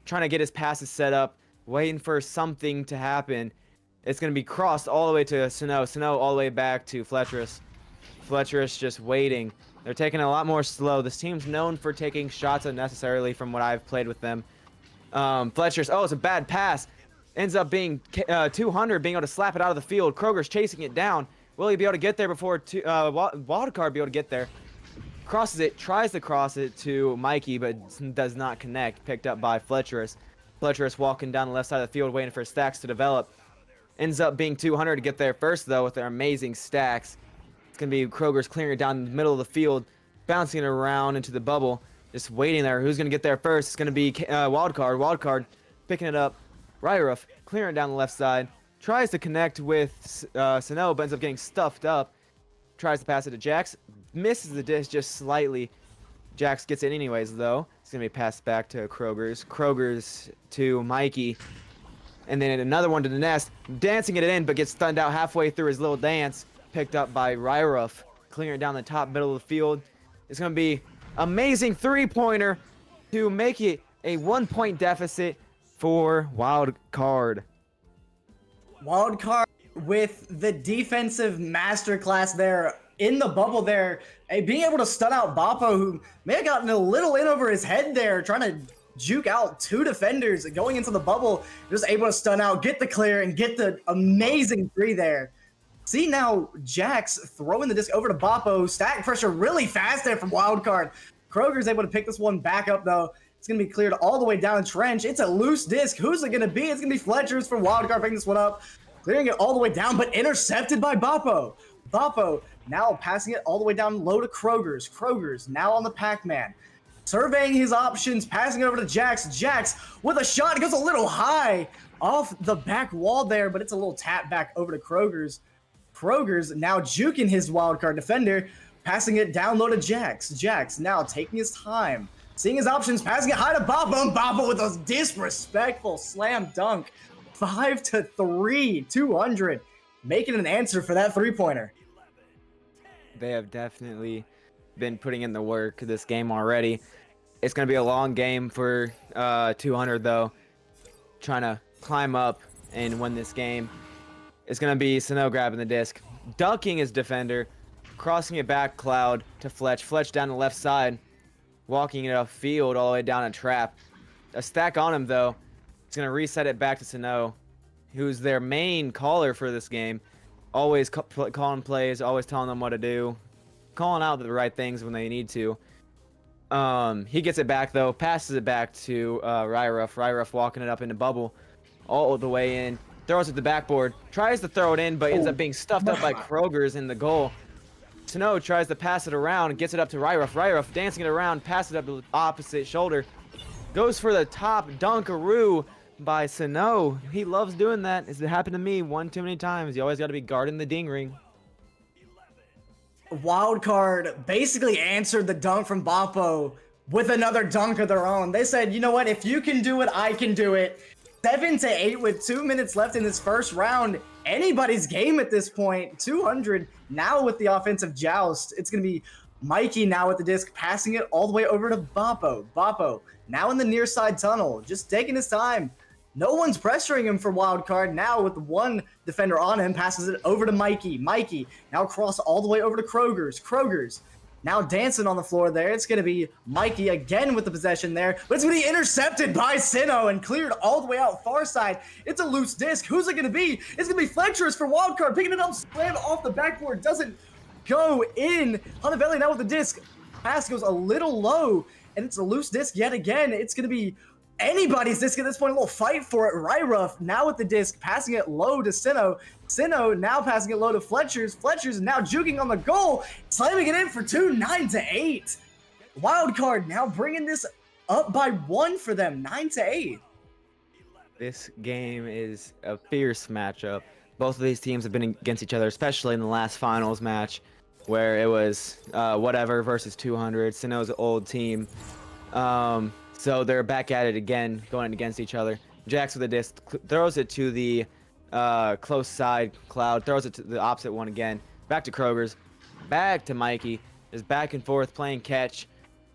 [SPEAKER 3] trying to get his passes set up, waiting for something to happen. It's going to be crossed all the way to Sinnoh. Sinnoh all the way back to Fletcherus. Fletcherus just waiting. They're taking it a lot more slow. This team's known for taking shots unnecessarily from what I've played with them. Fletcherus, oh, it's a bad pass. Ends up being 200, being able to slap it out of the field. Kroger's chasing it down. Will he be able to get there before Wildcard be able to get there? Crosses it, tries to cross it to Mikey, but does not connect. Picked up by Fletcherus. Fletcherus walking down the left side of the field, waiting for stacks to develop. Ends up being 200 to get there first, though, with their amazing stacks. It's going to be Kroger's clearing it down the middle of the field, bouncing it around into the bubble, just waiting there. Who's going to get there first? It's going to be Wildcard. Wildcard picking it up. Ryruff clearing it down the left side. Tries to connect with Sinnoh, but ends up getting stuffed up. Tries to pass it to Jax. Misses the disc just slightly. Jax gets it anyways, though. It's going to be passed back to Kroger's. Kroger's to Mikey. And then another one to the nest. Dancing it in, but gets stunned out halfway through his little dance. Picked up by Ryruff. Clearing it down the top middle of the field. It's going to be amazing three-pointer to make it a 1-point deficit for Wildcard.
[SPEAKER 6] Wildcard with the defensive masterclass there in the bubble there. Being able to stun out Boppo, who may have gotten a little in over his head there, trying to juke out two defenders going into the bubble. Just able to stun out, get the clear, and get the amazing three there. See now Jax throwing the disc over to Boppo. Stack pressure really fast there from Wildcard. Kroger's able to pick this one back up, though. It's going to be cleared all the way down trench. It's a loose disc. Who's it going to be? It's going to be Fletcher's for Wildcard picking this one up. Clearing it all the way down, but intercepted by Boppo. Boppo now passing it all the way down low to Kroger's. Kroger's now on the Pac-Man. Surveying his options, passing it over to Jax. Jax with a shot. It goes a little high off the back wall there, but it's a little tap back over to Kroger's. Kroger's, now juking his wildcard defender, passing it down low to Jax. Jax now taking his time, seeing his options, passing it high to Boppo, and Boppo with a disrespectful slam dunk. 5-3, 200, making an answer for that three-pointer.
[SPEAKER 3] They have definitely been putting in the work this game already. It's going to be a long game for 200, though. Trying to climb up and win this game. It's going to be Sano grabbing the disc, dunking his defender, crossing it back, Cloud to Fletch. Fletch down the left side, walking it upfield all the way down a trap. A stack on him, though. It's going to reset it back to Sano, who's their main caller for this game. Always calling plays, always telling them what to do, calling out the right things when they need to. He gets it back, though, passes it back to Ryruff. Ryruff walking it up into bubble all the way in. Throws it to the backboard, tries to throw it in, but ends up being stuffed up by Kroger's in the goal. Sano tries to pass it around, gets it up to Ryruff. Ryruff dancing it around, passes it up to the opposite shoulder. Goes for the top dunkaroo by Sano. He loves doing that. It's happened to me one too many times. You always got to be guarding the ding ring.
[SPEAKER 6] Wildcard basically answered the dunk from Boppo with another dunk of their own. They said, you know what, if you can do it, I can do it. 7-8 with 2 minutes left in this first round. Anybody's game at this point. 200 now with the offensive joust. It's going to be Mikey now with the disc, passing it all the way over to Boppo. Boppo now in the near side tunnel, just taking his time. No one's pressuring him for wildcard. Now with one defender on him, passes it over to Mikey. Mikey now cross all the way over to Kroger's. Kroger's now dancing on the floor there. It's going to be Mikey again with the possession there, but it's going to be intercepted by Sino and cleared all the way out far side. It's a loose disc. Who's it going to be? It's going to be Fletcher's for wildcard, picking it up, slam off the backboard. Doesn't go in. Hanabelli now with the disc. Pass goes a little low, and it's a loose disc yet again. It's going to be anybody's disc at this point. A little fight for it. Ryruff now with the disc, passing it low to Sino. Sino now passing it low to Fletcher's. Fletcher's now juking on the goal, slamming it in for 2, 9-8. Wildcard now bringing this up by 1 for them, 9-8.
[SPEAKER 3] This game is a fierce matchup. Both of these teams have been against each other, especially in the last finals match, where it was whatever versus 200. Sino's old team. So they're back at it again, going against each other. Jax with the disc, throws it to the close side. Cloud throws it to the opposite one again. Back to Kroger's. Back to Mikey. Is back and forth playing catch.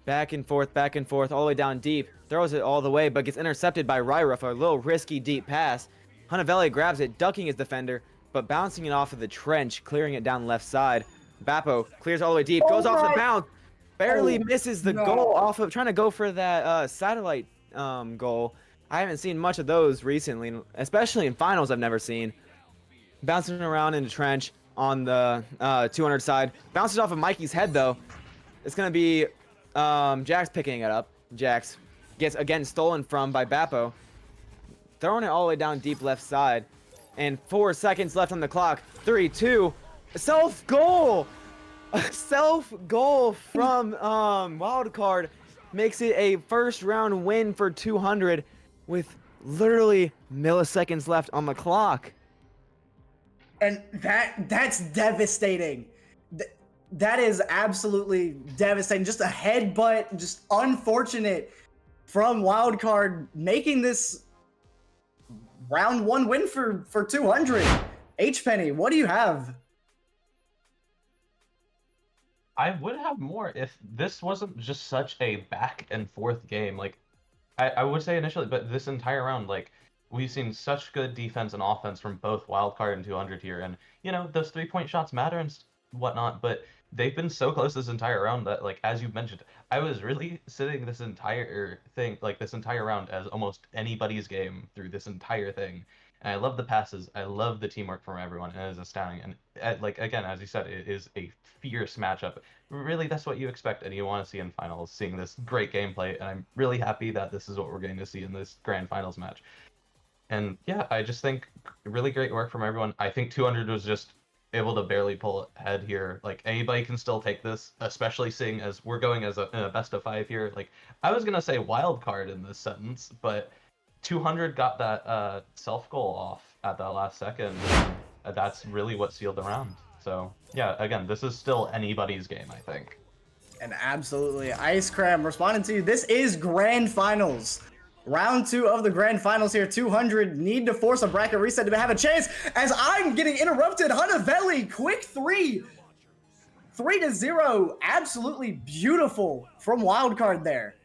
[SPEAKER 3] Back and forth, all the way down deep. Throws it all the way, but gets intercepted by Ryruff. A little risky deep pass. Hanaveli grabs it, ducking his defender, but bouncing it off of the trench, clearing it down left side. Bappo clears all the way deep, goes off the bounce. Barely misses the goal off of trying to go for that satellite goal. I haven't seen much of those recently, especially in finals. I've never seen. Bouncing around in the trench on the 200 side. Bounces off of Mikey's head, though. It's going to be Jax picking it up. Jax gets, again, stolen from by Bappo. Throwing it all the way down deep left side. And 4 seconds left on the clock. 3, 2, self-goal! A self-goal from Wildcard makes it a first-round win for 200 with literally milliseconds left on the clock.
[SPEAKER 6] And that's devastating. That is absolutely devastating. Just a headbutt, just unfortunate from Wildcard, making this round 1 win for 200. H-Penny, what do you have?
[SPEAKER 7] I would have more if this wasn't just such a back and forth game. Like, I would say initially, but this entire round, like, we've seen such good defense and offense from both Wildcard and 200 here. And, you know, those 3-point shots matter and whatnot, but they've been so close this entire round that, like, as you mentioned, I was really sitting this entire thing, like, this entire round as almost anybody's game through this entire thing. And I love the passes. I love the teamwork from everyone. And it is astounding. And like, again, as you said, it is a fierce matchup. Really, that's what you expect and you want to see in finals, seeing this great gameplay. And I'm really happy that this is what we're getting to see in this grand finals match. And yeah, I just think really great work from everyone. I think 200 was just able to barely pull ahead here. Like, anybody can still take this, especially seeing as we're going as in a best of 5 here. Like, I was going to say wild card in this sentence, but 200 got that self goal off at that last second. that's really what sealed the round. So yeah, again, this is still anybody's game, I think.
[SPEAKER 6] And absolutely, Ice Cram responding to you. This is Grand Finals. Round 2 of the Grand Finals here. 200 need to force a bracket reset to have a chance. As I'm getting interrupted, Hunavelli, quick 3. 3-0. Absolutely beautiful from Wildcard there.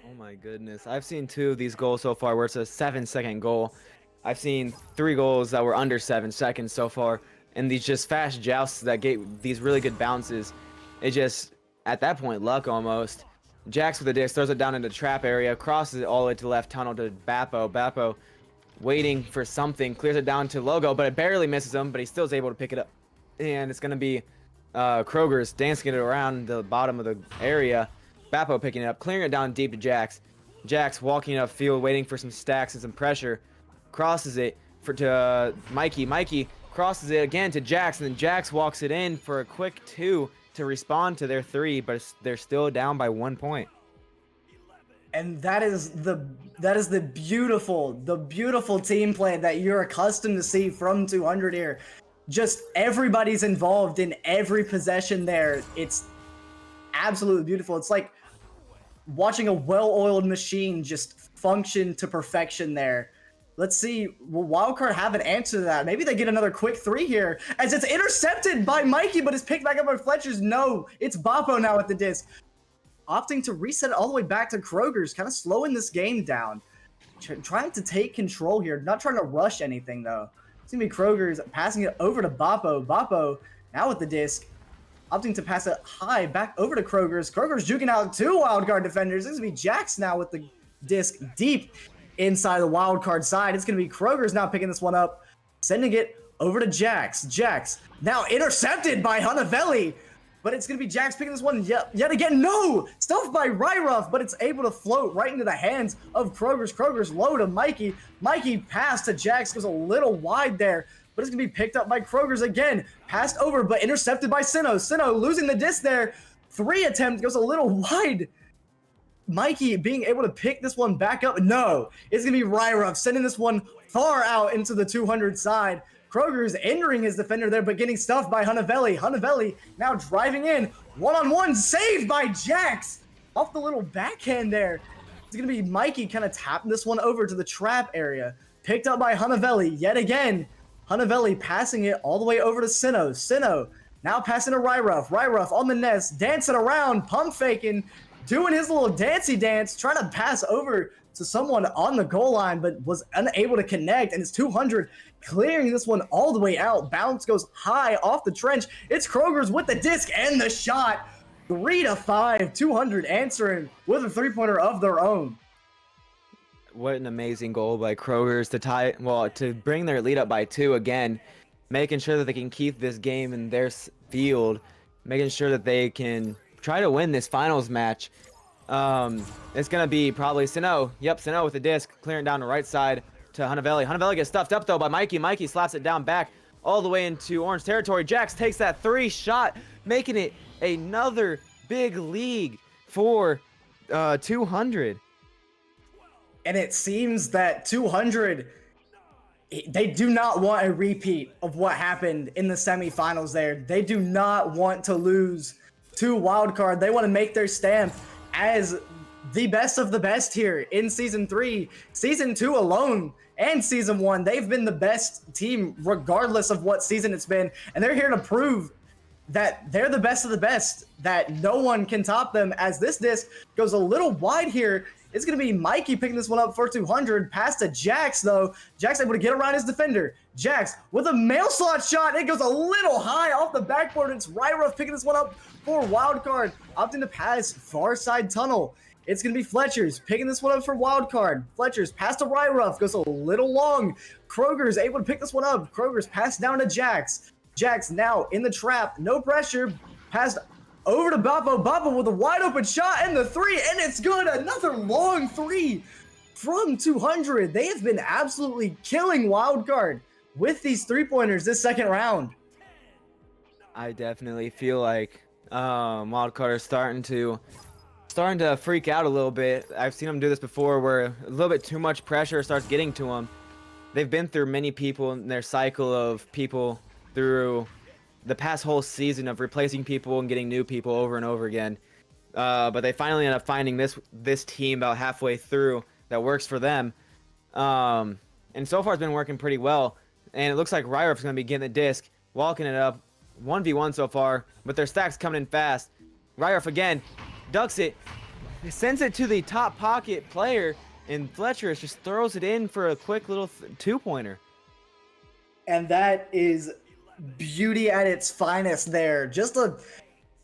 [SPEAKER 3] Oh my goodness. I've seen 2 of these goals so far where it's a 7-second goal. I've seen 3 goals that were under 7 seconds so far. And these just fast jousts that gave these really good bounces. It just, at that point, luck almost. Jax with the disc throws it down into the trap area, crosses it all the way to the left tunnel to Bappo. Bappo waiting for something, clears it down to Logo, but it barely misses him, but he still is able to pick it up. And it's going to be Kroger's dancing it around the bottom of the area. Bappo picking it up, clearing it down deep to Jax. Jax walking upfield, waiting for some stacks and some pressure. Crosses it to Mikey. Mikey crosses it again to Jax, and then Jax walks it in for a quick 2 to respond to their 3, but they're still down by 1 point.
[SPEAKER 6] And that is the beautiful team play that you're accustomed to see from 200 here. Just everybody's involved in every possession there. It's absolutely beautiful. It's like watching a well-oiled machine just function to perfection there. Let's see, will Wildcard have an answer to that? Maybe they get another quick 3 here, as it's intercepted by Mikey, but it's picked back up by Fletcher's. No, it's Bappo now with the disc. Opting to reset it all the way back to Kroger's, kind of slowing this game down. Trying to take control here, not trying to rush anything though. It's gonna be Kroger's passing it over to Bappo. Bappo now with the disc, opting to pass it high back over to Kroger's. Kroger's juking out 2 Wildcard defenders. This is gonna be Jax now with the disc deep inside the Wildcard side. It's gonna be Kroger's now picking this one up, sending it over to Jax. Jax now intercepted by Hunavelli, but it's gonna be Jax picking this one yet again. No! Stuffed by Ryruff, but it's able to float right into the hands of Kroger's. Kroger's low to Mikey. Mikey pass to Jax goes a little wide there, but it's gonna be picked up by Kroger's again. Passed over, but intercepted by Sinnoh. Sinnoh losing the disc there. 3 attempts, goes a little wide. Mikey being able to pick this one back up. No, it's gonna be Ryruff sending this one far out into the 200 side. Kroger's entering his defender there, but getting stuffed by Hunavelli. Hunavelli now driving in, one-on-one, saved by Jax off the little backhand there. It's gonna be Mikey kind of tapping this one over to the trap area. Picked up by Hunavelli yet again. Hunavelli passing it all the way over to Sinnoh. Sinnoh now passing to Ryruff. Ryruff on the nest, dancing around, pump faking, doing his little dancey dance, trying to pass over to someone on the goal line, but was unable to connect, and it's 200 clearing this one all the way out. Bounce goes high off the trench. It's Kroger's with the disc and the shot. 3-5, 200 answering with a 3-pointer of their own.
[SPEAKER 3] What an amazing goal by Kroger's to bring their lead up by 2 again, making sure that they can keep this game in their field, making sure that they can try to win this finals match. It's gonna be probably Sinnoh. Yep, Sinnoh with the disc, clearing down the right side to Hunavelli. Hunavelli gets stuffed up though by Mikey. Mikey slaps it down back all the way into orange territory. Jax takes that 3 shot, making it another big league for 200.
[SPEAKER 6] And it seems that 200, they do not want a repeat of what happened in the semifinals there. They do not want to lose to Wildcard. They want to make their stamp as the best of the best here in Season 3. Season 2 alone and Season 1, they've been the best team regardless of what season it's been. And they're here to prove that they're the best of the best, that no one can top them, as this disc goes a little wide here. It's going to be Mikey picking this one up for 200. Pass to Jax, though. Jax able to get around his defender. Jax with a mail slot shot. It goes a little high off the backboard. It's Ryruff picking this one up for Wildcard. Opting to pass far side tunnel. It's going to be Fletcher's picking this one up for Wildcard. Fletcher's pass to Ryruff. Goes a little long. Kroger's able to pick this one up. Kroger's pass down to Jax. Jax now in the trap. No pressure. Passed over to Bappo. Bappo with a wide open shot and the 3, and it's good. Another long 3 from 200. They have been absolutely killing Wildcard with these 3-pointers this second round.
[SPEAKER 3] I definitely feel like Wildcard is starting to freak out a little bit. I've seen them do this before, where a little bit too much pressure starts getting to them, they've been through many people in their cycle of people through the past whole season of replacing people and getting new people over and over again. But they finally end up finding this team about halfway through that works for them. And so far it's been working pretty well. And it looks like Ryrov's going to be getting the disc, walking it up. 1v1 so far, but their stacks coming in fast. Ryrov again ducks it, sends it to the top pocket player, and Fletcher just throws it in for a quick little two-pointer.
[SPEAKER 6] And that is beauty at its finest there. Just a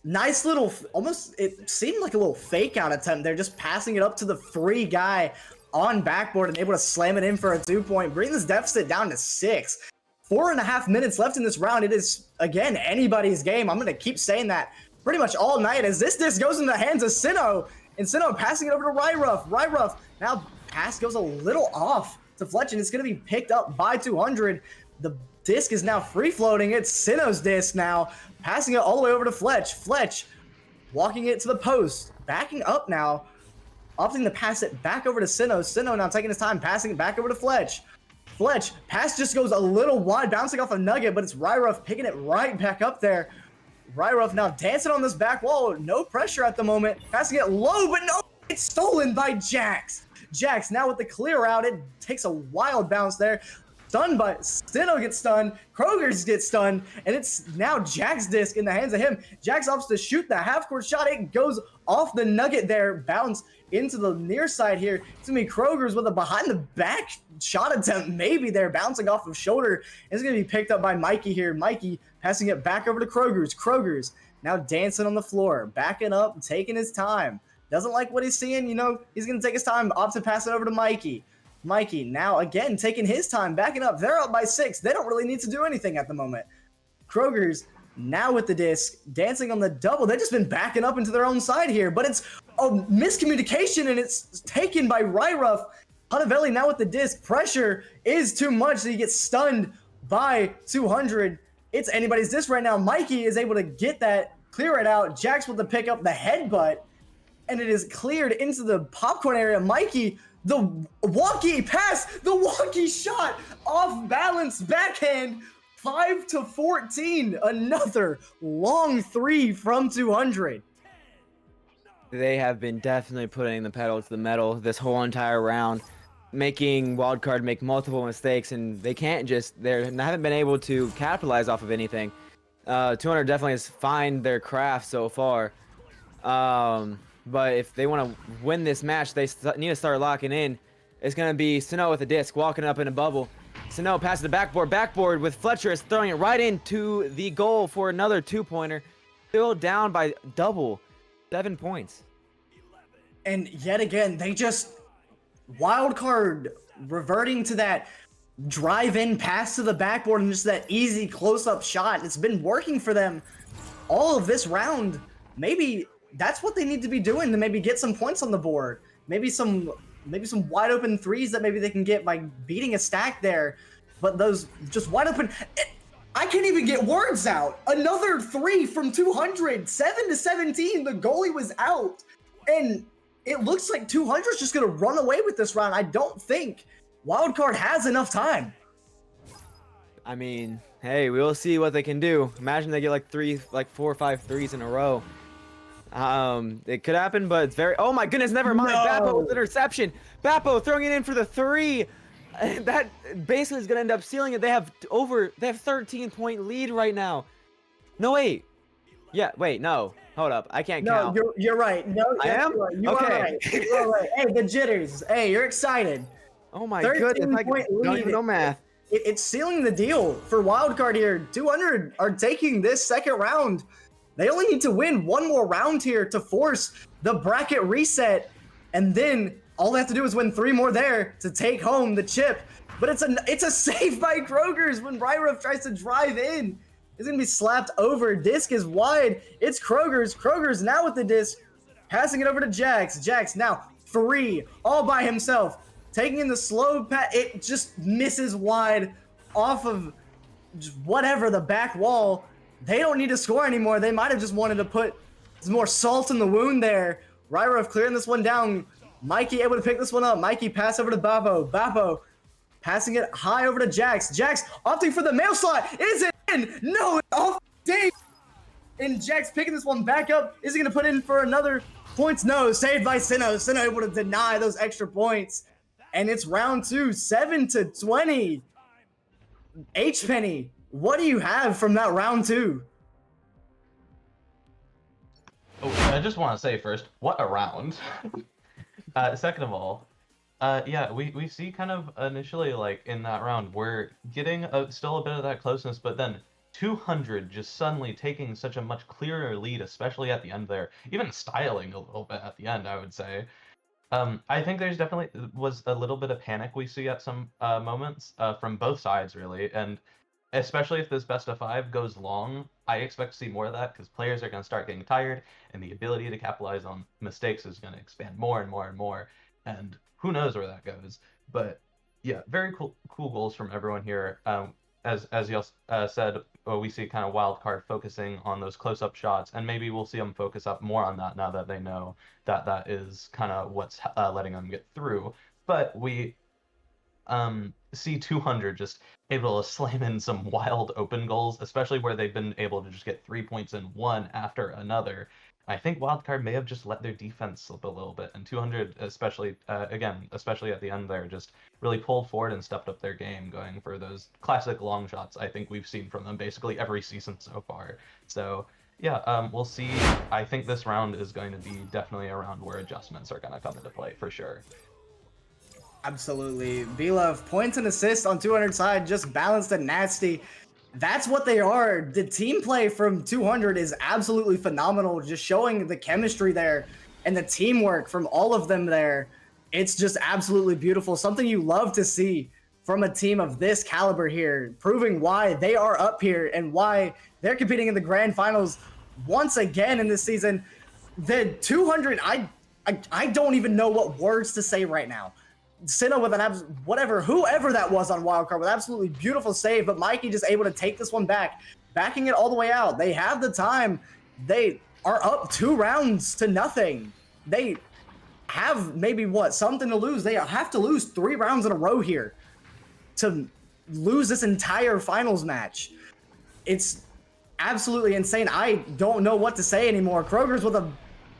[SPEAKER 6] nice little, almost, it seemed like a little fake out attempt there, just passing it up to the free guy on backboard and able to slam it in for a 2-point, bring this deficit down to 6. 4.5 minutes left in this round. It is, again, anybody's game. I'm going to keep saying that pretty much all night as this disc goes in the hands of Sinnoh. And Sinnoh passing it over to Ryrov. Ryrov, now pass goes a little off to Fletch, and it's going to be picked up by 200. The disc is now free-floating. It's Sinnoh's disc now, passing it all the way over to Fletch. Fletch walking it to the post, backing up now, opting to pass it back over to Sinnoh. Sinnoh now taking his time, passing it back over to Fletch. Fletch, pass just goes a little wide, bouncing off a nugget, but it's Ryrov picking it right back up there. Ryrov now dancing on this back wall, no pressure at the moment, passing it low, but no, it's stolen by Jax. Jax now with the clear out, it takes a wild bounce there. Stunned by, Sinnoh gets stunned, Krogers gets stunned, and it's now Jax disc in the hands of him. Jax opts to shoot the half-court shot, it goes off the nugget there, bounce into the near side here. It's gonna be Krogers with a behind-the-back shot attempt, maybe there, bouncing off of shoulder. It's gonna be picked up by Mikey here. Mikey passing it back over to Krogers. Krogers now dancing on the floor, backing up, taking his time. Doesn't like what he's seeing, you know, he's gonna take his time, opts to pass it over to Mikey. Mikey now again taking his time, backing up. They're up by 6. They don't really need to do anything at the moment. Krogers now with the disc, dancing on the double. They've just been backing up into their own side here, but it's a miscommunication and it's taken by Ryrov. Hanavelli now with the disc. Pressure is too much, so he gets stunned by 200. It's anybody's disc right now. Mikey is able to get that, clear it out. Jax with the pick up the headbutt, and it is cleared into the popcorn area. Mikey, the wonky pass, the wonky shot, off balance backhand, 5-14. Another long 3 from 200.
[SPEAKER 3] They have been definitely putting the pedal to the metal this whole entire round, making Wildcard make multiple mistakes, and they haven't been able to capitalize off of anything. 200 definitely has found their craft so far. But if they want to win this match, they need to start locking in. It's going to be Sinnoh with the disc, walking up in a bubble. Sinnoh passes the backboard with Fletcher is throwing it right into the goal for another 2-pointer. Still down by double, 7 points.
[SPEAKER 6] And yet again, they just, Wildcard reverting to that drive-in pass to the backboard and just that easy close-up shot. It's been working for them all of this round. Maybe that's what they need to be doing to maybe get some points on the board. Maybe some wide open threes that maybe they can get by beating a stack there. But those just wide open, I can't even get words out. Another 3 from 200, 7-17. The goalie was out, and it looks like 200's just gonna run away with this round. I don't think Wildcard has enough time.
[SPEAKER 3] I mean, hey, we'll see what they can do. Imagine they get like 4 or 5 threes in a row. It could happen, but it's very. Oh my goodness! Never mind.
[SPEAKER 6] No.
[SPEAKER 3] Bappo with interception. Bappo throwing it in for the 3. That basically is gonna end up sealing it. They have 13-point lead right now. No wait. Yeah, wait. No. Hold up. I can't count.
[SPEAKER 6] No, you're right. No,
[SPEAKER 3] I am.
[SPEAKER 6] You're right. You
[SPEAKER 3] Okay.
[SPEAKER 6] are right. You are right. Hey, the jitters. Hey, you're excited.
[SPEAKER 3] Oh my goodness! I
[SPEAKER 6] 13-point
[SPEAKER 3] don't
[SPEAKER 6] lead.
[SPEAKER 3] even know math.
[SPEAKER 6] It's sealing the deal for Wildcard here. 200 are taking this second round. They only need to win one more round here to force the bracket reset, and then all they have to do is win 3 more there to take home the chip. But it's a save by Krogers when Ryrov tries to drive in. It's gonna be slapped over. Disc is wide. It's Krogers. Krogers now with the disc, passing it over to Jax. Jax now free, all by himself, taking in the slow pass. It just misses wide off of just whatever the back wall. They don't need to score anymore. They might have just wanted to put some more salt in the wound there. Ryrov clearing this one down. Mikey able to pick this one up. Mikey pass over to Babo. Babo Passing it high over to Jax. Jax opting for the mail slot. Is it in? No, it's off. Dang. And Jax picking this one back up. Is he going to put in for another points? No, saved by Sinnoh. Sinnoh able to deny those extra points. And it's round 2, 7-20. H-Penny, what do you have from that round 2?
[SPEAKER 7] Oh, I just want to say first, what a round. Second of all, yeah, we see kind of initially, like, in that round, we're getting still a bit of that closeness, but then 200 just suddenly taking such a much clearer lead, especially at the end there, even styling a little bit at the end, I would say. I think there's definitely was a little bit of panic we see at some moments from both sides, really, and especially if this best of 5 goes long, I expect to see more of that because players are going to start getting tired, and the ability to capitalize on mistakes is going to expand more and more and more, and who knows where that goes. But yeah, very cool goals from everyone here. As you said, we see kind of Wildcard focusing on those close-up shots, and maybe we'll see them focus up more on that now that they know that that is kind of what's letting them get through. But we see 200 just able to slam in some wild open goals, especially where they've been able to just get 3 points in one after another. I think Wildcard may have just let their defense slip a little bit, and 200 especially, especially at the end there, just really pulled forward and stepped up their game, going for those classic long shots I think we've seen from them basically every season so far. So yeah, we'll see. I think this round is going to be definitely a round where adjustments are going to come into play for sure.
[SPEAKER 6] Absolutely. B-Love, points and assists on 200 side, just balanced and nasty. That's what they are. The team play from 200 is absolutely phenomenal, just showing the chemistry there and the teamwork from all of them there. It's just absolutely beautiful. Something you love to see from a team of this caliber here, proving why they are up here and why they're competing in the grand finals once again in this season. The 200, I don't even know what words to say right now. Sinnoh with an whoever that was on Wildcard with absolutely beautiful save, but Mikey just able to take this one back, backing it all the way out. They have the time. They are up 2 rounds to nothing. They have maybe something to lose. They have to lose 3 rounds in a row here to lose this entire finals match. It's absolutely insane. I don't know what to say anymore. Kroger's with a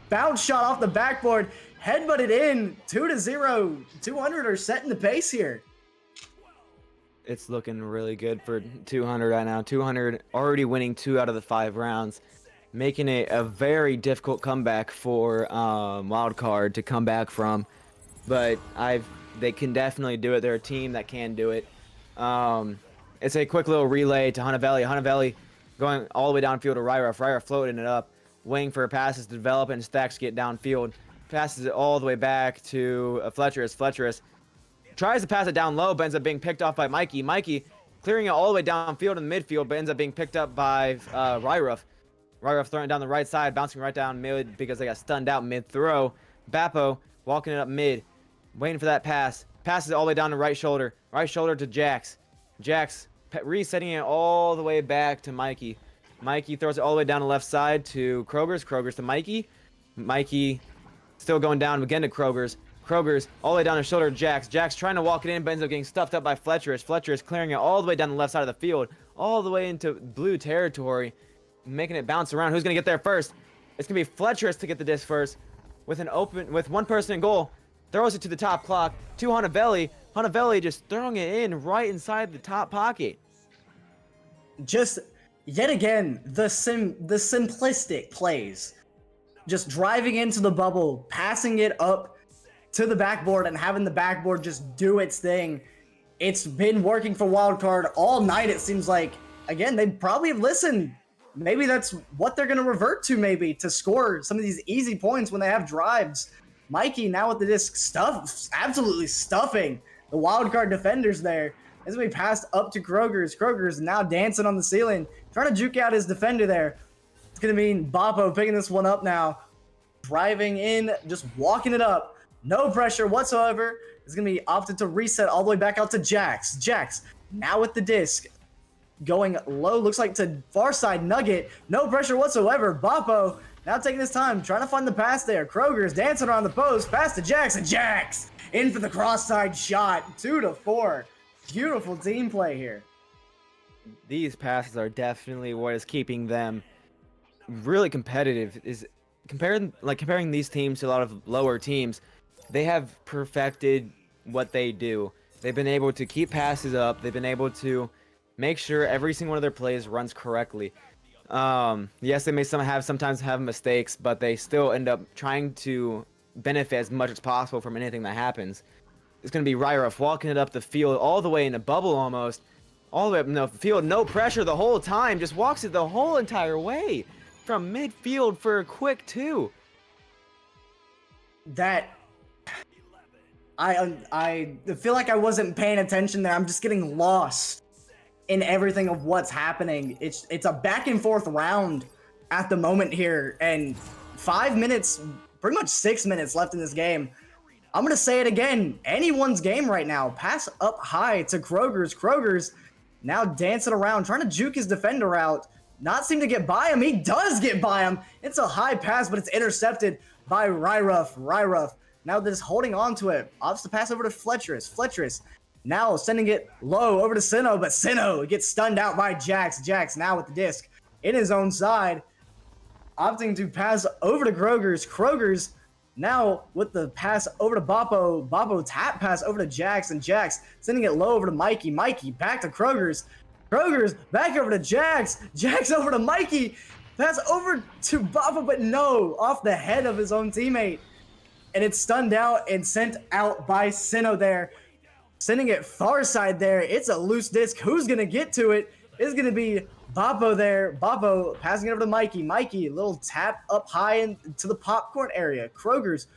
[SPEAKER 6] bounce shot off the backboard. Headbutted in, 2-0. 200 are setting the pace here.
[SPEAKER 3] It's looking really good for 200 right now. 200 already winning 2 out of the 5 rounds, making it a very difficult comeback for Wildcard to come back from. But they can definitely do it. They're a team that can do it. It's a quick little relay to Hunavelli. Hunavelli going all the way downfield to Ryruff. Ryruff floating it up, waiting for passes to develop and Stacks get downfield. Passes it all the way back to Fletcherus. Fletcherus tries to pass it down low, but ends up being picked off by Mikey. Mikey clearing it all the way downfield in the midfield, but ends up being picked up by Ryruff. Ryruff throwing it down the right side, bouncing right down mid because they got stunned out mid-throw. Bappo walking it up mid, waiting for that pass. Passes it all the way down to right shoulder. Right shoulder to Jax. Jax resetting it all the way back to Mikey. Mikey throws it all the way down the left side to Kroger's. Kroger's to Mikey. Mikey still going down again to Kroger's. Kroger's all the way down the shoulder to Jax. Jax trying to walk it in, but ends up getting stuffed up by Fletcherus. Fletcherus clearing it all the way down the left side of the field, all the way into blue territory, making it bounce around. Who's going to get there first? It's going to be Fletcherus to get the disc first with one person in goal. Throws it to the top clock to Hunavelli. Hunavelli just throwing it in right inside the top pocket.
[SPEAKER 6] Just yet again, the simplistic plays. Just driving into the bubble, passing it up to the backboard and having the backboard just do its thing. It's been working for Wildcard all night, it seems like. Again, they probably have listened. Maybe that's what they're going to revert to, maybe, to score some of these easy points when they have drives. Mikey now with the disc absolutely stuffing the Wildcard defenders there. As we passed up to Kroger's. Kroger's now dancing on the ceiling, trying to juke out his defender there. It's going to mean Bappo picking this one up now. Driving in, just walking it up. No pressure whatsoever. It's going to be opted to reset all the way back out to Jax. Jax now with the disc. Going low, looks like to far side Nugget. No pressure whatsoever. Bappo now taking his time, trying to find the pass there. Kroger's dancing around the post. Pass to Jax, and Jax in for the cross-side shot. 2-4. Beautiful team play here.
[SPEAKER 3] These passes are definitely what is keeping them really competitive. Is comparing these teams to a lot of lower teams, they have perfected what they do. They've been able to keep passes up. They've been able to make sure every single one of their plays runs correctly. Yes, they may sometimes have mistakes, but they still end up trying to benefit as much as possible from anything that happens. It's going to be Ryruff walking it up the field all the way in a bubble almost. All the way up in the field, no pressure the whole time. Just walks it the whole entire way from midfield for a quick 2.
[SPEAKER 6] That I feel like I wasn't paying attention there. I'm just getting lost in everything of what's happening. It's a back and forth round at the moment here, and 5 minutes, pretty much 6 minutes left in this game. I'm gonna say it again. Anyone's game right now. Pass up high to Kroger's. Kroger's now dancing around, trying to juke his defender out. Not seem to get by him. He does get by him. It's a high pass, but it's intercepted by Ryruff. Ryruff now just holding on to it. Opts to pass over to Fletcherus. Fletcherus now sending it low over to Sinnoh, but Sinnoh gets stunned out by Jax. Jax now with the disc in his own side, opting to pass over to Kroger's. Kroger's now with the pass over to Boppo. Boppo tap pass over to Jax, and Jax sending it low over to Mikey. Mikey back to Kroger's. Kroger's back over to Jax. Jax over to Mikey. Pass over to Boppo, but no, off the head of his own teammate. And it's stunned out and sent out by Sinnoh there. Sending it far side there. It's a loose disc. Who's going to get to it? It's going to be Boppo there. Boppo passing it over to Mikey. Mikey, little tap up high into the popcorn area. Kroger's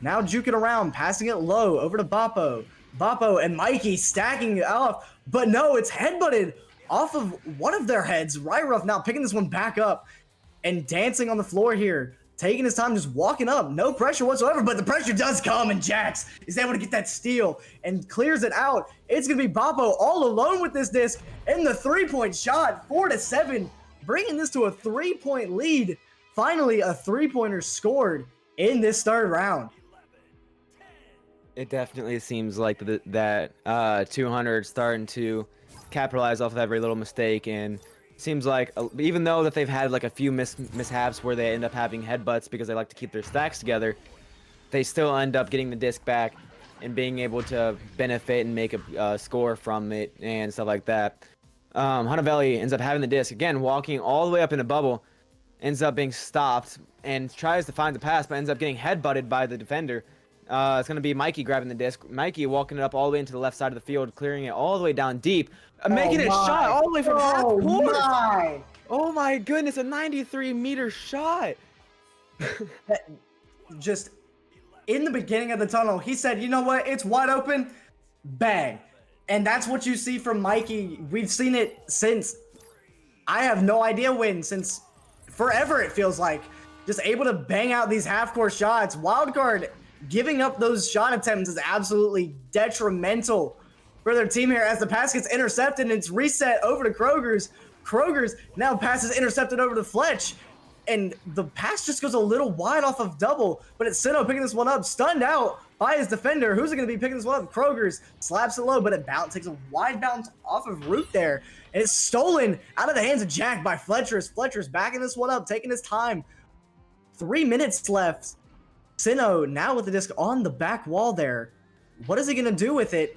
[SPEAKER 6] now juking around, passing it low over to Boppo. Boppo and Mikey stacking it off, but no, it's headbutted off of one of their heads. Ryruff now picking this one back up and dancing on the floor here. Taking his time, just walking up. No pressure whatsoever, but the pressure does come, and Jax is able to get that steal and clears it out. It's going to be Boppo all alone with this disc, and the three-point shot, 4-7, bringing this to a 3-point lead. Finally, a three-pointer scored in this third round.
[SPEAKER 3] It definitely seems like that 200 starting to capitalize off of every little mistake, and seems like even though that they've had like a few mishaps where they end up having headbutts because they like to keep their stacks together, they still end up getting the disc back and being able to benefit and make a score from it and stuff like that. Hanavelli ends up having the disc again, walking all the way up in a bubble, ends up being stopped and tries to find the pass, but ends up getting headbutted by the defender. It's going to be Mikey grabbing the disc. Mikey walking it up all the way into the left side of the field, clearing it all the way down deep, making a shot all the way from half court. Oh my goodness, a 93-meter shot.
[SPEAKER 6] Just in the beginning of the tunnel, he said, you know what, it's wide open, bang. And that's what you see from Mikey. We've seen it since, I have no idea when, since forever it feels like. Just able to bang out these half-court shots. Wildcard giving up those shot attempts is absolutely detrimental for their team here as the pass gets intercepted and it's reset over to Kroger's. Kroger's now passes intercepted over to Fletch, and the pass just goes a little wide off of double, but it's Sinnoh picking this one up, stunned out by his defender. Who's going to be picking this one up? Kroger's slaps it low, but it takes a wide bounce off of Root there, and it's stolen out of the hands of Jack by Fletcher's. Fletcher's backing this one up, taking his time. 3 minutes left. Sinnoh now with the disc on the back wall there. What is he going to do with it?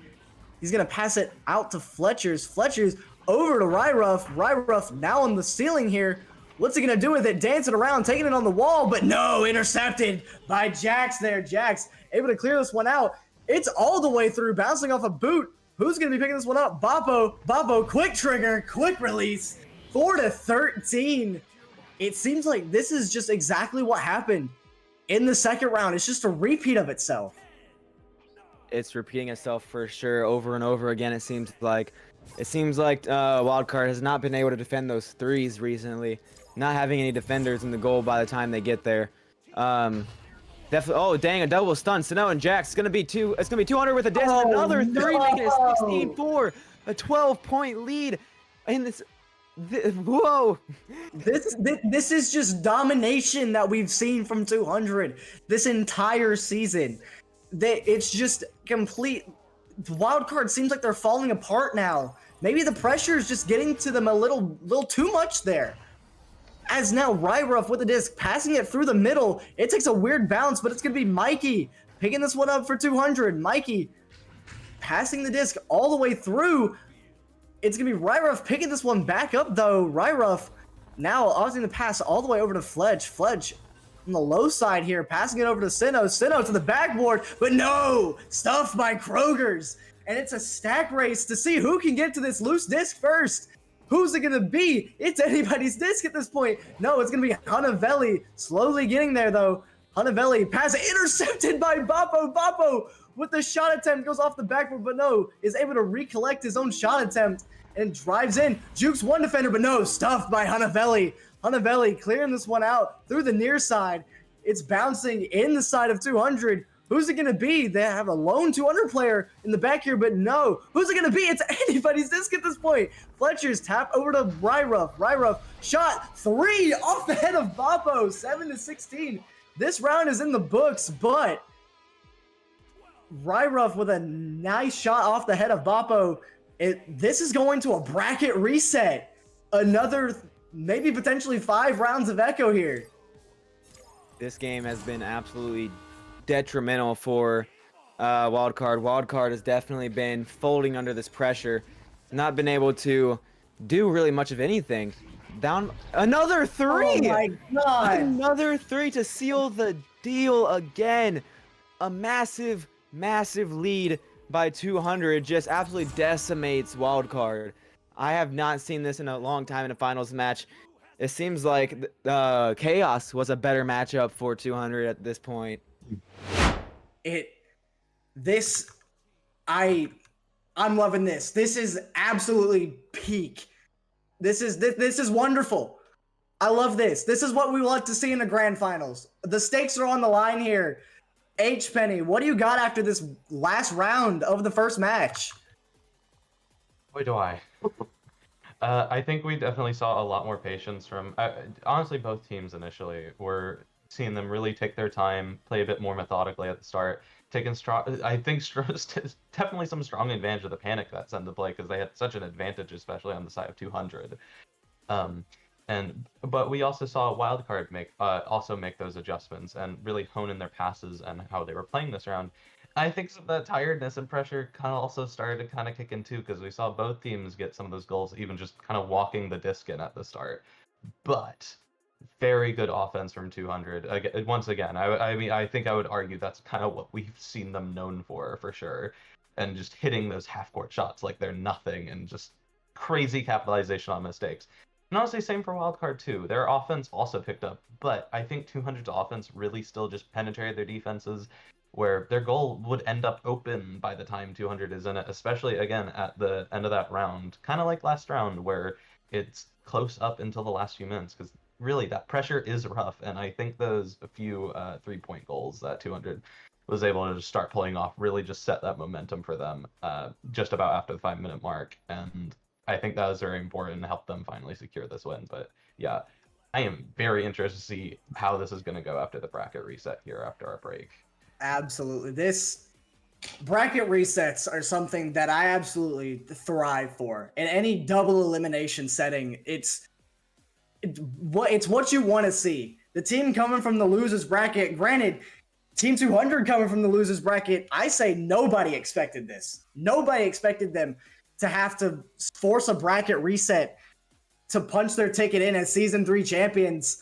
[SPEAKER 6] He's going to pass it out to Fletcher's. Fletcher's over to Ryruff. Ryruff now on the ceiling here. What's he going to do with it? Dancing around, taking it on the wall, but no, intercepted by Jax there. Jax able to clear this one out. It's all the way through, bouncing off a boot. Who's going to be picking this one up? Boppo. Boppo, quick trigger, quick release. 4-13. It seems like this is just exactly what happened in the second round. It's just a repeat of itself.
[SPEAKER 3] It's repeating itself for sure over and over again. It seems like Wildcard has not been able to defend those threes recently, not having any defenders in the goal by the time they get there. Definitely. Oh dang, a double stun. Sinnoh and Jax. It's gonna be 200 with a disc.
[SPEAKER 6] Oh,
[SPEAKER 3] Another three,
[SPEAKER 6] no.
[SPEAKER 3] making it 16-4, a 12-point lead. In this, whoa!
[SPEAKER 6] This is just domination that we've seen from 200 this entire season. It's just complete the wild card seems like they're falling apart now. Maybe the pressure is just getting to them a little too much there. As now Ryruff with the disc, passing it through the middle. It takes a weird bounce, but it's going to be Mikey picking this one up for 200. Mikey passing the disc all the way through. It's going to be Ryruff picking this one back up, though. Ryruff now opting the pass all the way over to Fledge. Fledge on the low side here, passing it over to Sinnoh. Sinnoh to the backboard, but no! Stuffed by Kroger's. And it's a stack race to see who can get to this loose disc first. Who's it going to be? It's anybody's disc at this point. No, it's going to be Hanavelli. Slowly getting there, though. Hanavelli pass intercepted by Boppo. Boppo with the shot attempt goes off the backboard, but no, is able to recollect his own shot attempt and drives in. Jukes one defender, but no, stuffed by Hanavelli. Hanavelli clearing this one out through the near side. It's bouncing in the side of 200. Who's it going to be? They have a lone 200 player in the back here, but no. Who's it going to be? It's anybody's disc at this point. Fletcher's tap over to Ryruff. Ryruff shot 3 off the head of Boppo, 7-16. This round is in the books, but Ryruff with a nice shot off the head of Boppo. This is going to a bracket reset. Another, maybe potentially 5 rounds of Echo here.
[SPEAKER 3] This game has been absolutely detrimental for Wildcard. Wildcard has definitely been folding under this pressure, not been able to do really much of anything. Down another 3.
[SPEAKER 6] Oh my god!
[SPEAKER 3] Another 3 to seal the deal again. A massive, massive lead by 200 just absolutely decimates Wildcard. I have not seen this in a long time in a finals match. It seems like Chaos was a better matchup for 200 at this point.
[SPEAKER 6] I'm loving this. This is absolutely peak. This is wonderful. I love this. This is what we want to see in the grand finals. The stakes are on the line here. H Penny, what do you got after this last round of the first match?
[SPEAKER 7] Boy, do I. I think we definitely saw a lot more patience from, honestly, both teams initially. We're seeing them really take their time, play a bit more methodically at the start, taking strong. I think definitely some strong advantage of the panic that's into play because they had such an advantage, especially on the side of 200. But we also saw Wildcard also make those adjustments and really hone in their passes and how they were playing this round. I think some of that tiredness and pressure kind of also started to kind of kick in too, because we saw both teams get some of those goals, even just kind of walking the disc in at the start. But very good offense from 200. Once again, I mean, I think I would argue that's kind of what we've seen them known for sure. And just hitting those half-court shots like they're nothing and just crazy capitalization on mistakes. And honestly, same for Wildcard too. Their offense also picked up, but I think 200's offense really still just penetrated their defenses, where their goal would end up open by the time 200 is in it, especially, again, at the end of that round. Kind of like last round, where it's close up until the last few minutes, because really, that pressure is rough, and I think those few 3-point goals that 200 was able to just start pulling off really just set that momentum for them just about after the 5-minute mark, and I think that was very important to help them finally secure this win. But yeah, I am very interested to see how this is going to go after the bracket reset here after our break.
[SPEAKER 6] Absolutely. This bracket resets are something that I absolutely thrive for. In any double elimination setting, it's what you want to see. The team coming from the losers bracket, granted, Team 200 coming from the losers bracket, I say nobody expected this. Nobody expected them to have to force a bracket reset to punch their ticket in as Season 3 champions.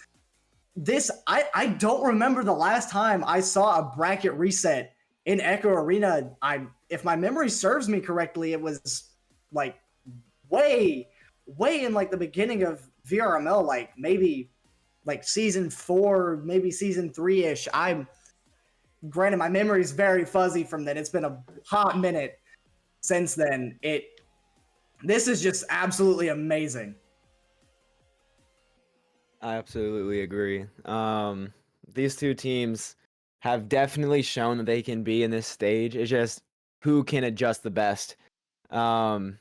[SPEAKER 6] I don't remember the last time I saw a bracket reset in Echo Arena. If my memory serves me correctly, it was like way in like the beginning of VRML, like maybe like Season 4, maybe Season 3-ish. Granted, my memory is very fuzzy from then. It's been a hot minute since then. This is just absolutely amazing.
[SPEAKER 3] I absolutely agree. These two teams have definitely shown that they can be in this stage. It's just who can adjust the best. Then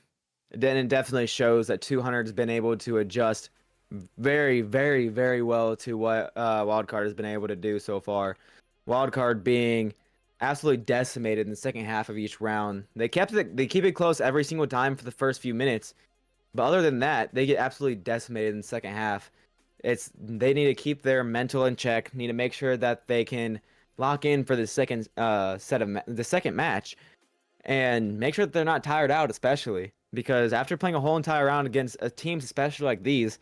[SPEAKER 3] it definitely shows that 200's been able to adjust very, very, very well to what Wildcard has been able to do so far. Wildcard being absolutely decimated in the second half of each round. They keep it close every single time for the first few minutes, but other than that, they get absolutely decimated in the second half. They need to keep their mental in check. Need to make sure that they can lock in for the second the second match, and make sure that they're not tired out, especially because after playing a whole entire round against teams, especially like these,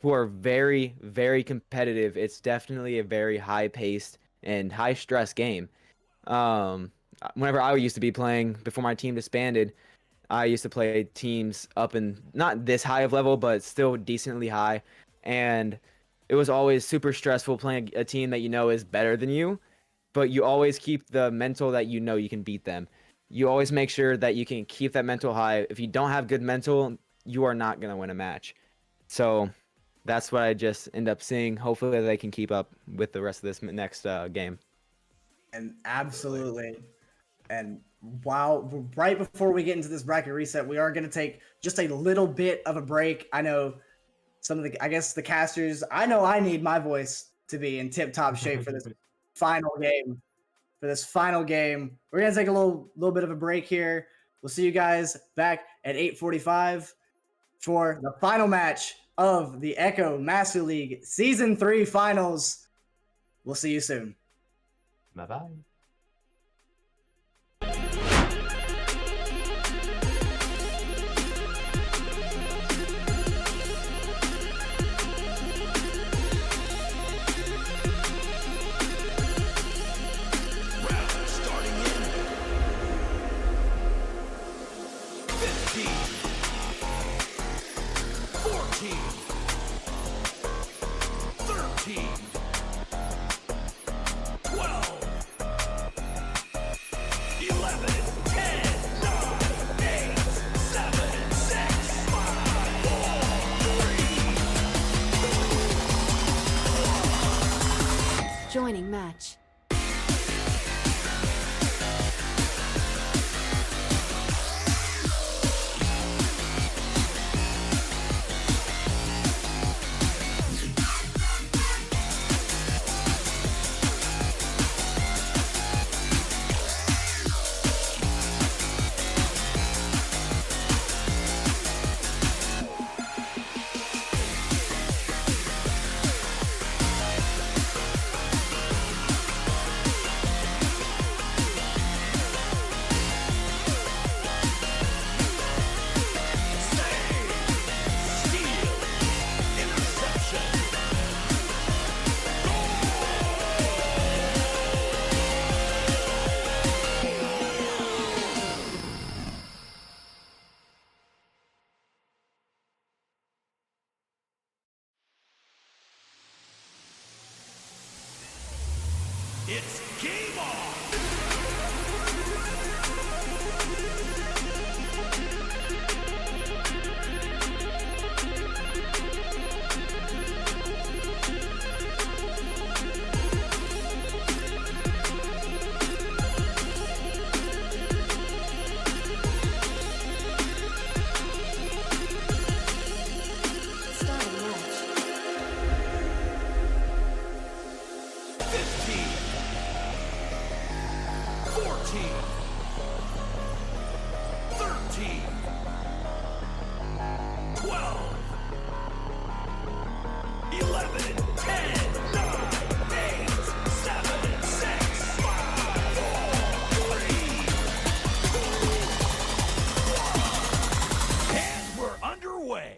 [SPEAKER 3] who are very, very competitive, it's definitely a very high-paced and high-stress game. Whenever I used to be playing before my team disbanded, I used to play teams up in not this high of level, but still decently high, and it was always super stressful playing a team that you know is better than you, but you always keep the mental that you know you can beat them. You always make sure that you can keep that mental high. If you don't have good mental, you are not going to win a match. So that's what I just end up seeing. Hopefully they can keep up with the rest of this next game.
[SPEAKER 6] And absolutely. And right before we get into this bracket reset, we are going to take just a little bit of a break. I know I guess the casters, I know I need my voice to be in tip-top shape for this final game. We're going to take a little bit of a break here. We'll see you guys back at 8:45 for the final match of the Echo Master League Season 3 Finals. We'll see you soon.
[SPEAKER 7] Bye-bye.
[SPEAKER 2] Round starting in 15, 14, 13, 12, 11, 10, 9, 8, 7, 6, 5, 4, 3.
[SPEAKER 1] Joining match.
[SPEAKER 2] It's game on!
[SPEAKER 1] Starting match.
[SPEAKER 2] 15, 14, 13, 12, 11, 10, 9, 8, 7, 6, 5, 4, 3. And we're underway.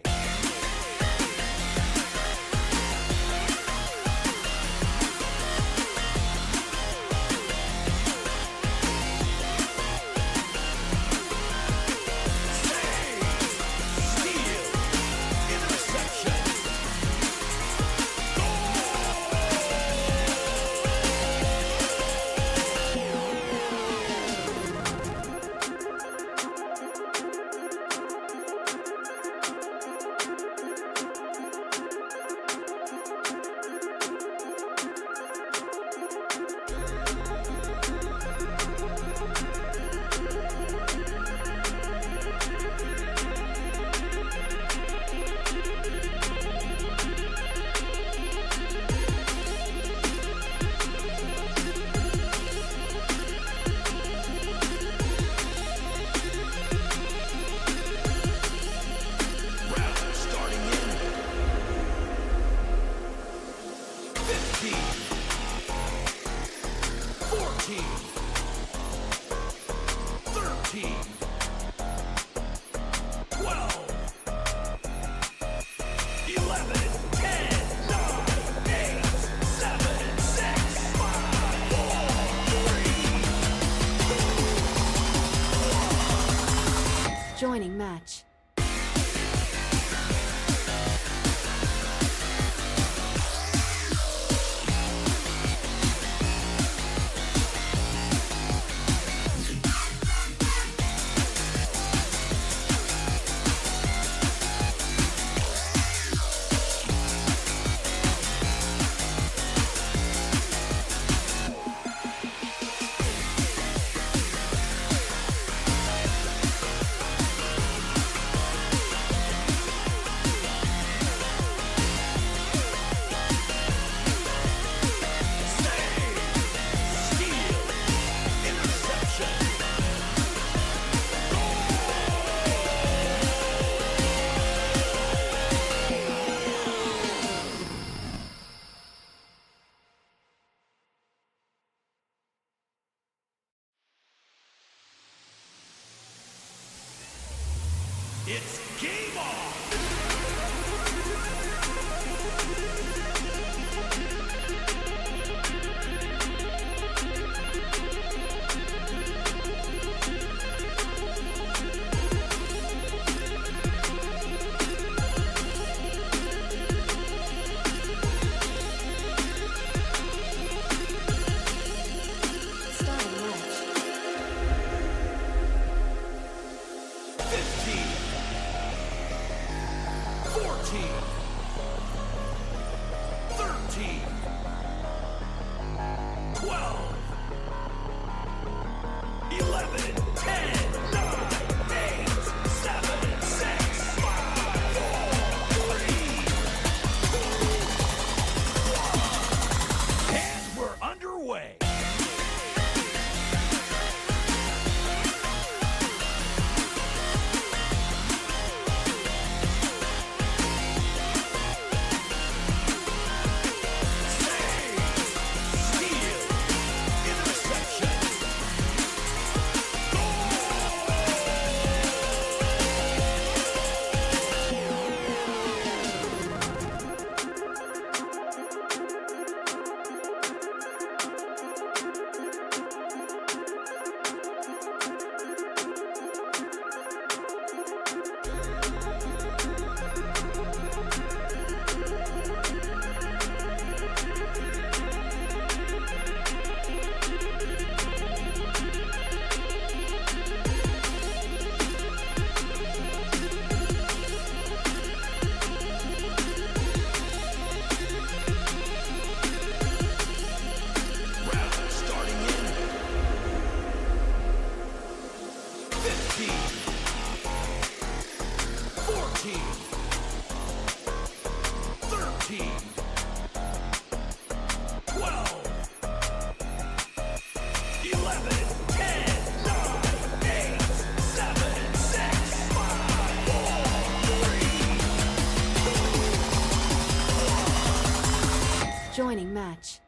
[SPEAKER 2] 14, 13, 12, 11, 10, 9, 8, 7, 6, 5, 4, 3.
[SPEAKER 1] Joining match.
[SPEAKER 2] It's game on!
[SPEAKER 1] Starting match.
[SPEAKER 2] 15, 14, 13, 12, 11, 10, 9, 8, 7, 6, 5, 4, 3. And we're underway. Starting in 15, 14, 13, 12, 11, 10, 9, 8, 7, 6, 5, 4, 3.
[SPEAKER 1] Joining match.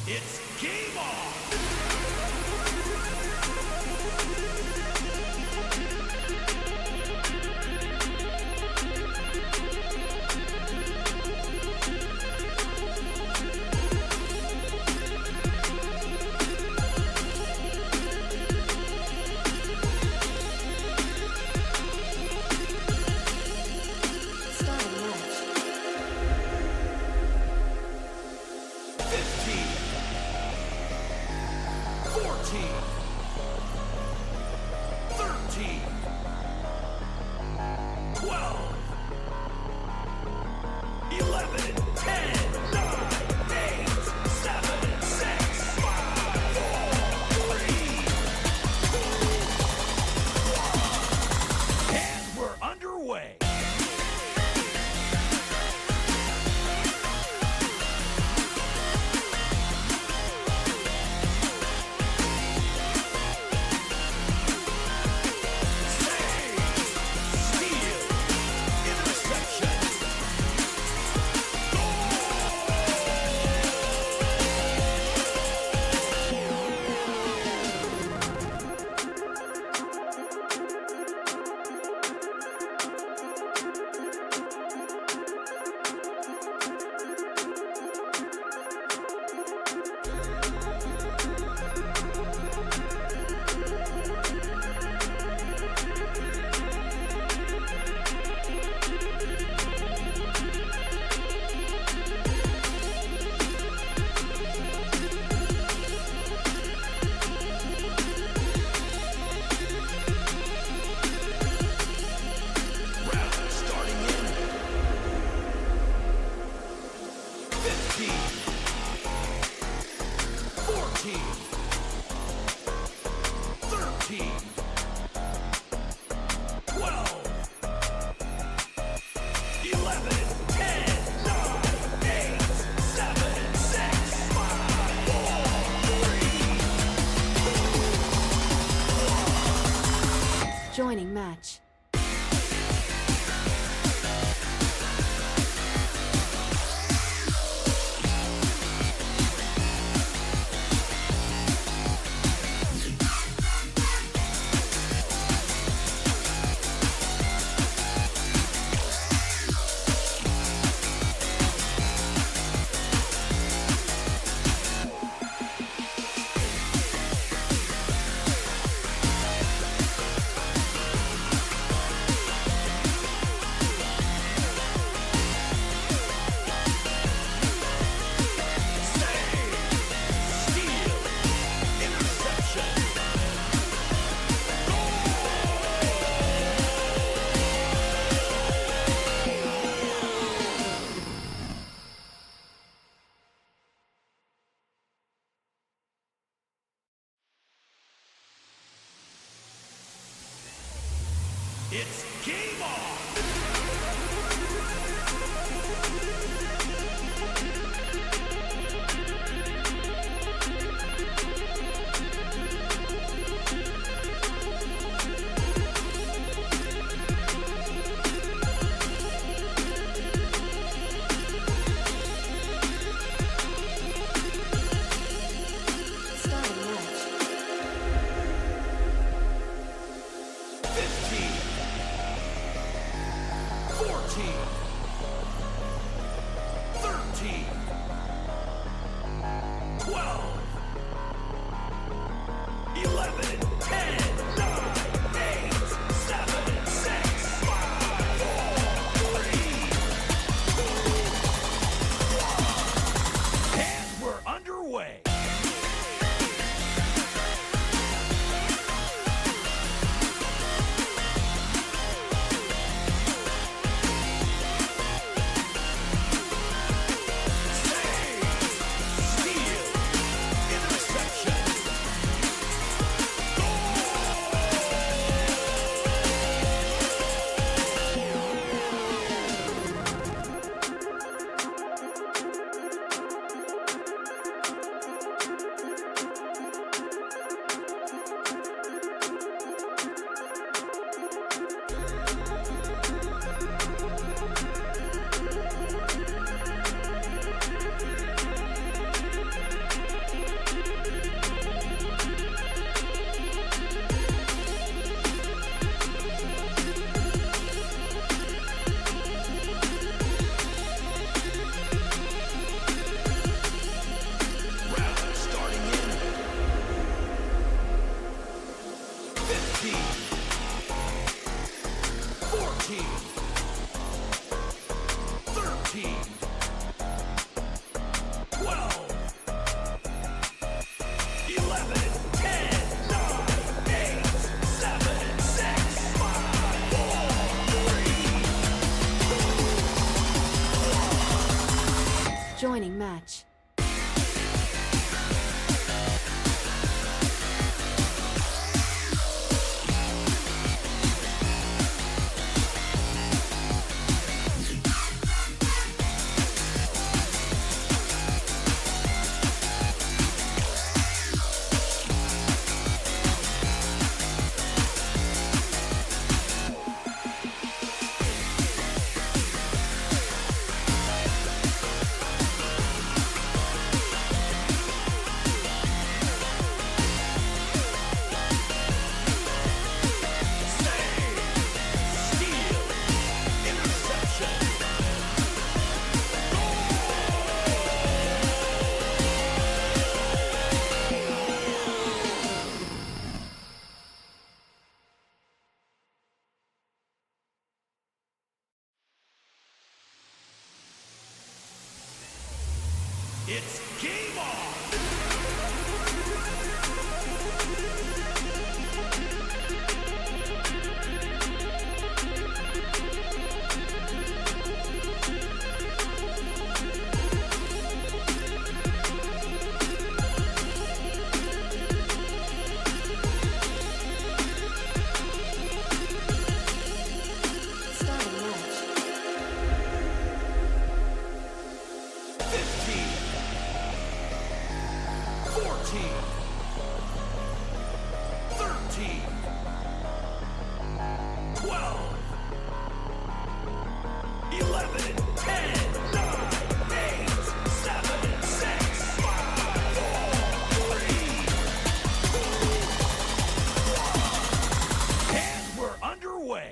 [SPEAKER 2] It's game on! 14, 13, 12, 11, 10, 9, 8, 7, 6, 5, 4, 3, 2, 1. And we're underway.
[SPEAKER 1] Joining match.
[SPEAKER 2] It's game on!
[SPEAKER 1] Starting match.
[SPEAKER 2] 15, 14, 13, 12, 11, 10, 9, 8, 7, 6, 5, 4, 3, 2, 1. And we're underway. 13, 12, 11, 10, 9, 8, 7, 6, 5, 4, 3, 2, 1. And we're underway.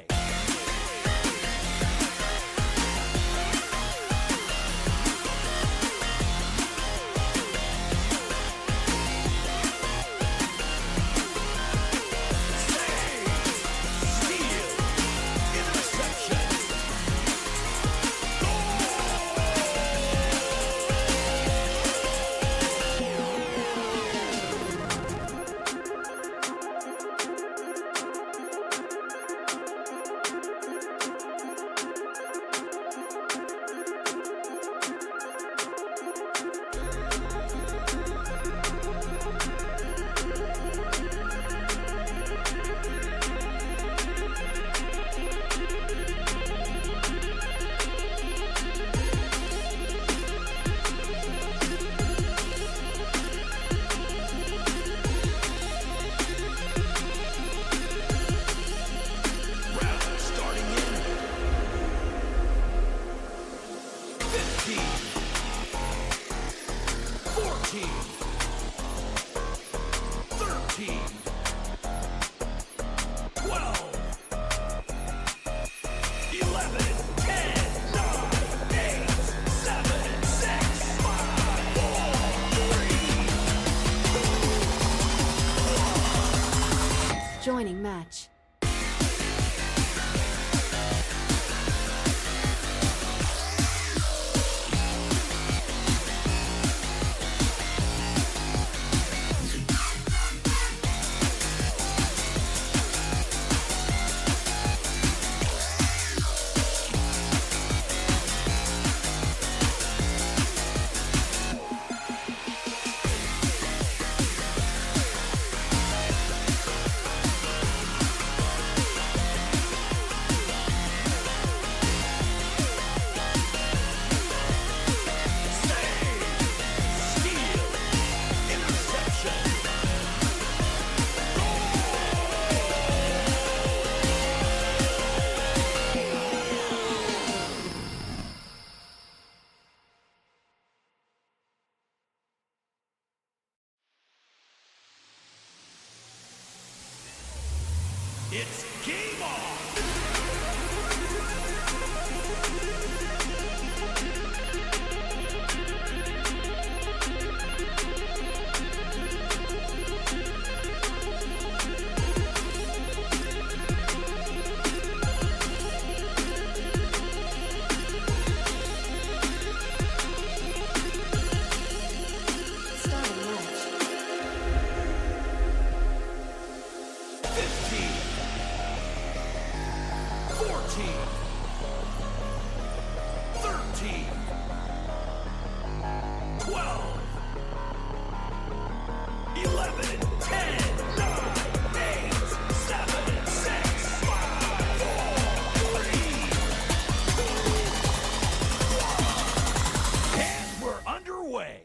[SPEAKER 2] Starting in 15, 14, 13, 12, 11, 10, 9, 8, 7, 6, 5, 4, 3.
[SPEAKER 1] Joining match.
[SPEAKER 2] It's game on!
[SPEAKER 1] Starting match.
[SPEAKER 2] 15, 14, 13, 12, 11, 10, 9, 8, 7, 6, 5, 4, 3, 2, 1. And we're underway.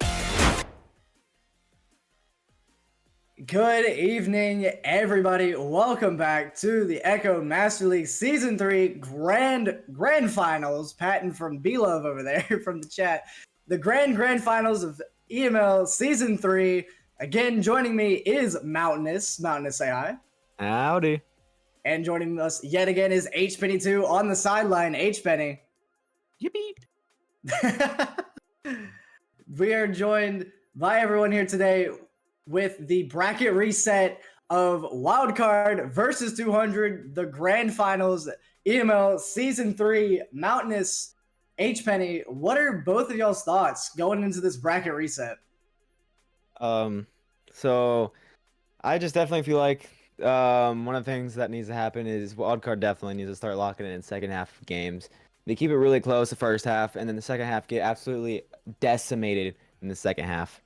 [SPEAKER 6] Good evening, everybody. Welcome back to the Echo Master League Season 3 Grand Finals. Patton from B-Love over there from the chat. The Grand Finals of EML Season 3. Again, joining me is Mountainous. Mountainous, say hi.
[SPEAKER 3] Howdy.
[SPEAKER 6] And joining us yet again is H-Penny2 on the sideline. H-Penny.
[SPEAKER 3] Yippee.
[SPEAKER 6] We are joined by everyone here today with the bracket reset of Wildcard versus 200, the Grand Finals, EML Season 3, Mountainous, H-Penny. What are both of y'all's thoughts going into this bracket reset?
[SPEAKER 3] So I just definitely feel like one of the things that needs to happen is Wildcard definitely needs to start locking in second half games. They keep it really close the first half, and then the second half get absolutely decimated in the second half.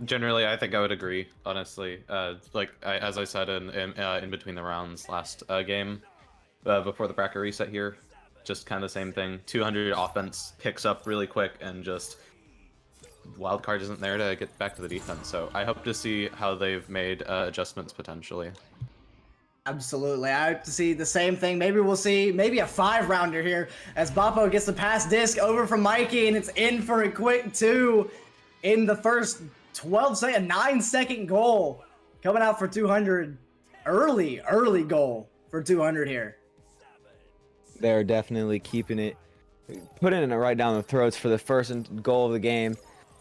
[SPEAKER 8] Generally, I think I would agree. Honestly, as I said in between the rounds last game, before the bracket reset here, just kind of the same thing. 200 offense picks up really quick and just Wildcard isn't there to get back to the defense. So I hope to see how they've made adjustments potentially.
[SPEAKER 6] Absolutely. I hope to see the same thing. Maybe we'll see maybe a 5-rounder here as Boppo gets the pass disc over from Mikey, and it's in for a quick 2 in the first 9-second goal coming out for 200. Early goal for 200 here.
[SPEAKER 3] They're definitely keeping it, putting it right down the throats for the first goal of the game.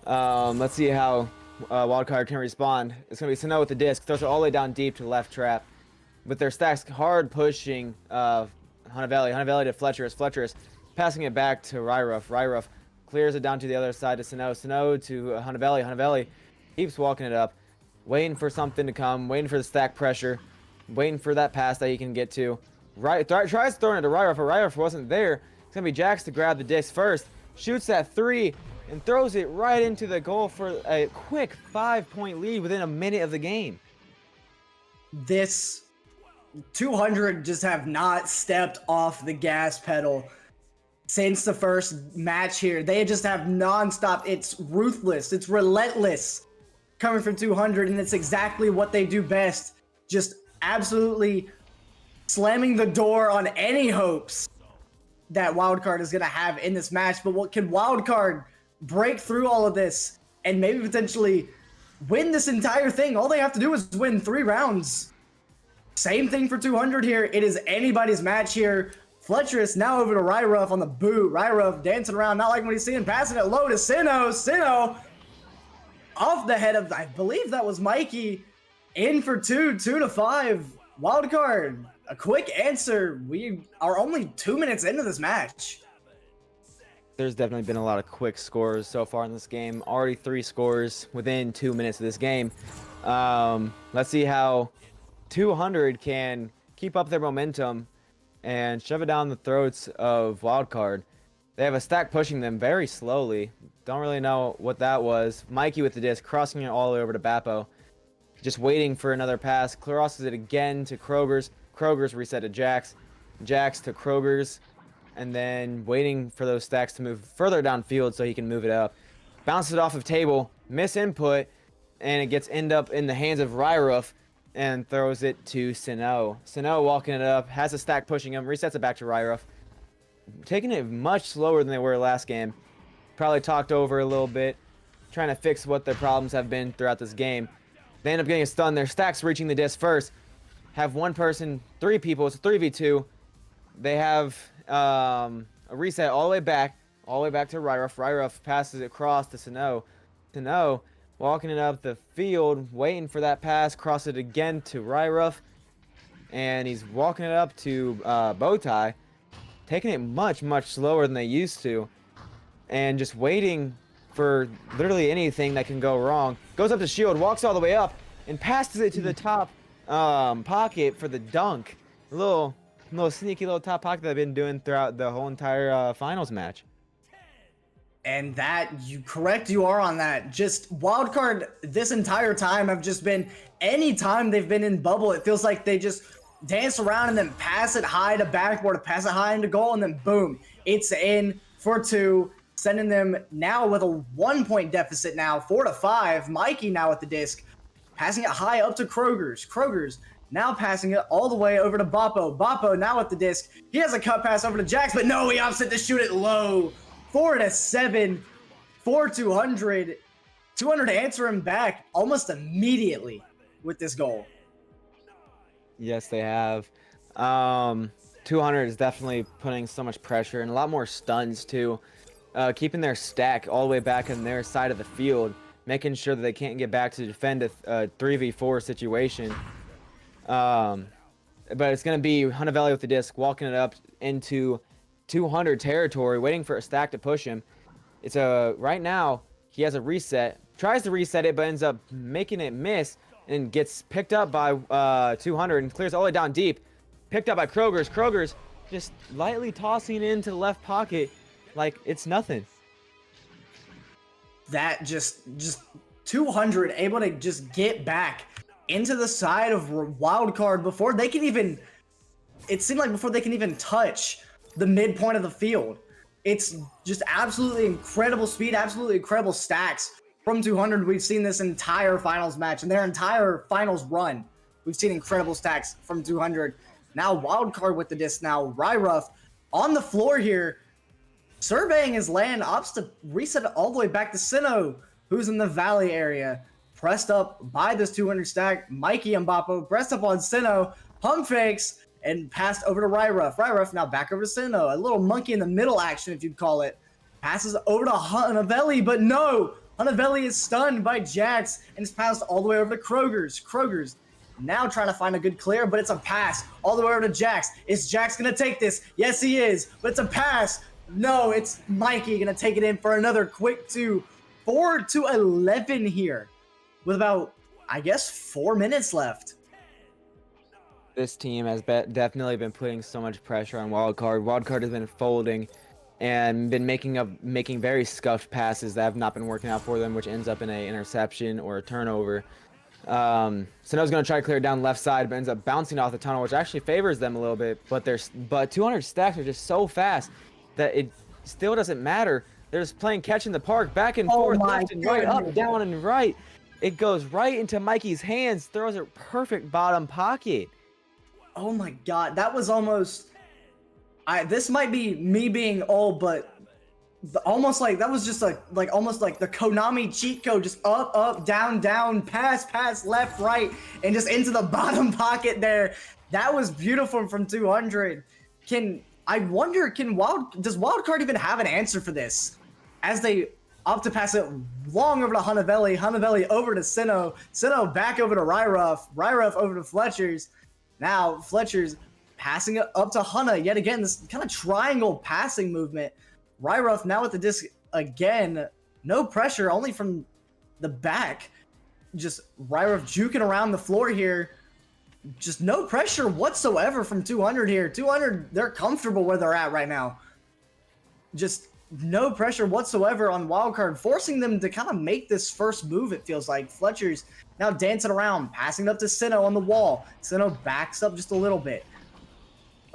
[SPEAKER 3] Let's see how Wildcard can respond. It's going to be Sano with the disc, throws it all the way down deep to the left trap. With their stacks hard pushing Hunavelli to Fletcherus, passing it back to Ryruff clears it down to the other side to Sano to Hunavelli keeps walking it up, waiting for something to come, waiting for the stack pressure, waiting for that pass that he can get to. Tries throwing it to Ryruff, but Ryruff wasn't there. It's going to be Jax to grab the disc first, shoots that 3, and throws it right into the goal for a quick 5-point lead within a minute of the game.
[SPEAKER 6] This 200 just have not stepped off the gas pedal since the first match here. They just have nonstop. It's ruthless. It's relentless coming from 200, and it's exactly what they do best. Just absolutely slamming the door on any hopes that Wildcard is going to have in this match. But what can Wildcard break through all of this and maybe potentially win this entire thing? All they have to do is win 3 rounds. Same thing for 200 here. It is anybody's match here. Fletcherus now over to Ryruff on the boot. Ryruff dancing around, not liking what he's seeing, passing it low to Sinnoh. Sinnoh off the head of, I believe that was Mikey, in for 2-5. Wildcard, a quick answer. We are only 2 minutes into this match.
[SPEAKER 3] There's definitely been a lot of quick scores so far in this game. Already 3 scores within 2 minutes of this game. Let's see how 200 can keep up their momentum and shove it down the throats of Wildcard. They have a stack pushing them very slowly. Don't really know what that was. Mikey with the disc, crossing it all the way over to Bappo. Just waiting for another pass. Crosses it again to Kroger's. Kroger's reset to Jax. Jax to Kroger's. And then waiting for those stacks to move further downfield so he can move it up. Bounces it off of table. Miss input. And it gets end up in the hands of Ryruff. And throws it to Sinnoh. Sinnoh walking it up. Has a stack pushing him. Resets it back to Ryruff. Taking it much slower than they were last game. Probably talked over a little bit. Trying to fix what their problems have been throughout this game. They end up getting a stun. Their stacks reaching the disc first. Have one person, 3 people. It's a 3v2. They have a reset all the way back to Ryruff. Ryruff passes it across to Sinnoh. Sinnoh walking it up the field, waiting for that pass. Cross it again to Ryruff. And he's walking it up to Bowtie. Taking it much, much slower than they used to. And just waiting for literally anything that can go wrong. Goes up to Shield, walks all the way up, and passes it to the top pocket for the dunk. A little sneaky little top pocket that I've been doing throughout the whole entire finals match.
[SPEAKER 6] And that, you are on that. Just Wildcard this entire time have just been, anytime they've been in bubble, it feels like they just dance around and then pass it high to backboard, pass it high into goal, and then boom, it's in for 2, sending them now with a 1-point deficit now, 4-5. Mikey now with the disc, passing it high up to Kroger's. Kroger's now passing it all the way over to Boppo. Boppo now with the disc. He has a cut pass over to Jax, but no, he opts it to shoot it low. 4-7 for 200. 200 answer him back almost immediately with this goal.
[SPEAKER 3] Yes, they have. 200 is definitely putting so much pressure and a lot more stuns too. Keeping their stack all the way back in their side of the field, making sure that they can't get back to defend a 3v4 situation. But it's going to be Hunavelli with the disc, walking it up into 200 territory, waiting for a stack to push him. It's right now, he has a reset, tries to reset it, but ends up making it miss and gets picked up by 200 and clears all the way down deep. Picked up by Kroger's. Kroger's just lightly tossing into the left pocket like it's nothing.
[SPEAKER 6] That just 200 able to just get back into the side of Wildcard before they can even, it seemed like before they can even touch the midpoint of the field. It's just absolutely incredible speed, absolutely incredible stacks from 200 we've seen this entire finals match and their entire finals run. We've seen incredible stacks from 200. Now Wildcard with the disc. Now Ryruff on the floor here, surveying his land, opts to reset it all the way back to Sinnoh, who's in the valley area. Pressed up by this 200 stack. Mikey and Boppo pressed up on Sinnoh, pump fakes, and passed over to Ryruff. Ryruff now back over to Sinnoh. A little monkey in the middle action, if you'd call it. Passes over to Hanavelli, but no! Hanavelli is stunned by Jax and is passed all the way over to Kroger's. Kroger's now trying to find a good clear, but it's a pass all the way over to Jax. Is Jax going to take this? Yes, he is, but it's a pass. No, it's Mikey going to take it in for another quick 2. 4-11 here with about, I guess, 4 minutes left.
[SPEAKER 3] This team has definitely been putting so much pressure on Wildcard. Wildcard has been folding and been making very scuffed passes that have not been working out for them, which ends up in an interception or a turnover. Sinnoh's going to try to clear it down left side, but ends up bouncing off the tunnel, which actually favors them a little bit. But 200 stacks are just so fast that it still doesn't matter. They're just playing catch in the park, back and forth, left and right, up, down, and right. It goes right into Mikey's hands, throws it perfect bottom pocket.
[SPEAKER 6] Oh my god, that was almost... this might be me being old, but almost like that was just almost like the Konami cheat code, just up, down, pass, left, right, and just into the bottom pocket there. That was beautiful from 200. I wonder, does Wildcard even have an answer for this? As they opt to pass it long over to Hanavelli over to Sinnoh back over to Ryruff over to Fletcher's. Now Fletcher's passing it up to Hana yet again, this kind of triangle passing movement. Ryruff now with the disc again, no pressure, only from the back. Just Ryruff juking around the floor here. Just no pressure whatsoever from 200 here. 200, they're comfortable where they're at right now. Just no pressure whatsoever on Wildcard, forcing them to kind of make this first move, it feels like. Fletcher's now dancing around, passing it up to Sinnoh on the wall. Sinnoh backs up just a little bit.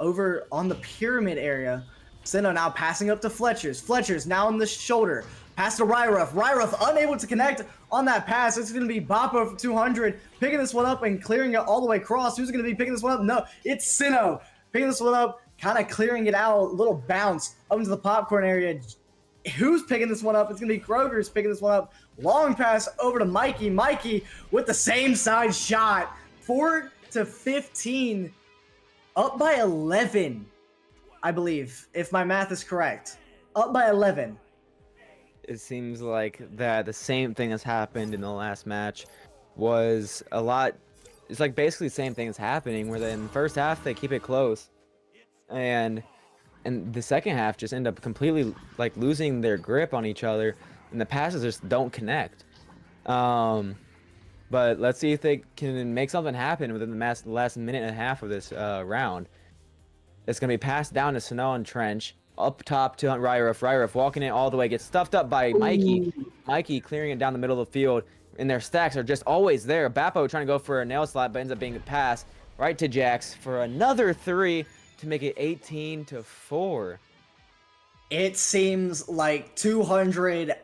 [SPEAKER 6] Over on the pyramid area, Sinnoh now passing up to Fletcher's. Fletcher's now on the shoulder. Pass to Ryruff. Ryruff unable to connect on that pass. It's going to be Boppo for 200, picking this one up and clearing it all the way across. Who's going to be picking this one up? No, it's Sinnoh picking this one up, kind of clearing it out. Little bounce up into the popcorn area. Who's picking this one up? It's going to be Kroger's picking this one up. Long pass over to Mikey. Mikey with the same side shot. 4-15. Up by 11, I believe, if my math is correct. Up by 11.
[SPEAKER 3] It seems like that the same thing has happened in the last match was a lot. It's like basically the same thing is happening, where in the first half they keep it close, and the second half just end up completely like losing their grip on each other, and the passes just don't connect. But let's see if they can make something happen within the last minute and a half of this round. It's going to be passed down to Sinnoh and Trench. Up top to Ryruff. Ryruff walking it all the way. Gets stuffed up by Mikey. Mikey clearing it down the middle of the field. And their stacks are just always there. Bappo trying to go for a nail slap, but ends up being a pass right to Jax for another 3 to make it 18-4.
[SPEAKER 6] It seems like 200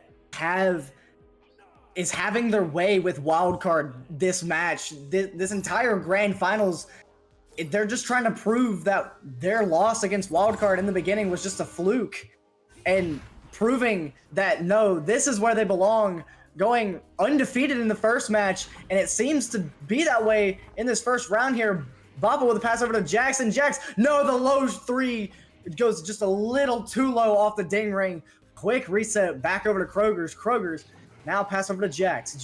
[SPEAKER 6] is having their way with Wildcard this match. This entire grand finals, they're just trying to prove that their loss against Wildcard in the beginning was just a fluke, and proving that no, this is where they belong, going undefeated in the first match, and it seems to be that way in this first round here. Baba with a pass over to Jackson. Jax, no, the low 3 goes just a little too low off the ding ring. Quick reset back over to Kroger's now pass over to Jax.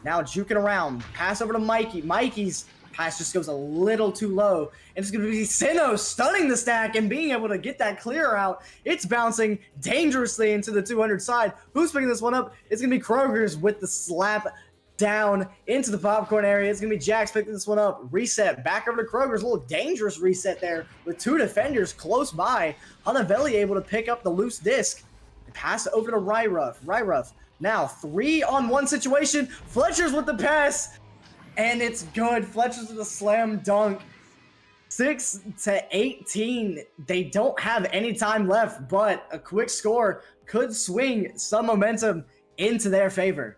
[SPEAKER 6] Now juking around. Pass over to Mikey. Mikey's pass just goes a little too low. And it's going to be Sinnoh stunning the stack and being able to get that clear out. It's bouncing dangerously into the 200 side. Who's picking this one up? It's going to be Kroger's with the slap down into the popcorn area. It's going to be Jax picking this one up. Reset back over to Kroger's. A little dangerous reset there with 2 defenders close by. Hanavelli able to pick up the loose disc. Pass over to Ryruff. Now 3-on-1 situation. Fletcher's with the pass, and it's good. Fletcher's with a slam dunk. 6-18. They don't have any time left, but a quick score could swing some momentum into their favor.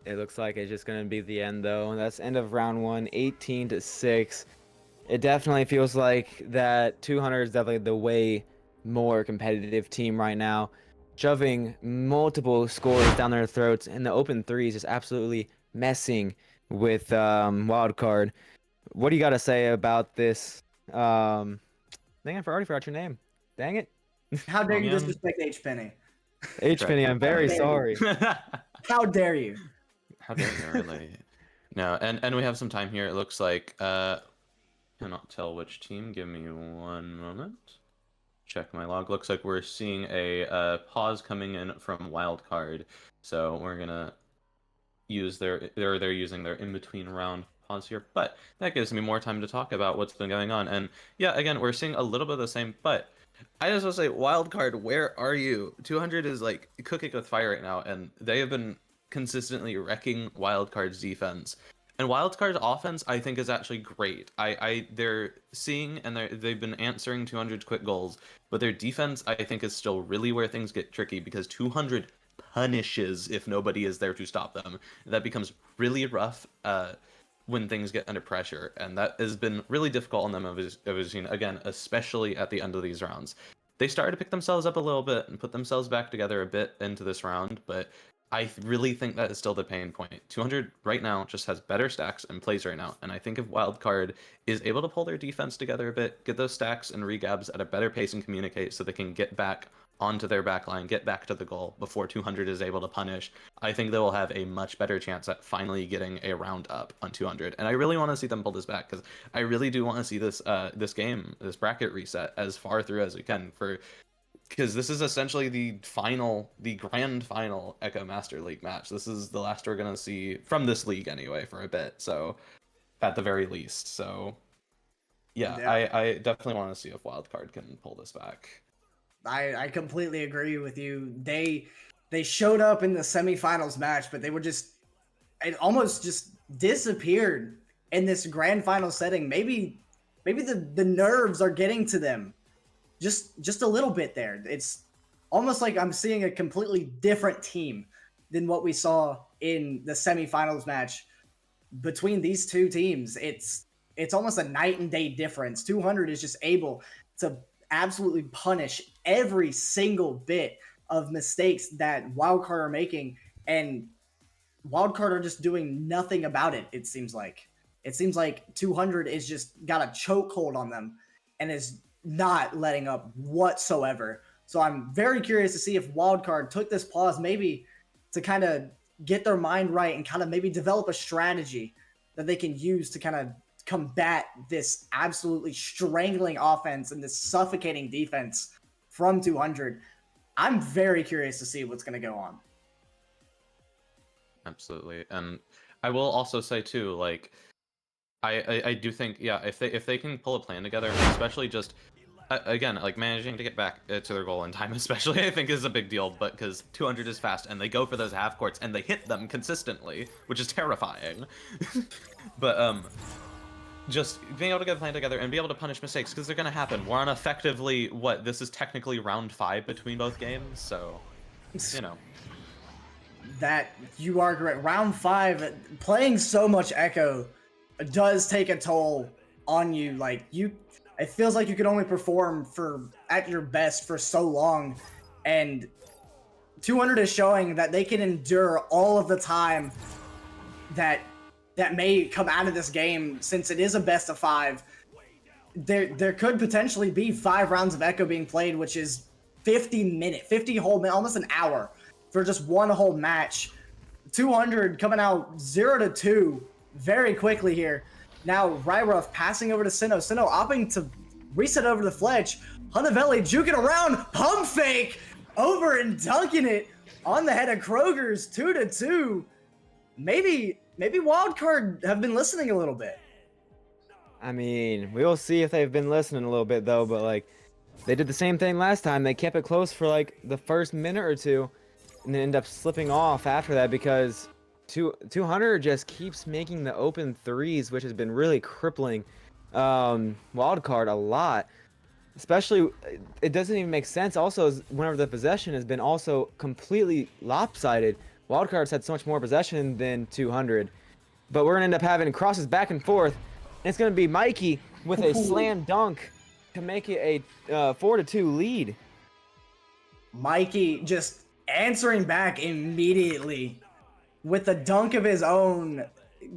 [SPEAKER 3] It looks like it's just going to be the end, though. And that's end of round 1, 18-6. It definitely feels like that 200 is definitely the way more competitive team right now, shoving multiple scores down their throats, and the open threes just absolutely messing with Wildcard. What do you got to say about this? Dang, I already forgot your name. Dang it.
[SPEAKER 6] How dare you
[SPEAKER 8] man.
[SPEAKER 6] disrespect H Penny?
[SPEAKER 3] H Penny, I'm very sorry.
[SPEAKER 6] How dare you?
[SPEAKER 8] How dare you, really? No, and we have some time here. It looks like cannot tell which team. Give me one moment. Check my log. Looks like we're seeing a pause coming in from Wildcard, so we're gonna use they're using their in between round pause here, but that gives me more time to talk about what's been going on. And yeah, again, we're seeing a little bit of the same, but I just want to say, Wildcard, where are you? 200 is like cooking with fire right now, and they have been consistently wrecking Wildcard's defense. And Wildcard's offense, I think, is actually great. They're seeing and they've been answering 200's quick goals, but their defense, I think, is still really where things get tricky, because 200 punishes if nobody is there to stop them. That becomes really rough when things get under pressure, and that has been really difficult on them again, especially at the end of these rounds. They started to pick themselves up a little bit and put themselves back together a bit into this round, but I really think that is still the pain point. 200 right now just has better stacks and plays right now, and I think if Wildcard is able to pull their defense together a bit, get those stacks and regabs at a better pace and communicate so they can get back onto their backline, get back to the goal before 200 is able to punish, I think they will have a much better chance at finally getting a round up on 200. And I really want to see them pull this back, because I really do want to see this this bracket reset as far through as we can, because this is essentially the grand final Echo Master League match. This is the last we're gonna see from this league anyway for a bit, so at the very least. So yeah. I definitely want to see if Wildcard can pull this back.
[SPEAKER 6] I completely agree with you. They showed up in the semifinals match, but it almost just disappeared in this grand final setting. Maybe the nerves are getting to them just a little bit there. It's almost like I'm seeing a completely different team than what we saw in the semifinals match between these two teams. It's almost a night and day difference. 200 is just able to absolutely punish every single bit of mistakes that Wildcard are making, and Wildcard are just doing nothing about it. It seems like 200 is just got a chokehold on them and is not letting up whatsoever. So I'm very curious to see if Wildcard took this pause maybe to kind of get their mind right and kind of maybe develop a strategy that they can use to kind of combat this absolutely strangling offense and this suffocating defense from 200. I'm very curious to see what's going to go on.
[SPEAKER 8] Absolutely. And I will also say too, like, I do think, yeah, if they can pull a plan together, especially just again, like managing to get back to their goal in time, especially, I think is a big deal. But because 200 is fast and they go for those half courts and they hit them consistently, which is terrifying. But just being able to get a plan together and be able to punish mistakes, because they're going to happen. We're on effectively, this is technically round 5 between both games, so, you know.
[SPEAKER 6] That, you are correct. Round 5, playing so much Echo does take a toll on you. Like, it feels like you can only perform at your best for so long, and 200 is showing that they can endure all of the time that may come out of this game. Since it is a best of 5, there could potentially be 5 rounds of Echo being played, which is 50 whole minutes, almost an hour for just one whole match. 200 coming out 0-2 very quickly here. Now Ryruff passing over to Sinnoh. Sinnoh opting to reset over the Fletch. Hunavelli juking around, pump fake over and dunking it on the head of Kroger's. 2-2. Maybe Wildcard have been listening a little bit.
[SPEAKER 3] I mean, we'll see if they've been listening a little bit, though, but, like, they did the same thing last time. They kept it close for, like, the first minute or two, and then end up slipping off after that because 200 just keeps making the open threes, which has been really crippling Wildcard a lot. Especially, it doesn't even make sense. Also, whenever the possession has been also completely lopsided Wildcards had so much more possession than 200. But we're going to end up having crosses back and forth. And it's going to be Mikey with a slam dunk to make it a 4-2 lead.
[SPEAKER 6] Mikey just answering back immediately with a dunk of his own,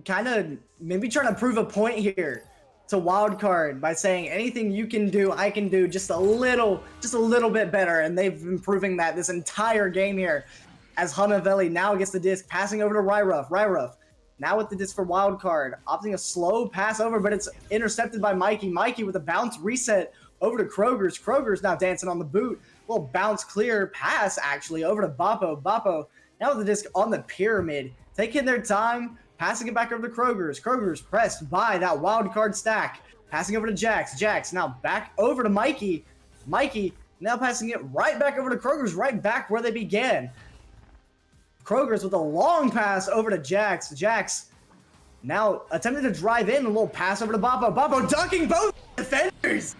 [SPEAKER 6] kind of maybe trying to prove a point here to Wildcard by saying anything you can do, I can do just a little bit better. And they've been proving that this entire game here as Hanavelli now gets the disc, passing over to Ryruff. Ryruff now with the disc for Wildcard, opting a slow pass over, but it's intercepted by Mikey. Mikey with a bounce reset over to Kroger's. Kroger's now dancing on the boot. Little bounce clear pass actually over to Boppo. Boppo now with the disc on the pyramid, taking their time, passing it back over to Kroger's. Kroger's pressed by that Wildcard stack, passing over to Jax. Jax now back over to Mikey. Mikey now passing it right back over to Kroger's, right back where they began. Kroger's with a long pass over to Jax. Jax now attempting to drive in, a little pass over to Boppo. Boppo dunking both defenders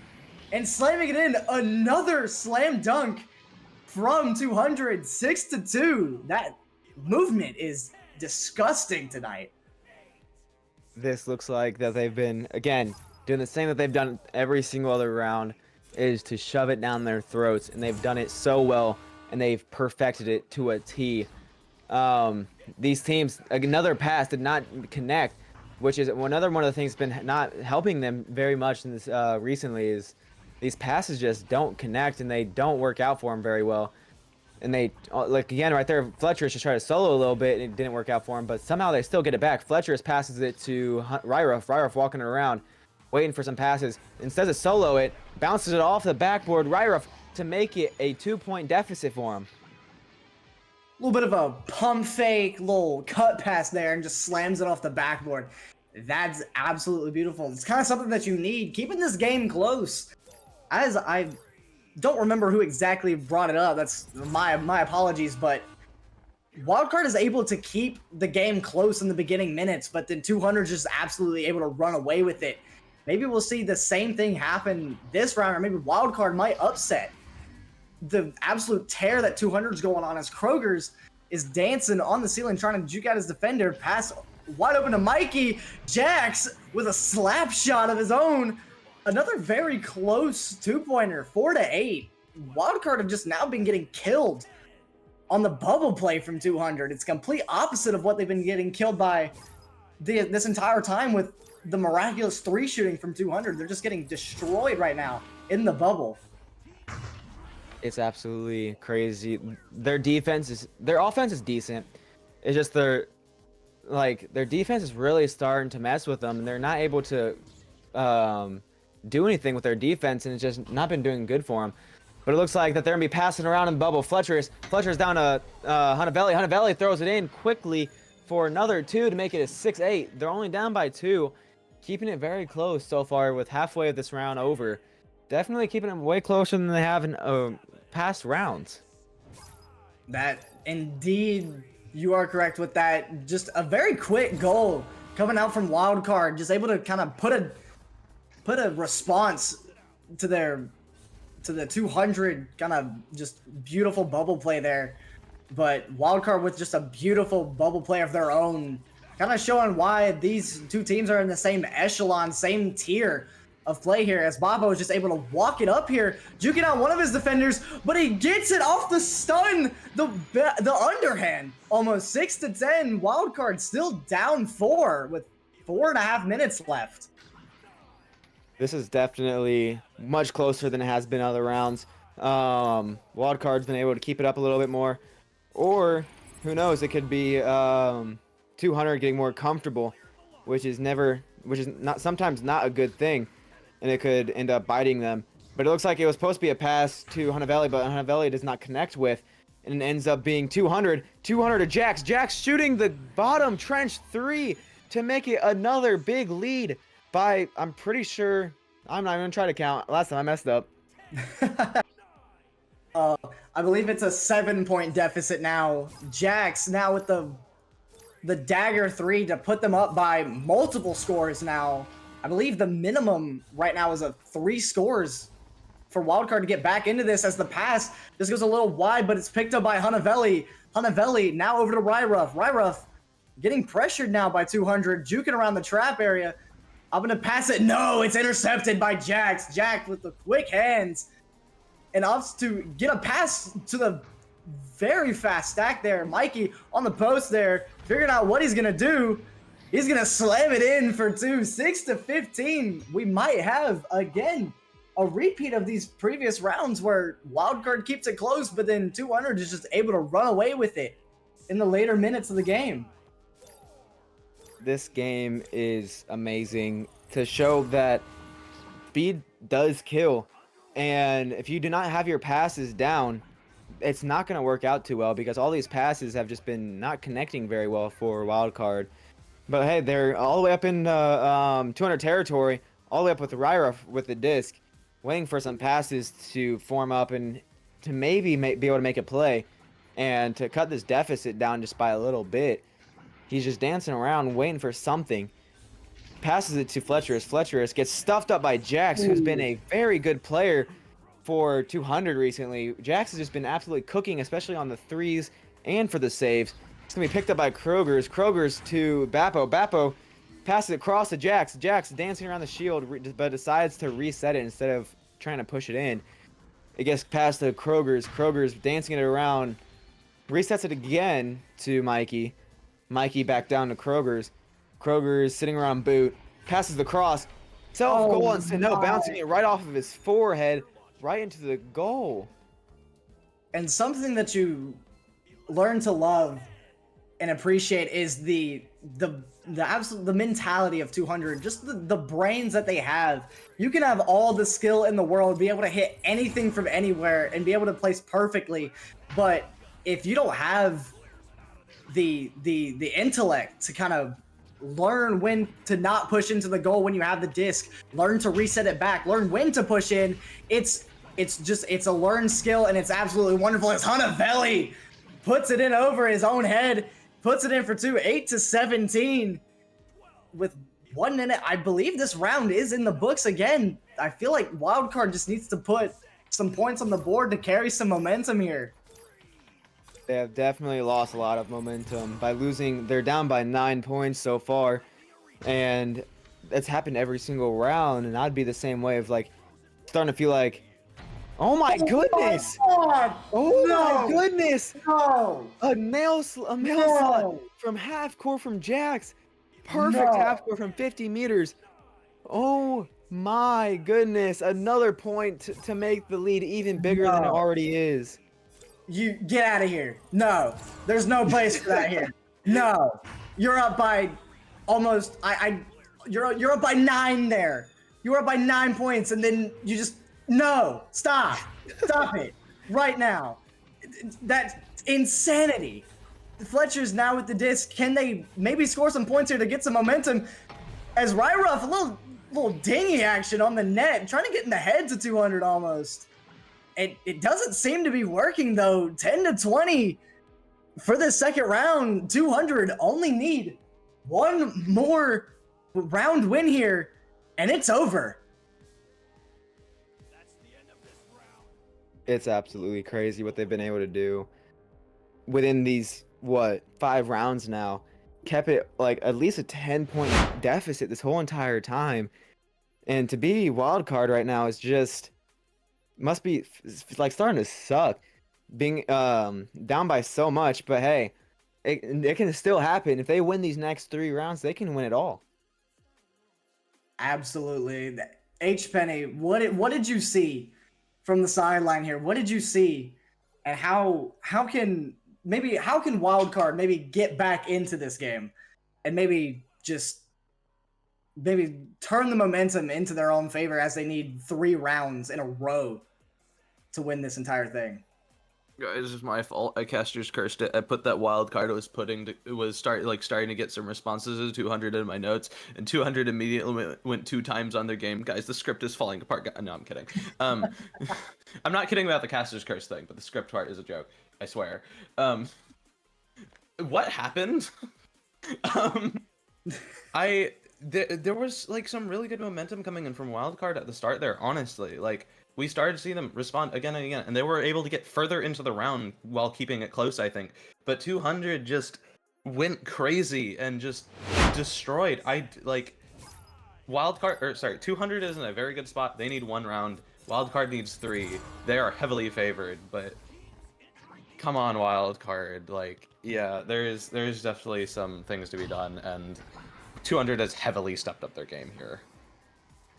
[SPEAKER 6] and slamming it in. Another slam dunk from 200, 6-2. That movement is disgusting tonight.
[SPEAKER 3] This looks like that they've been, again, doing the same that they've done every single other round, is to shove it down their throats, and they've done it so well, and they've perfected it to a T. These teams, another pass did not connect, which is another one of the things that's been not helping them very much in this recently, is these passes just don't connect and they don't work out for them very well. And they, like again right there, Fletcher just tried to solo a little bit and it didn't work out for him, but somehow they still get it back. Fletcher passes it to Ryruff. Ryruff walking around, waiting for some passes. Instead of solo it, bounces it off the backboard. Ryruff to make it a 2-point deficit for him.
[SPEAKER 6] A little bit of a pump fake, little cut pass there, and just slams it off the backboard. That's absolutely beautiful. It's kind of something that you need, keeping this game close. As I don't remember who exactly brought it up, that's my apologies, but Wildcard is able to keep the game close in the beginning minutes, but then 200 is just absolutely able to run away with it. Maybe we'll see the same thing happen this round, or maybe Wildcard might upset the absolute tear that 200 is going on as Kroger's is dancing on the ceiling trying to juke out his defender. Pass wide open to Mikey. Jax with a slap shot of his own. Another very close two-pointer, 4-8. Wildcard have just now been getting killed on the bubble play from 200. It's complete opposite of what they've been getting killed by this entire time with the miraculous 3 shooting from 200. They're just getting destroyed right now in the bubble.
[SPEAKER 3] It's absolutely crazy. Their offense is decent. It's just their defense is really starting to mess with them, and they're not able to do anything with their defense, and it's just not been doing good for them. But it looks like that they're gonna be passing around in the bubble. Fletcher's down to Hanavelli. Hanavelli throws it in quickly for another 2 to make it a 6-8. They're only down by 2, keeping it very close so far with halfway of this round over. Definitely keeping them way closer than they have in past rounds.
[SPEAKER 6] That indeed, you are correct with that. Just a very quick goal coming out from Wildcard, just able to kind of put a response to the 200 kind of just beautiful bubble play there. But Wildcard with just a beautiful bubble play of their own, kind of showing why these two teams are in the same echelon, same tier of play here, as Boppo is just able to walk it up here, juking out one of his defenders, but he gets it off the stun, the underhand, almost 6-10. Wildcard still down 4 with 4.5 minutes left.
[SPEAKER 3] This is definitely much closer than it has been other rounds. Wildcard's been able to keep it up a little bit more, or who knows, it could be 200 getting more comfortable, which is sometimes not a good thing. And it could end up biting them. But it looks like it was supposed to be a pass to Hanavelli, but Hanavelli does not connect with. And it ends up being 200 to Jax. Jax shooting the bottom trench 3 to make it another big lead by, I'm pretty sure, I'm not even going to try to count. Last time I messed up.
[SPEAKER 6] I believe it's a 7-point deficit now. Jax now with the dagger 3 to put them up by multiple scores now. I believe the minimum right now is 3 scores for Wildcard to get back into this, as the pass just goes a little wide, but it's picked up by Hanavelli. Hanavelli now over to Ryruff. Ryruff getting pressured now by 200, juking around the trap area. I'm going to pass it. No, it's intercepted by Jax. Jax with the quick hands and opts to get a pass to the very fast stack there. Mikey on the post there, figuring out what he's going to do. He's going to slam it in for 2, 6-15. We might have, again, a repeat of these previous rounds where Wildcard keeps it close, but then 200 is just able to run away with it in the later minutes of the game.
[SPEAKER 3] This game is amazing to show that speed does kill. And if you do not have your passes down, it's not going to work out too well because all these passes have just been not connecting very well for Wildcard. But hey, they're all the way up in 200 territory, all the way up with the Ryra with the disc, waiting for some passes to form up and to maybe be able to make a play and to cut this deficit down just by a little bit. He's just dancing around waiting for something. Passes it to Fletcherus. Fletcherus gets stuffed up by Jax, who's been a very good player for 200 recently. Jax has just been absolutely cooking, especially on the threes and for the saves. It's going to be picked up by Kroger's. Kroger's to Bappo. Bappo passes it across to Jax. Jax dancing around the shield, but decides to reset it instead of trying to push it in. It gets past to Kroger's. Kroger's dancing it around. Resets it again to Mikey. Mikey back down to Kroger's. Kroger's sitting around boot. Passes the cross. Self-goal and Sano bouncing it right off of his forehead, right into the goal.
[SPEAKER 6] And something that you learn to love and appreciate is the mentality of 200, just the brains that they have. You can have all the skill in the world, be able to hit anything from anywhere and be able to place perfectly, but if you don't have the intellect to kind of learn when to not push into the goal when you have the disc, learn to reset it back, learn when to push in, it's a learned skill, and it's absolutely wonderful as Hanavelli puts it in over his own head, puts it in for 2, 8-17 with 1 minute. I believe this round is in the books again. I feel like Wildcard just needs to put some points on the board to carry some momentum here.
[SPEAKER 3] They have definitely lost a lot of momentum by losing. They're down by 9 points so far, and that's happened every single round. And I'd be the same way of like starting to feel like, oh my goodness, my goodness, a nail slot from half court from Jax, perfect half court from 50 meters. Oh my goodness, another point to make the lead even bigger than it already is.
[SPEAKER 6] You get out of here. No, there's no place for that here. No, you're up by almost. You're up by 9 there. You're up by 9 points, and then you just stop it right now. That's insanity. Fletcher's now with the disc. Can they maybe score some points here to get some momentum? As Ryruff, a little dingy action on the net, trying to get in the heads of 200 almost. It doesn't seem to be working though. 10-20 for the second round. 200 only need one more round win here, and it's over.
[SPEAKER 3] It's absolutely crazy what they've been able to do within these 5 rounds now. Kept it like at least a 10-point deficit this whole entire time, and to be wild card right now is just must be like starting to suck, being down by so much. But hey, it can still happen. If they win these next 3 rounds, they can win it all.
[SPEAKER 6] Absolutely. H Penny, what did you see from the sideline here? What did you see, and how can Wildcard maybe get back into this game and maybe turn the momentum into their own favor as they need 3 rounds in a row to win this entire thing?
[SPEAKER 8] Guys, it's my fault. I caster's cursed it. I put that wild card I was starting to get some responses to 200 in my notes, and 200 immediately went 2 times on their game. Guys, the script is falling apart. No, I'm kidding. I'm not kidding about the caster's curse thing, but the script part is a joke. I swear. What happened? There was like some really good momentum coming in from wildcard at the start there. Honestly, like we started to see them respond again and again, and they were able to get further into the round while keeping it close, I think. But 200 just went crazy and just destroyed. Wildcard, or sorry, 200 is in a very good spot. They need 1 round. Wildcard needs 3. They are heavily favored, but come on, Wildcard. Like, yeah, there's definitely some things to be done, and 200 has heavily stepped up their game here.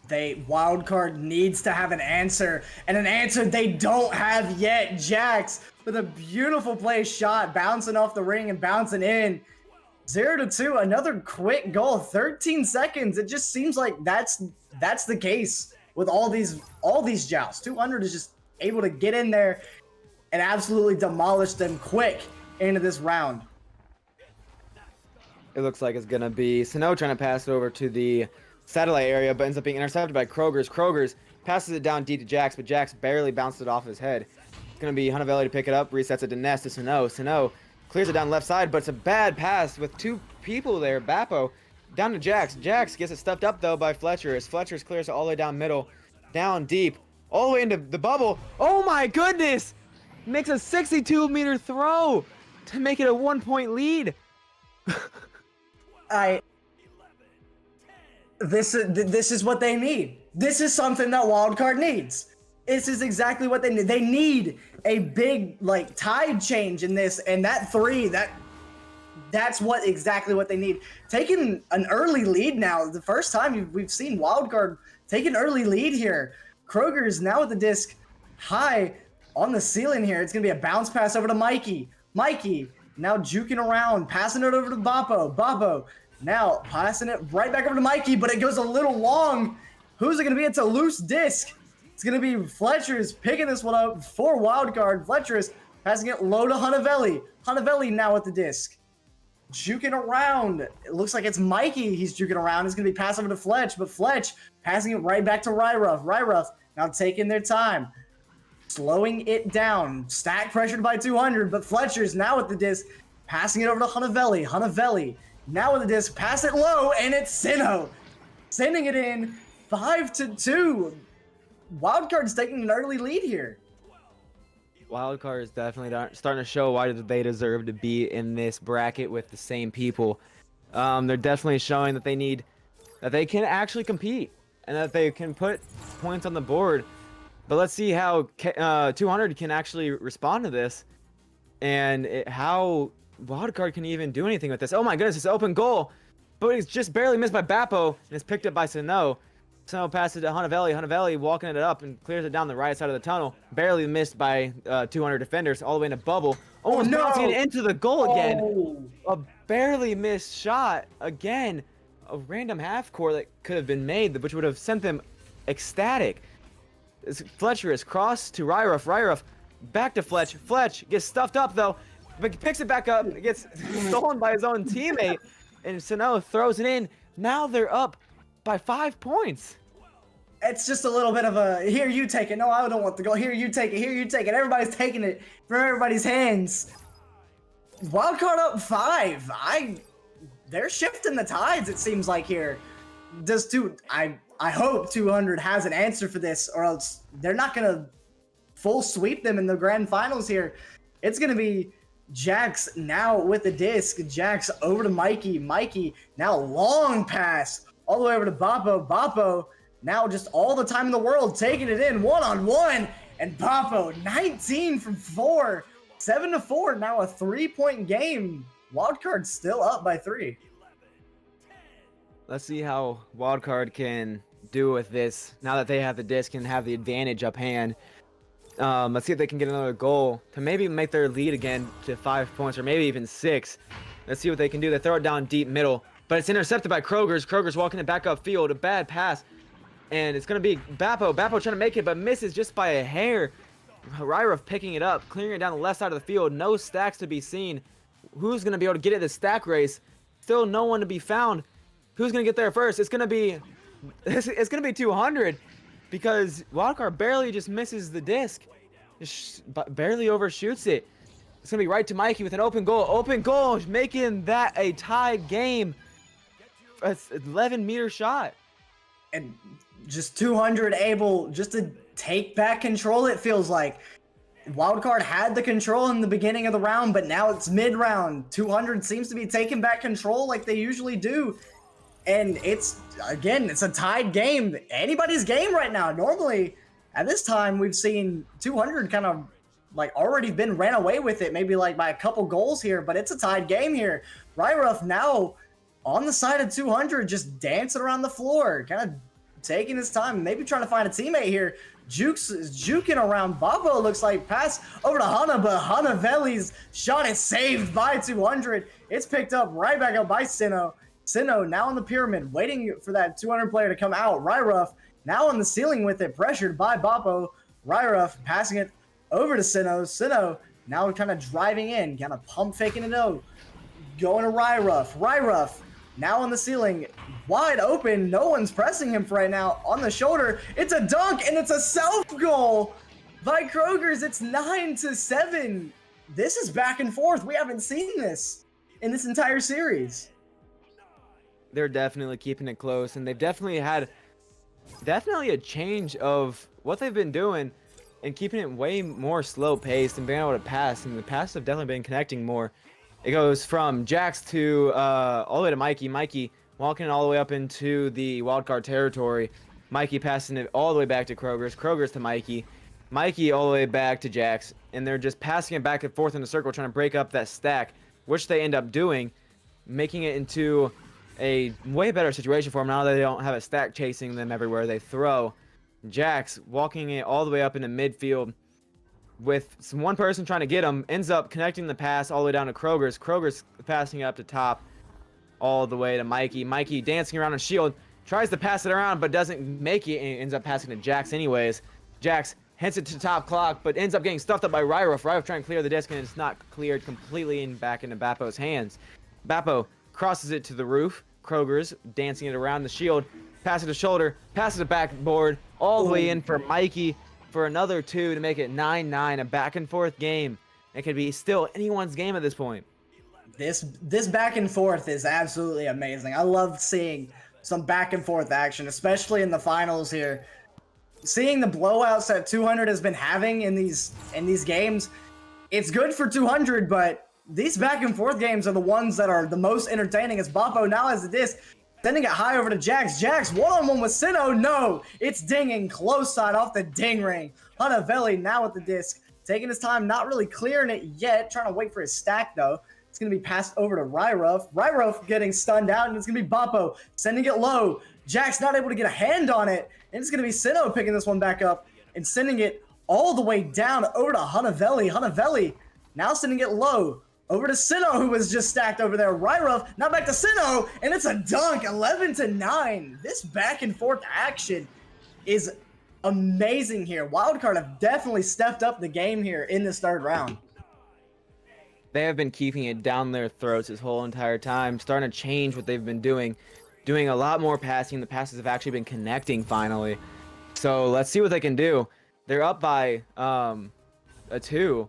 [SPEAKER 6] Wildcard needs to have an answer, and an answer they don't have yet. Jax with a beautiful play shot, bouncing off the ring and bouncing in. 0-2, another quick goal, 13 seconds. It just seems like that's the case with all these jousts. 200 is just able to get in there and absolutely demolish them quick into this round.
[SPEAKER 3] It looks like it's going to be Sano trying to pass it over to the satellite area, but ends up being intercepted by Kroger's. Kroger's passes it down deep to Jax, but Jax barely bounced it off his head. It's going to be Hanavelli to pick it up, resets it to Ness to Sano. Sano clears it down left side, but it's a bad pass with 2 people there. Bappo down to Jax. Jax gets it stuffed up, though, by Fletcher, as Fletcher's clears it all the way down middle, down deep, all the way into the bubble. Oh, my goodness! Makes a 62-meter throw to make it a 1-point lead.
[SPEAKER 6] This is what they need. This is something that Wildcard needs. This is exactly what they need. They need a big tide change in this, and that 3 that's exactly what they need. Taking an early lead now. The first time we've seen Wildcard take an early lead here. Kroger is now with the disc high on the ceiling here. It's gonna be a bounce pass over to Mikey. Mikey now juking around, passing it over to Bappo. Bappo now passing it right back over to Mikey, but it goes a little long. Who's it going to be? It's a loose disc. It's going to be Fletcher's picking this one up for Wildcard. Fletcher's passing it low to Hanavelli. Hanavelli now with the disc. Juking around. It looks like it's Mikey he's juking around. He's going to be passing over to Fletch, but Fletch passing it right back to Ryruff. Ryruff now taking their time. Slowing it down. Stack pressured by 200, but Fletcher's now with the disc. Passing it over to Hanavelli. Hanavelli now with the disc, pass it low, and it's Sino. Sending it in 5-2. Wildcard's taking an early lead here.
[SPEAKER 3] Wildcard is definitely starting to show why they deserve to be in this bracket with the same people. They're definitely showing that they can actually compete and that they can put points on the board. But let's see how 200 can actually respond to this, and how Wildcard can even do anything with this. Oh my goodness, it's open goal, but it's just barely missed by Bappo, and it's picked up by Sano. Sano passes it to Hanavelli. Hanavelli walking it up and clears it down the right side of the tunnel. Barely missed by 200 defenders, all the way into bubble. Almost bouncing it into the goal again.
[SPEAKER 6] Oh.
[SPEAKER 3] A barely missed shot again. A random half core that could have been made, which would have sent them ecstatic. Fletcher is crossed to Ryruff. Ryruff back to Fletch. Fletch gets stuffed up though, but picks it back up. It gets stolen by his own teammate, and Sano throws it in. Now they're up by 5 points.
[SPEAKER 6] It's just a little bit of a, here, you take it. No, I don't want the goal. Here, you take it. Here, you take it. Everybody's taking it from everybody's hands. Wildcard up 5. They're shifting the tides, it seems like here. I hope 200 has an answer for this, or else they're not going to full sweep them in the grand finals here. It's going to be Jax now with the disc. Jax over to Mikey. Mikey now long pass all the way over to Bappo. Bappo now just all the time in the world taking it in one-on-one. And Bappo 19 from 4. 7-4. Now a 3-point game. Wildcard still up by 3.
[SPEAKER 3] Let's see how Wildcard can do with this now that they have the disc and have the advantage up hand. Let's see if they can get another goal to maybe make their lead again to 5 points, or maybe even 6. Let's see what they can do. They throw it down deep middle, but it's intercepted by Kroger's. Kroger's walking it back upfield. A bad pass, and it's going to be Bappo. Bappo trying to make it, but misses just by a hair. Ryruff picking it up, clearing it down the left side of the field. No stacks to be seen. Who's going to be able to get it this stack race? Still no one to be found. Who's going to get there first? It's going to be 200, because Wildcard barely just misses the disc. Just barely overshoots it. It's going to be right to Mikey with an open goal. Open goal, making that a tied game. It's an 11-meter shot.
[SPEAKER 6] And just 200 able just to take back control, it feels like. Wildcard had the control in the beginning of the round, but now it's mid-round. 200 seems to be taking back control like they usually do. And it's a tied game. Anybody's game right now. Normally, at this time, we've seen 200 kind of like already been ran away with it, maybe like by a couple goals here, but it's a tied game here. Ryruff now on the side of 200, just dancing around the floor, kind of taking his time, maybe trying to find a teammate here. Jukes is juking around. Babo looks like pass over to Hana, but Hanavelli's shot is saved by 200. It's picked up right back up by Sinnoh. Sinnoh now on the pyramid, waiting for that 200 player to come out. Ryruff now on the ceiling with it, pressured by Babo. Ryruff passing it over to Sinnoh. Sinnoh now kind of driving in, kind of pump faking it out. Going to Ryruff. Ryruff now on the ceiling, wide open. No one's pressing him for right now. On the shoulder, it's a dunk, and it's a self goal by Krogers. It's 9-7. This is back and forth. We haven't seen this in this entire series.
[SPEAKER 3] They're definitely keeping it close, and they've definitely had a change of what they've been doing and keeping it way more slow paced and being able to pass. And the passes have definitely been connecting more. It goes from Jax to all the way to Mikey. Mikey walking all the way up into the wildcard territory. Mikey passing it all the way back to Krogers. Krogers to Mikey. Mikey all the way back to Jax. And they're just passing it back and forth in a circle, trying to break up that stack, which they end up doing, making it into a way better situation for them now that they don't have a stack chasing them everywhere they throw. Jax walking it all the way up into midfield with one person trying to get him, ends up connecting the pass all the way down to Krogers. Krogers passing it up to top all the way to Mikey. Mikey dancing around a shield, tries to pass it around but doesn't make it and ends up passing to Jax anyways. Jax hits it to top clock but ends up getting stuffed up by Ryruff. Ryruff trying to clear the disc and it's not cleared completely and back into Bappo's hands. Bappo crosses it to the roof. Krogers dancing it around the shield, passes to shoulder, passes it backboard, all the way in for Mikey for another 2 to make it 9-9, a back and forth game. It could be still anyone's game at this point.
[SPEAKER 6] This back and forth is absolutely amazing. I love seeing some back and forth action, especially in the finals here. Seeing the blowouts that 200 has been having in these games, it's good for 200, but these back and forth games are the ones that are the most entertaining as Bappo now has the disc, sending it high over to Jax. Jax one-on-one with Sinnoh. No, it's dinging close side off the ding ring. Hanavelli now with the disc, taking his time, not really clearing it yet, trying to wait for his stack though. It's going to be passed over to Ryruff. Ryruff getting stunned out, and it's going to be Bappo sending it low. Jax not able to get a hand on it, and it's going to be Sinnoh picking this one back up and sending it all the way down over to Hanavelli. Hanavelli now sending it low over to Sinnoh, who was just stacked over there. Ryruff now back to Sinnoh, and it's a dunk, 11-9. This back and forth action is amazing here. Wildcard have definitely stepped up the game here in this third round.
[SPEAKER 3] They have been keeping it down their throats this whole entire time, starting to change what they've been doing a lot more passing. The passes have actually been connecting finally. So let's see what they can do. They're up by a 2.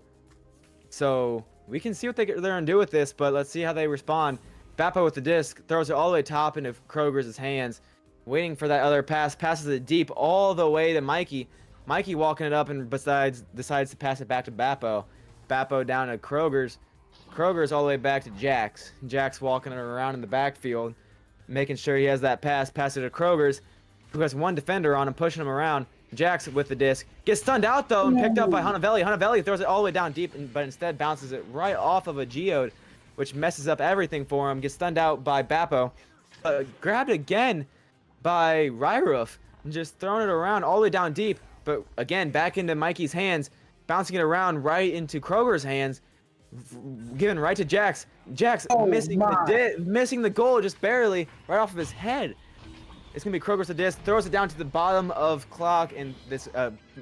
[SPEAKER 3] So we can see what they're going to do with this, but let's see how they respond. Bappo with the disc, throws it all the way top into Krogers' hands, waiting for that other pass, passes it deep all the way to Mikey. Mikey walking it up and decides to pass it back to Bappo. Bappo down to Krogers. Krogers all the way back to Jax. Jax walking it around in the backfield, making sure he has that pass it to Krogers, who has one defender on him, pushing him around. Jax with the disc gets stunned out though and picked up by Hanavelli. Hanavelli throws it all the way down deep, but instead bounces it right off of a geode, which messes up everything for him. Gets stunned out by Bappo, grabbed again by Ryruff and just throwing it around all the way down deep. But again, back into Mikey's hands, bouncing it around right into Krogers' hands, given right to Jax. Jax missing the goal just barely right off of his head. It's going to be Krogers the disc, throws it down to the bottom of clock, and this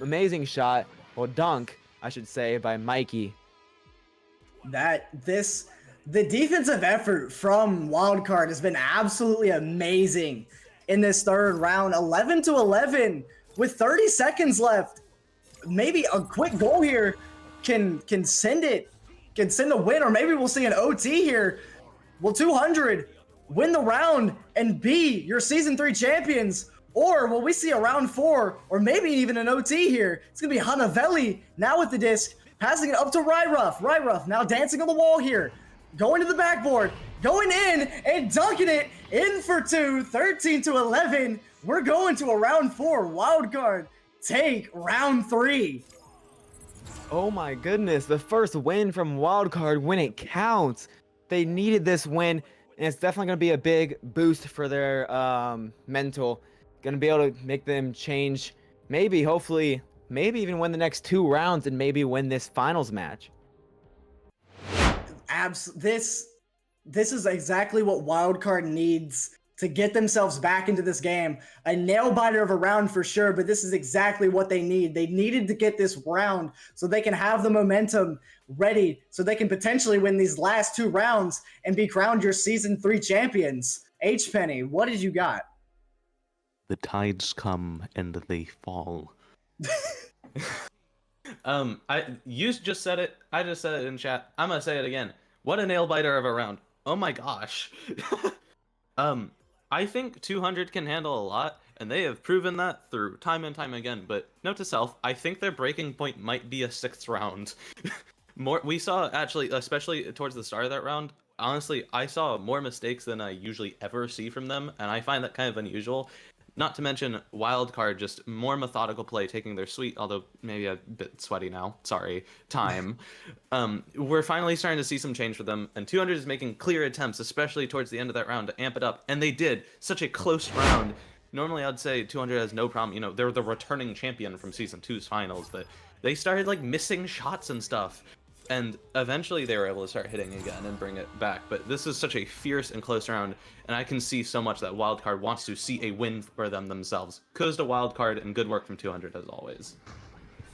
[SPEAKER 3] amazing shot, or dunk, I should say, by Mikey.
[SPEAKER 6] The defensive effort from Wildcard has been absolutely amazing in this third round. 11-11 with 30 seconds left. Maybe a quick goal here can send a win, or maybe we'll see an OT here. Will 200 win the round and be your Season 3 champions? Or will we see a round 4, or maybe even an OT here? It's going to be Hanavelli now with the disc, passing it up to Ryruff. Ryruff now dancing on the wall here, going to the backboard, going in and dunking it in for 2, 13-11. We're going to a round 4. Wildcard take round 3.
[SPEAKER 3] Oh my goodness, the first win from Wildcard when it counts. They needed this win, and it's definitely going to be a big boost for their mental. Going to be able to make them change, maybe, hopefully, maybe even win the next 2 rounds and maybe win this finals match.
[SPEAKER 6] This is exactly what Wildcard needs to get themselves back into this game. A nail biter of a round for sure, but this is exactly what they need. They needed to get this round so they can have the momentum ready, so they can potentially win these last 2 rounds and be crowned your Season 3 champions. H. Penny, what did you got?
[SPEAKER 8] The tides come and they fall. You just said it. I just said it in chat. I'm gonna say it again. What a nail biter of a round. Oh my gosh. I think 200 can handle a lot, and they have proven that through time and time again. But note to self, I think their breaking point might be a 6th round. We saw actually, especially towards the start of that round. Honestly, I saw more mistakes than I usually ever see from them, and I find that kind of unusual. Not to mention Wildcard, just more methodical play, taking their sweet, although maybe a bit sweaty now, sorry, time. We're finally starting to see some change for them, and 200 is making clear attempts, especially towards the end of that round, to amp it up, and they did. Such a close round. Normally I'd say 200 has no problem, you know, they're the returning champion from Season 2's finals, but they started, like, missing shots and stuff. And eventually they were able to start hitting again and bring it back. But this is such a fierce and close round, and I can see so much that Wildcard wants to see a win for them themselves. Kudos to Wildcard, and good work from 200 as always.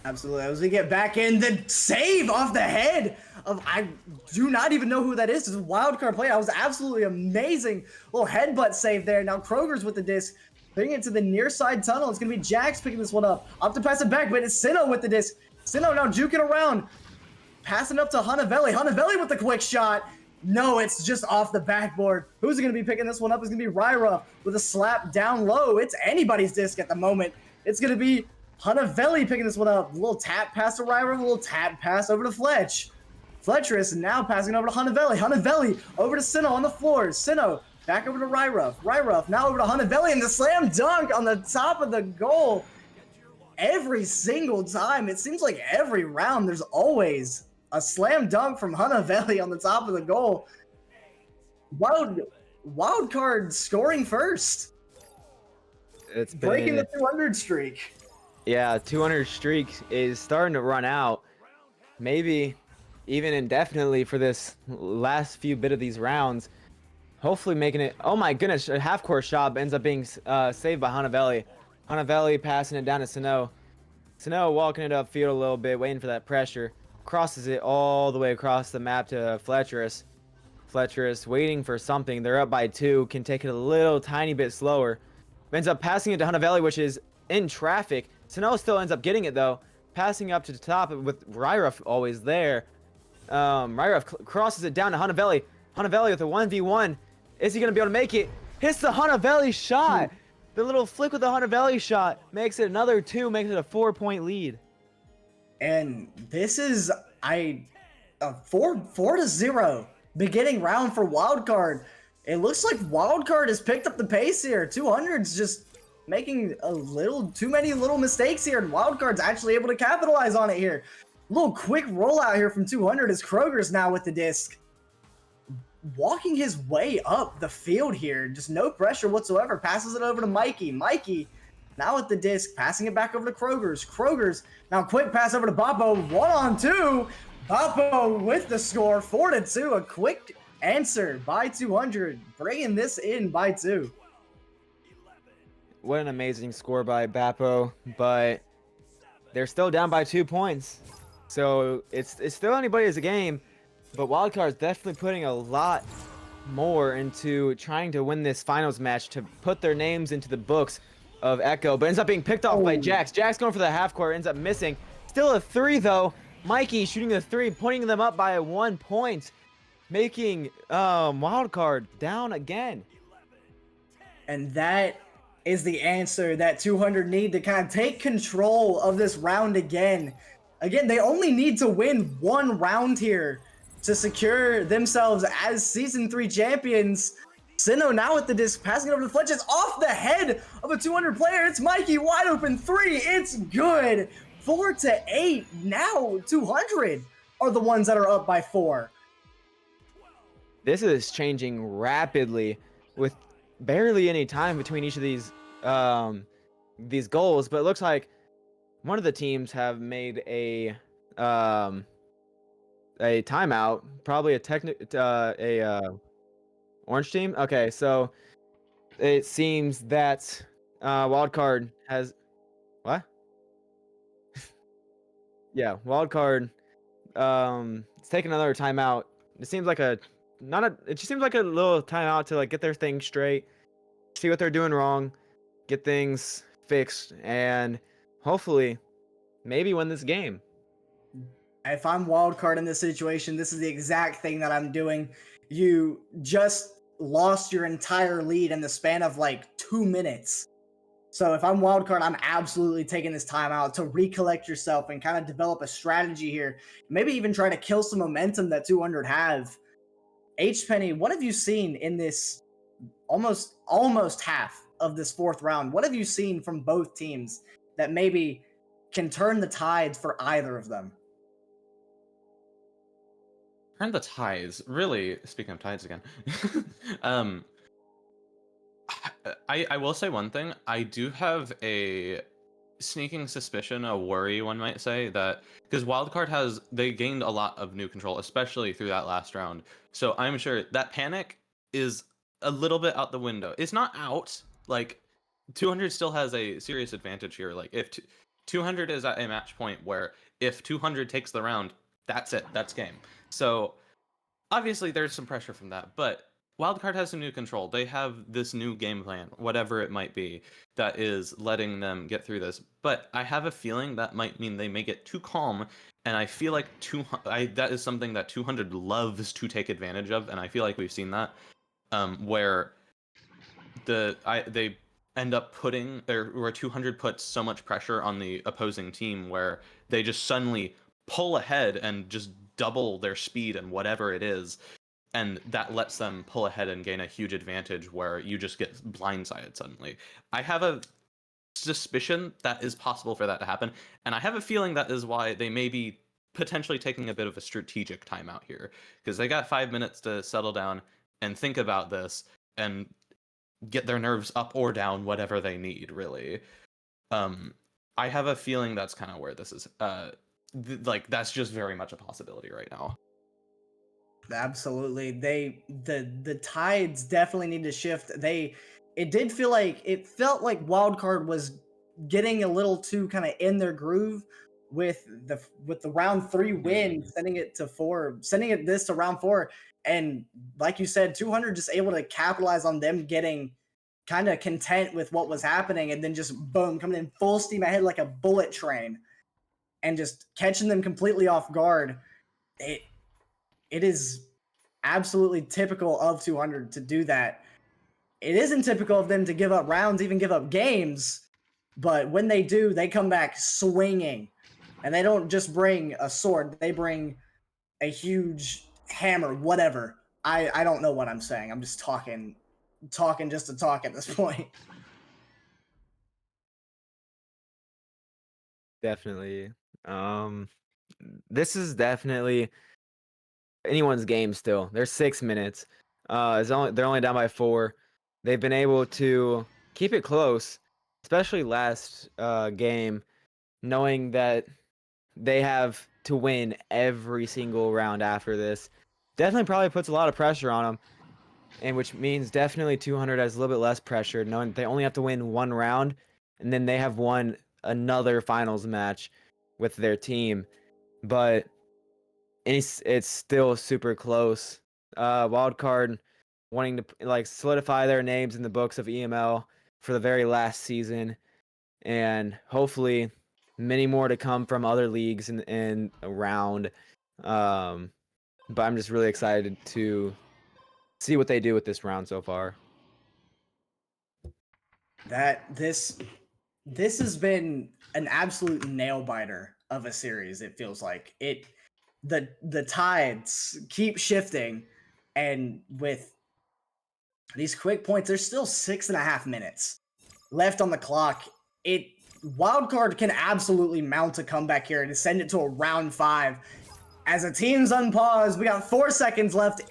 [SPEAKER 6] Absolutely. As we get back in, the save off the head of, I do not even know who that is. It's a Wildcard play. That was absolutely amazing. Little headbutt save there. Now Kroger's with the disc, putting it to the near side tunnel. It's going to be Jax picking this one up. Up to pass it back, but it's Sinnoh with the disc. Sinnoh now juking around. Passing up to Hanavelli. Hanavelli with the quick shot. No, it's just off the backboard. Who's going to be picking this one up? It's going to be Ryruff with a slap down low. It's anybody's disc at the moment. It's going to be Hanavelli picking this one up. A little tap pass to Ryruff, a little tap pass over to Fletch. Fletcherus now passing over to Hanavelli. Hanavelli over to Sinnoh on the floor. Sinnoh back over to Ryruff. Ryruff now over to Hanavelli, and the slam dunk on the top of the goal. Every single time, it seems like every round, there's always a slam dunk from Hanavelli on the top of the goal. Wildcard scoring first.
[SPEAKER 3] It's been,
[SPEAKER 6] breaking the 200 streak.
[SPEAKER 3] Yeah, 200 streak is starting to run out. Maybe even indefinitely for this last few bit of these rounds. Hopefully making it. Oh my goodness, a half-court shot ends up being saved by Hanavelli. Hanavelli passing it down to Sinnoh. Sinnoh walking it upfield a little bit, waiting for that pressure. Crosses it all the way across the map to Fletcherus. Fletcherus waiting for something. They're up by 2. Can take it a little tiny bit slower. Ends up passing it to Hanavelli, which is in traffic. Sinnoh still ends up getting it though. Passing up to the top with Ryruff always there. Ryruff crosses it down to Hanavelli. Hanavelli with a 1v1. Is he going to be able to make it? Hits the Hanavelli shot. The little flick with the Hanavelli shot makes it another 2, makes it a 4-point lead.
[SPEAKER 6] And this is a 4-0 beginning round for Wildcard. It looks like Wildcard has picked up the pace here. 200's just making a little too many little mistakes here, and Wildcard's actually able to capitalize on it here. A little quick rollout here from 200 as Kroger's now with the disc. Walking his way up the field here, just no pressure whatsoever. Passes it over to Mikey. Mikey now with the disc, passing it back over to Kroger's. Kroger's now quick pass over to Boppo. 1-on-2. Boppo with the score, 4-2. A quick answer by 200, bringing this in by 2.
[SPEAKER 3] What an amazing score by Bappo, but they're still down by 2 points. So it's still anybody's game, but Wildcard's definitely putting a lot more into trying to win this finals match to put their names into the books of Echo, but ends up being picked off by Jax. Jax going for the half court, ends up missing. Still a 3 though. Mikey shooting the 3, pointing them up by 1 point, making Wildcard down again.
[SPEAKER 6] And that is the answer that 200 need to kind of take control of this round again. Again, they only need to win one round here to secure themselves as Season 3 champions. Sinnoh now with the disc, passing it over to Fletch. It's off the head of a 200 player. It's Mikey, wide open 3. It's good. 4-8. Now 200 are the ones that are up by 4.
[SPEAKER 3] This is changing rapidly with barely any time between each of these goals, but it looks like one of the teams have made a timeout, probably a orange team. Okay, so it seems that wildcard has what? Yeah, wildcard it's taking another timeout. It seems like it just seems like a little timeout to like get their thing straight, see what they're doing wrong, get things fixed, and hopefully maybe win this game.
[SPEAKER 6] If I'm wildcard in this situation, this is the exact thing that I'm doing. You just lost your entire lead in the span of like 2 minutes. So if I'm wildcard, I'm absolutely taking this time out to recollect yourself and kind of develop a strategy here. Maybe even try to kill some momentum that 200 have. H-Penny, what have you seen in this almost half of this 4th round? What have you seen from both teams that maybe can turn the tides for either of them?
[SPEAKER 8] Turn the tides. Really, speaking of tides again. I will say one thing. I do have a sneaking suspicion, a worry, one might say, that because wildcard they gained a lot of new control, especially through that last round. So I'm sure that panic is a little bit out the window. It's not out. Like 200 still has a serious advantage here. Like if 200 is at a match point where if 200 takes the round, that's it. That's game. So obviously there's some pressure from that, but wildcard has some new control. They have this new game plan, whatever it might be, that is letting them get through this. But I have a feeling that might mean they may get too calm, and I feel like that is something that 200 loves to take advantage of, and I feel like we've seen that, where they end up putting, or where 200 puts so much pressure on the opposing team where they just suddenly pull ahead and just double their speed and whatever it is, and that lets them pull ahead and gain a huge advantage where you just get blindsided suddenly. I have a suspicion that is possible for that to happen, and I have a feeling that is why they may be potentially taking a bit of a strategic timeout here, because they got 5 minutes to settle down and think about this and get their nerves up or down, whatever they need, really. I have a feeling that's kind of where this is. That's just very much a possibility right now.
[SPEAKER 6] Absolutely. The tides definitely need to shift. It felt like wildcard was getting a little too kind of in their groove with the round 3 win, sending it to round 4. And like you said, 200 just able to capitalize on them getting kind of content with what was happening, and then just boom, coming in full steam ahead like a bullet train and just catching them completely off guard. It is absolutely typical of 200 to do that. It isn't typical of them to give up rounds, even give up games, but when they do, they come back swinging. And they don't just bring a sword, they bring a huge hammer, whatever. I don't know what I'm saying. I'm just talking just to talk at this point.
[SPEAKER 3] Definitely. This is definitely anyone's game still. There's 6 minutes. They're only down by 4. They've been able to keep it close, especially last game, knowing that they have to win every single round after this. Definitely probably puts a lot of pressure on them, and which means definitely 200 has a little bit less pressure, knowing they only have to win 1 round, and then they have won another finals match with their team. But it's still super close. Wildcard wanting to solidify their names in the books of EML for the very last season, and hopefully many more to come from other leagues in around. But I'm just really excited to see what they do with this round so far.
[SPEAKER 6] That this has been an absolute nail biter of a series. It feels like the tides keep shifting, and with these quick points, there's still 6.5 minutes left on the clock. Wildcard can absolutely mount a comeback here and send it to a round 5. As a team's unpaused, we got 4 seconds left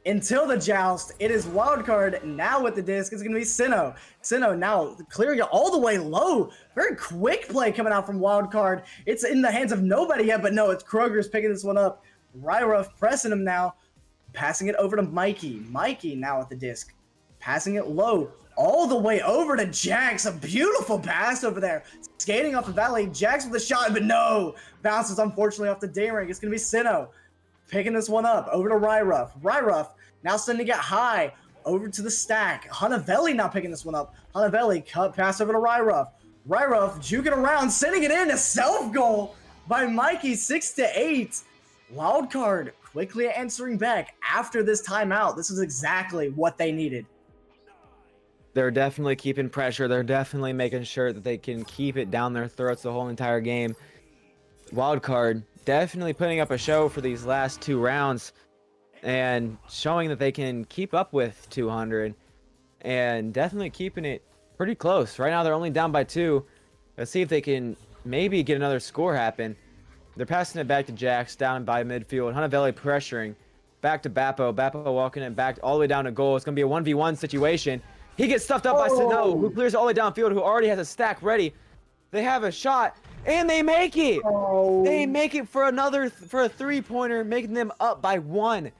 [SPEAKER 6] until the joust. It is Wildcard now with the disc. It's going to be Sinnoh. Sinnoh now clearing it all the way low. Very quick play coming out from Wildcard. It's in the hands of nobody yet, but no, it's Kroger's picking this one up. Ryruff pressing him now. Passing it over to Mikey. Mikey now with the disc. Passing it low. All the way over to Jax. A beautiful pass over there. Skating off the valley. Jax with a shot, but no. Bounces unfortunately off the D ring. It's going to be Sinnoh picking this one up. Over to Ryruff. Ryruff now sending it high. Over to the stack. Hanavelli now picking this one up. Hanavelli cut pass over to Ryruff. Ryruff juking around. Sending it in. A self goal by Mikey. 6-8. Wildcard quickly answering back after this timeout. This is exactly what they needed.
[SPEAKER 3] They're definitely keeping pressure. They're definitely making sure that they can keep it down their throats the whole entire game. Wildcard definitely putting up a show for these last 2 rounds and showing that they can keep up with 200 and definitely keeping it pretty close. Right now they're only down by 2. Let's see if they can maybe get another score happen. They're passing it back to Jax down by midfield. Hanavelli pressuring. Back to Bappo. Bappo walking it back all the way down to goal. It's going to be a 1v1 situation. He gets stuffed up by Sinnoh, who clears all the way downfield, who already has a stack ready. They have a shot, and they make it!
[SPEAKER 6] Oh.
[SPEAKER 3] They make it for a 3-pointer, making them up by 1.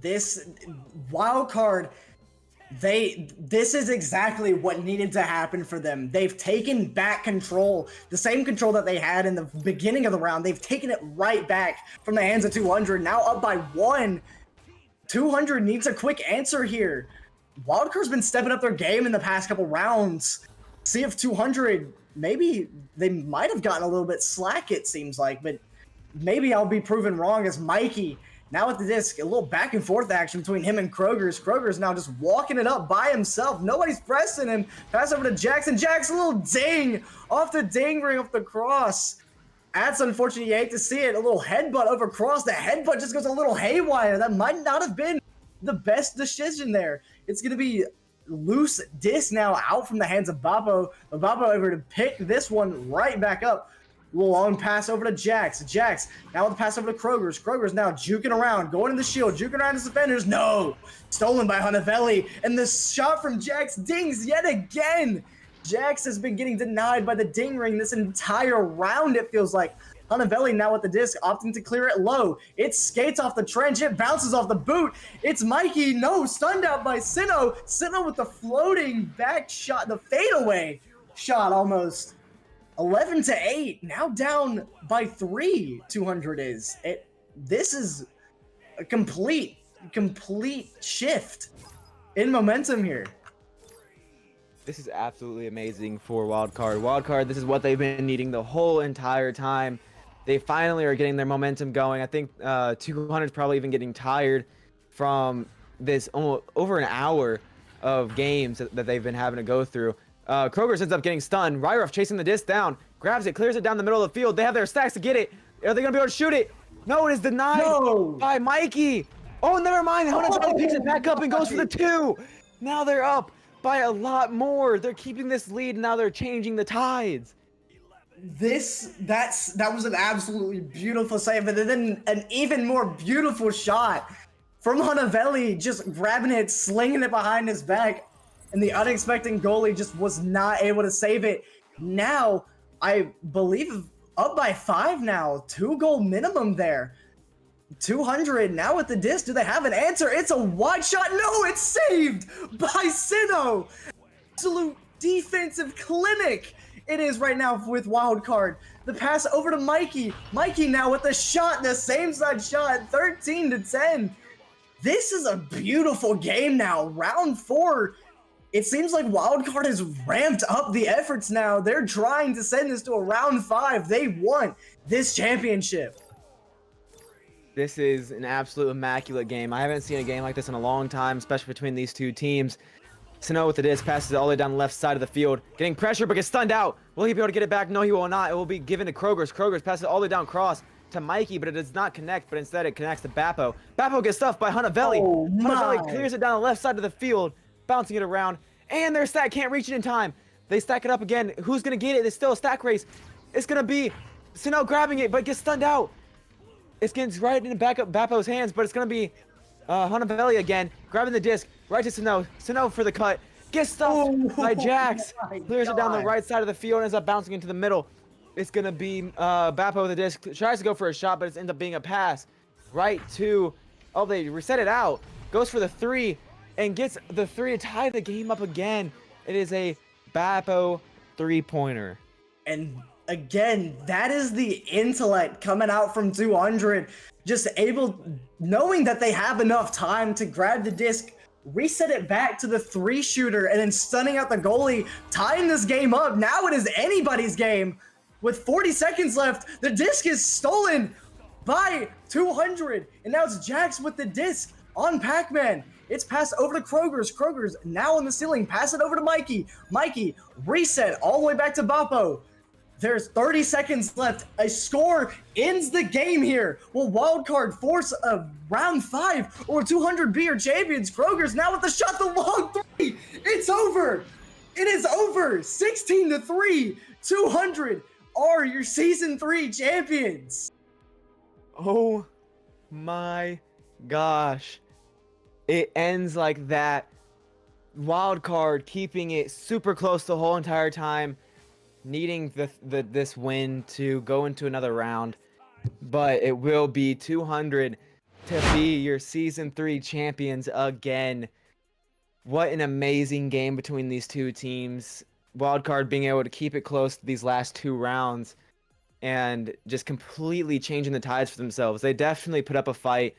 [SPEAKER 6] This Wildcard, this is exactly what needed to happen for them. They've taken back control, the same control that they had in the beginning of the round. They've taken it right back from the hands of 200, now up by 1. 200 needs a quick answer here. Wildcard's been stepping up their game in the past couple rounds. See if 200, maybe they might have gotten a little bit slack, it seems like, but maybe I'll be proven wrong as Mikey now at the disc. A little back and forth action between him and Kroger's. Kroger's now just walking it up by himself. Nobody's pressing him. Pass over to Jackson. Jackson, a little ding off the ding ring off the cross. That's unfortunate. You hate to see it. A little headbutt over cross. The headbutt just goes a little haywire. That might not have been the best decision there. It's going to be loose disc now out from the hands of Bappo. Bappo able to pick this one right back up. A little long pass over to Jax. Jax now with the pass over to Kroger's. Kroger's now juking around, going in the shield, juking around his defenders. No! Stolen by Hanavelli. And the shot from Jax dings yet again. Jax has been getting denied by the ding ring this entire round, it feels like. Hanavelli now with the disc, opting to clear it low. It skates off the trench. It bounces off the boot. It's Mikey. No, stunned out by Sinnoh. Sinnoh with the floating back shot, the fadeaway shot almost. 11-8. Now down by 3. 200 is. This is a complete shift in momentum here.
[SPEAKER 3] This is absolutely amazing for Wildcard. Wildcard, this is what they've been needing the whole entire time. They finally are getting their momentum going. I think 200 is probably even getting tired from this over an hour of games that they've been having to go through. Kroger ends up getting stunned. Ryruff chasing the disc down, grabs it, clears it down the middle of the field. They have their stacks to get it. Are they going to be able to shoot it? No, it is denied by Mikey. Oh, never mind. Hanavelli picks it back up and goes for the 2. Now they're up by a lot more. They're keeping this lead. Now they're changing the tides.
[SPEAKER 6] That was an absolutely beautiful save, and then an even more beautiful shot from Hanavelli, just grabbing it, slinging it behind his back, and the unexpected goalie just was not able to save it. Now, I believe up by 5 now, 2-goal minimum there. 200 now with the disc. Do they have an answer? It's a wide shot. No, it's saved by Sinnoh. Absolute defensive clinic it is right now with Wildcard. The pass over to Mikey. Mikey now with the shot, the same side shot, 13-10. This is a beautiful game now. Round 4. It seems like Wildcard has ramped up the efforts now. They're trying to send this to a round 5. They want this championship.
[SPEAKER 3] This is an absolute immaculate game. I haven't seen a game like this in a long time, especially between these two teams. Sano with the disc passes it all the way down the left side of the field, getting pressure but gets stunned out. Will he be able to get it back? No, he will not. It will be given to Kroger's. Kroger's passes it all the way down cross to Mikey, but it does not connect, but instead it connects to Bappo. Bappo gets stuffed by Hunavelli.
[SPEAKER 6] Oh,
[SPEAKER 3] Hunavelli
[SPEAKER 6] my.
[SPEAKER 3] clears it down the left side of the field, bouncing it around, and their stack can't reach it in time. They stack it up again. Who's going to get it? It's still a stack race. It's going to be Sano grabbing it, but gets stunned out. It's getting right in the back of Bappo's hands, but it's going to be Hunavelli again, grabbing the disc, right to Sano. Sano for the cut. Gets stuffed by Jax.
[SPEAKER 6] my
[SPEAKER 3] Clears it down the
[SPEAKER 6] God.
[SPEAKER 3] right side of the field and ends up bouncing into the middle. It's going to be Bappo with the disc. Tries to go for a shot, but it ends up being a pass. Right to... Oh, they reset it out. Goes for the 3 and gets the 3 to tie the game up again. It is a Bappo 3-pointer.
[SPEAKER 6] And again, that is the intellect coming out from 200. Just able, knowing that they have enough time to grab the disc, reset it back to the 3-shooter, and then stunning out the goalie, tying this game up. Now it is anybody's game. With 40 seconds left, the disc is stolen by 200. And now it's Jax with the disc on Pac-Man. It's passed over to Kroger's. Kroger's now on the ceiling. Pass it over to Mikey. Mikey, reset all the way back to Bappo. There's 30 seconds left. A score ends the game here. Will Wildcard force a round 5 or 200 be your champions? Kroger's now with the shot, the long 3. It's over. It is over. 16-3. 200 are your season 3 champions.
[SPEAKER 3] Oh my gosh. It ends like that. Wild card keeping it super close the whole entire time, needing this win to go into another round. But it will be 200 to be your season 3 champions again. What an amazing game between these two teams. Wildcard being able to keep it close to these last 2 rounds and just completely changing the tides for themselves. They definitely put up a fight,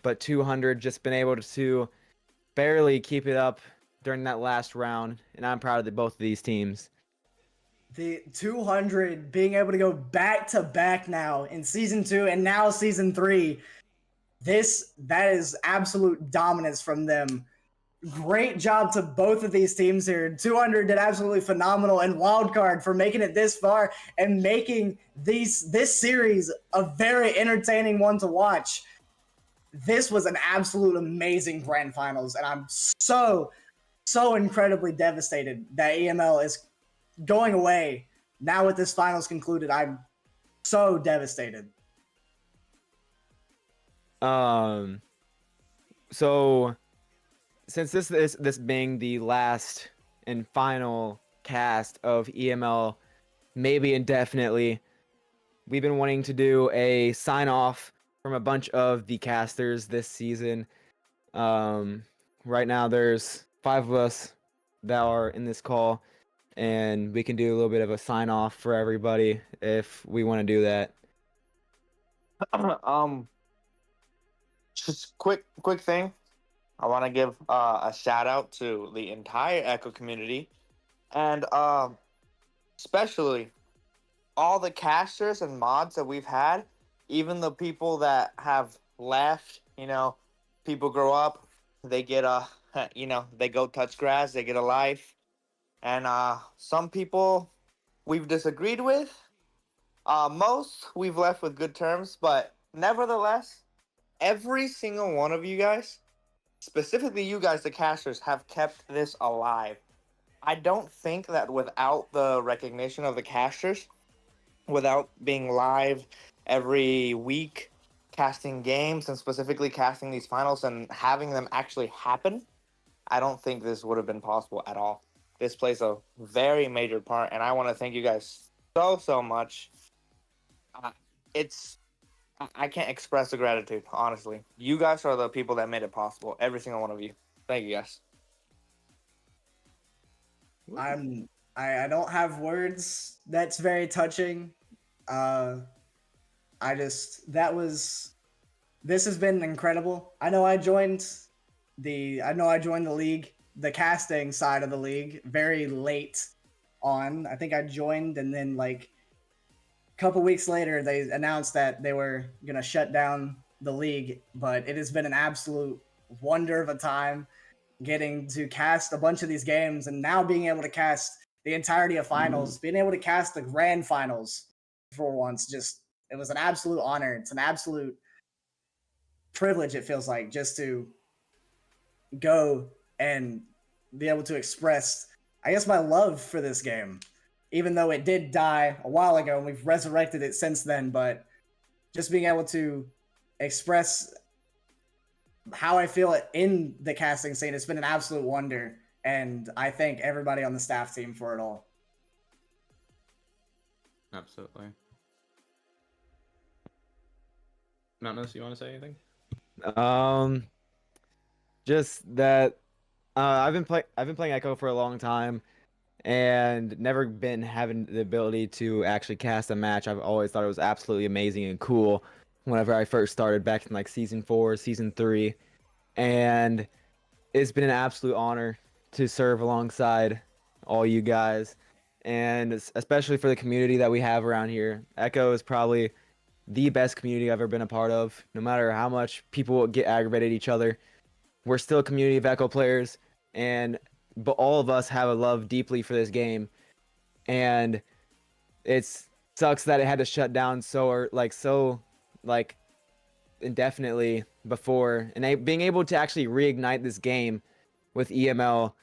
[SPEAKER 3] but 200 just been able to barely keep it up during that last round, and I'm proud of both of these teams.
[SPEAKER 6] The 200 being able to go back to back now in season 2 and now season 3. That is absolute dominance from them. Great job to both of these teams here. 200 did absolutely phenomenal, and Wildcard for making it this far and making this series a very entertaining one to watch. This was an absolute amazing grand finals, and I'm so incredibly devastated that EML is going away now with this finals concluded. I'm so devastated.
[SPEAKER 3] So since this being the last and final cast of EML, maybe indefinitely, we've been wanting to do a sign off from a bunch of the casters this season. Right now there's 5 of us that are in this call, and we can do a little bit of a sign off for everybody if we want to do that.
[SPEAKER 9] Just quick thing. I want to give a shout out to the entire Echo community, and especially all the casters and mods that we've had, even the people that have left. You know, people grow up, they get they go touch grass, they get a life, and some people we've disagreed with. Most we've left with good terms, but nevertheless, every single one of you guys, specifically you guys, the casters, have kept this alive. I don't think that without the recognition of the casters, without being live every week, casting games, and specifically casting these finals and having them actually happen, I don't think this would have been possible at all. This plays a very major part, and I want to thank you guys so much. I can't express the gratitude, honestly. You guys are the people that made it possible. Every single one of you. Thank you, guys.
[SPEAKER 6] I don't have words. That's very touching. This has been incredible. I know I joined the league, the casting side of the league, very late on. I think I joined, and then like a couple weeks later they announced that they were gonna shut down the league. But it has been an absolute wonder of a time. getting to cast a bunch of these games and now being able to cast the entirety of finals, being able to cast the grand finals for once, just it was an absolute honor. It's an absolute privilege, it feels like, just to go and be able to express, I guess, my love for this game, even though it did die a while ago and we've resurrected it since then. But just being able to express how I feel in the casting scene, it's been an absolute wonder, and I thank everybody on the staff team for it all.
[SPEAKER 8] Absolutely. Mountainous, you want to say anything?
[SPEAKER 3] Just that I've been playing Echo for a long time, and never been having the ability to actually cast a match. I've always thought it was absolutely amazing and cool whenever I first started back in like season 4, season 3, and it's been an absolute honor to serve alongside all you guys, and especially for the community that we have around here. Echo is probably the best community I've ever been a part of. No matter how much people get aggravated at each other, we're still a community of Echo players, but all of us have a love deeply for this game, and it sucks that it had to shut down so indefinitely before, and being able to actually reignite this game with EML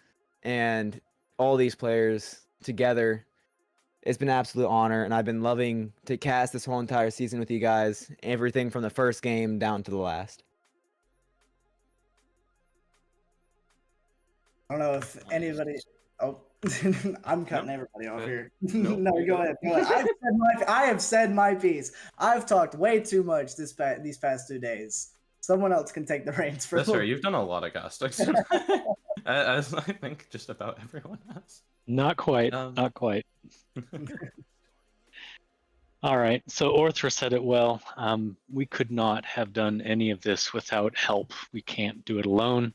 [SPEAKER 3] and all these players together, it's been an absolute honor, and I've been loving to cast this whole entire season with you guys, everything from the first game down to the last.
[SPEAKER 6] I don't know if anybody. Oh, I'm cutting everybody off here.
[SPEAKER 8] Nope,
[SPEAKER 6] No,
[SPEAKER 8] you're
[SPEAKER 6] go
[SPEAKER 8] good.
[SPEAKER 6] ahead. I have said my piece. I've talked way too much these past 2 days. Someone else can take the reins for.
[SPEAKER 8] That's fair. You've done a lot of castings. As I think just about everyone has.
[SPEAKER 10] Not quite. Not quite. All right. So Orthra said it well. We could not have done any of this without help. We can't do it alone.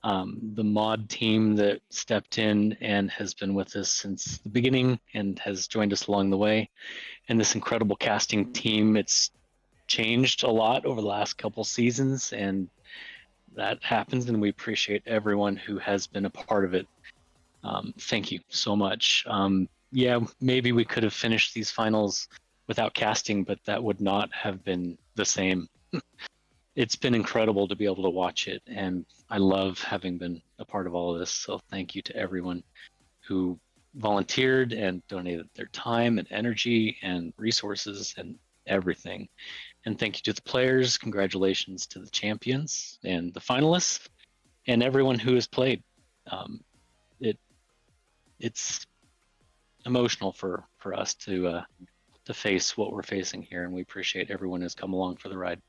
[SPEAKER 10] The mod team that stepped in and has been with us since the beginning and has joined us along the way, and this incredible casting team, it's changed a lot over the last couple seasons, and that happens, and we appreciate everyone who has been a part of it. Thank you so much. Yeah, maybe we could have finished these finals without casting, but that would not have been the same. It's been incredible to be able to watch it, and I love having been a part of all of this. So thank you to everyone who volunteered and donated their time and energy and resources and everything. And thank you to the players. Congratulations to the champions and the finalists and everyone who has played. It's emotional for us to face what we're facing here, and we appreciate everyone who's come along for the ride.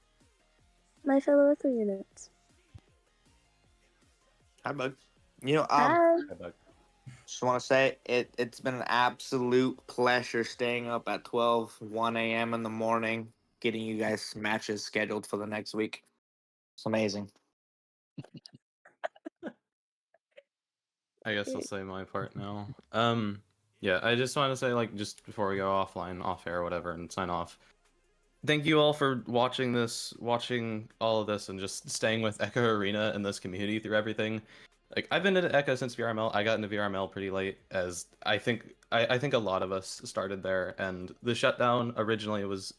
[SPEAKER 11] My fellow Echo units.
[SPEAKER 9] Hi, Bug.
[SPEAKER 11] Hi.
[SPEAKER 9] Just want to say it's been an absolute pleasure staying up at 1 a.m. in the morning, getting you guys matches scheduled for the next week. It's amazing.
[SPEAKER 8] I guess I'll say my part now. Yeah, I just want to say, like, just before we go offline, off air, whatever, and sign off. Thank you all for watching all of this, and just staying with Echo Arena and this community through everything. Like, I've been into Echo since VRML. I got into VRML pretty late, as I think a lot of us started there. And the shutdown originally was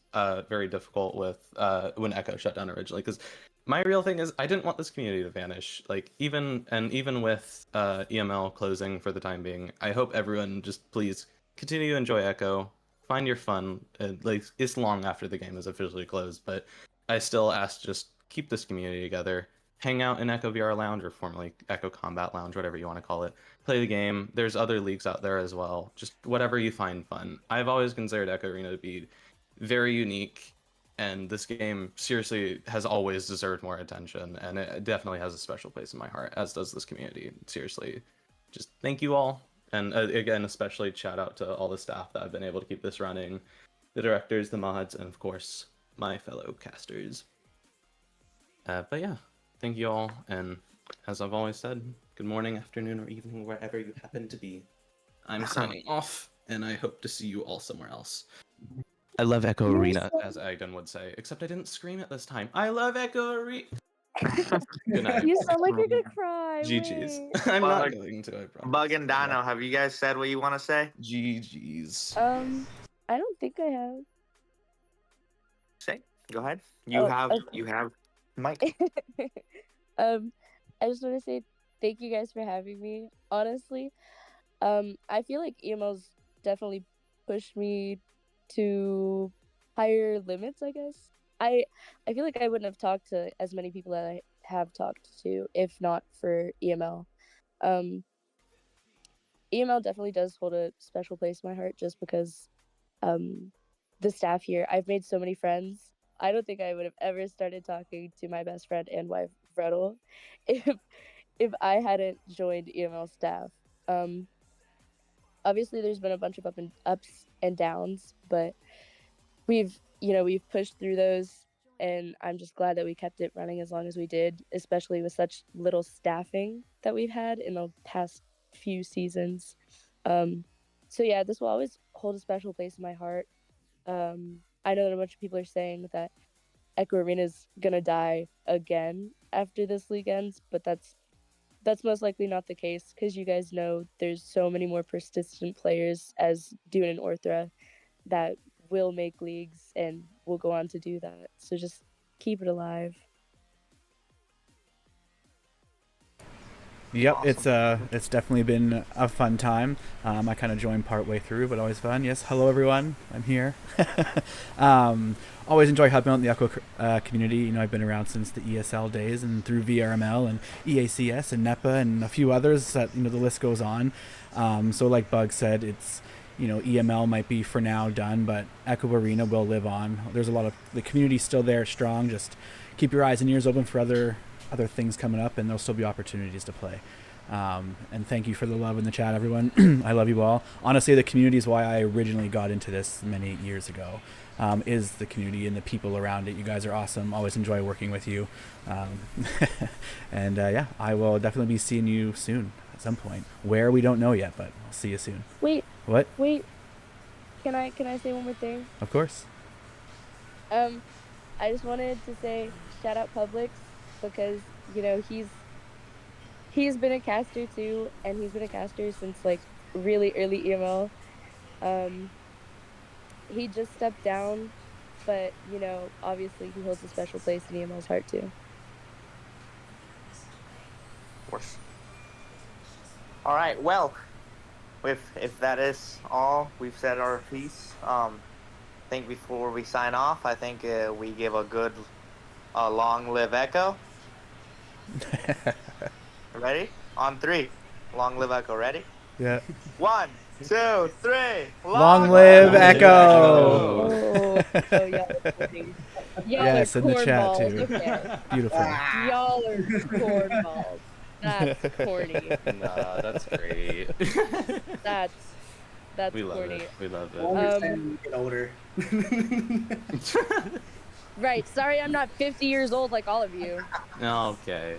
[SPEAKER 8] very difficult with when Echo shut down originally, because my real thing is I didn't want this community to vanish. Like, even with EML closing for the time being, I hope everyone just please continue to enjoy Echo. Find your fun. Like, it's long after the game is officially closed, but I still ask, just keep this community together. Hang out in Echo VR Lounge, or formerly Echo Combat Lounge, whatever you want to call it. Play the game. There's other leagues out there as well. Just whatever you find fun. I've always considered Echo Arena to be very unique, and this game seriously has always deserved more attention, and it definitely has a special place in my heart, as does this community. Seriously, just thank you all. And again, especially shout out to all the staff that have been able to keep this running, the directors, the mods, and of course, my fellow casters. But yeah, thank you all, and as I've always said, good morning, afternoon, or evening, wherever you happen to be. I'm signing off, and I hope to see you all somewhere else. I love Echo Arena, as Agden would say, except I didn't scream it this time. I love Echo Arena! Good night.
[SPEAKER 11] You sound like you're gonna cry.
[SPEAKER 8] GG's.
[SPEAKER 11] wait.
[SPEAKER 8] I'm not
[SPEAKER 9] Bug,
[SPEAKER 8] going to, I promise.
[SPEAKER 9] Bug and Dino, have you guys said what you want to say?
[SPEAKER 8] GG's.
[SPEAKER 11] I don't think I have.
[SPEAKER 9] Say, go ahead. You
[SPEAKER 11] Oh,
[SPEAKER 9] have,
[SPEAKER 11] okay.
[SPEAKER 9] you have, Mike.
[SPEAKER 11] I just want to say thank you guys for having me. Honestly, I feel like EML's definitely pushed me to higher limits, I guess. I feel like I wouldn't have talked to as many people that I have talked to if not for EML. EML definitely does hold a special place in my heart just because the staff here, I've made so many friends. I don't think I would have ever started talking to my best friend and wife, Gretel, if I hadn't joined EML staff. Obviously there's been a bunch of ups and downs, but we've pushed through those, and I'm just glad that we kept it running as long as we did, especially with such little staffing that we've had in the past few seasons. So yeah, this will always hold a special place in my heart. I know that a bunch of people are saying that Echo Arena is gonna die again after this league ends, but that's most likely not the case, because you guys know there's so many more persistent players as Dune and Orthra that will make leagues and will go on to do that. So just keep it alive.
[SPEAKER 4] Yep, it's definitely been a fun time. I kind of joined part way through, but always fun. Yes, hello everyone, I'm here. Always enjoy helping out in the Echo community. You know, I've been around since the ESL days and through VRML and EACS and NEPA and a few others that, you know, the list goes on. So like Bug said, it's, you know, EML might be for now done, but Echo Arena will live on. There's a lot of, the community's still there strong. Just keep your eyes and ears open for other things coming up, and there'll still be opportunities to play. And thank you for the love in the chat, everyone. I love you all. Honestly, the community is why I originally got into this many years ago, is the community and the people around it. You guys are awesome. Always enjoy working with you. And yeah, I will definitely be seeing you soon at some point. Where, we don't know yet, but I'll see you soon.
[SPEAKER 11] Wait.
[SPEAKER 4] What?
[SPEAKER 11] Wait. Can I say one more thing?
[SPEAKER 4] Of course.
[SPEAKER 11] I just wanted to say shout out Publix, because, you know, he's been a caster too, and he's been a caster since like really early EML. He just stepped down, but, you know, obviously he holds a special place in EML's heart too.
[SPEAKER 9] Of course. All right. Well, if that is all, we've said our piece. I think before we sign off, I think we give a good long live Echo. Ready? On 3. Long live Echo. Ready?
[SPEAKER 4] Yeah.
[SPEAKER 9] 1, 2, 3.
[SPEAKER 4] Long live Echo!
[SPEAKER 11] Oh,
[SPEAKER 4] Yes, in the chat too.
[SPEAKER 11] Okay.
[SPEAKER 4] Beautiful.
[SPEAKER 11] Y'all are cornballs. That's corny.
[SPEAKER 8] Nah, that's great.
[SPEAKER 11] That's
[SPEAKER 8] We love
[SPEAKER 11] corny.
[SPEAKER 8] it. We love it.
[SPEAKER 6] When we get older.
[SPEAKER 11] Right. Sorry, I'm not 50 years old like all of you.
[SPEAKER 8] Okay.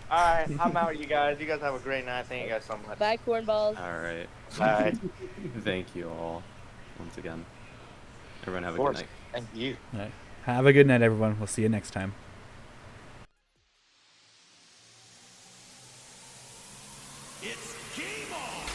[SPEAKER 9] All right, I'm out, you guys. You guys have a great night. Thank you guys so much.
[SPEAKER 11] Bye, cornballs.
[SPEAKER 8] All right.
[SPEAKER 9] Bye.
[SPEAKER 8] Thank you all once again. Everyone have a
[SPEAKER 9] Of
[SPEAKER 8] good
[SPEAKER 9] course.
[SPEAKER 8] night.
[SPEAKER 9] Thank you.
[SPEAKER 4] All right. Have a good night, everyone. We'll see you next time.
[SPEAKER 2] It's game on!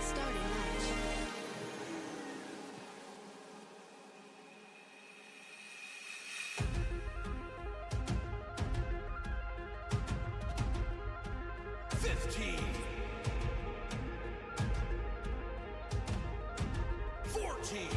[SPEAKER 1] Starting match.
[SPEAKER 2] Fourteen.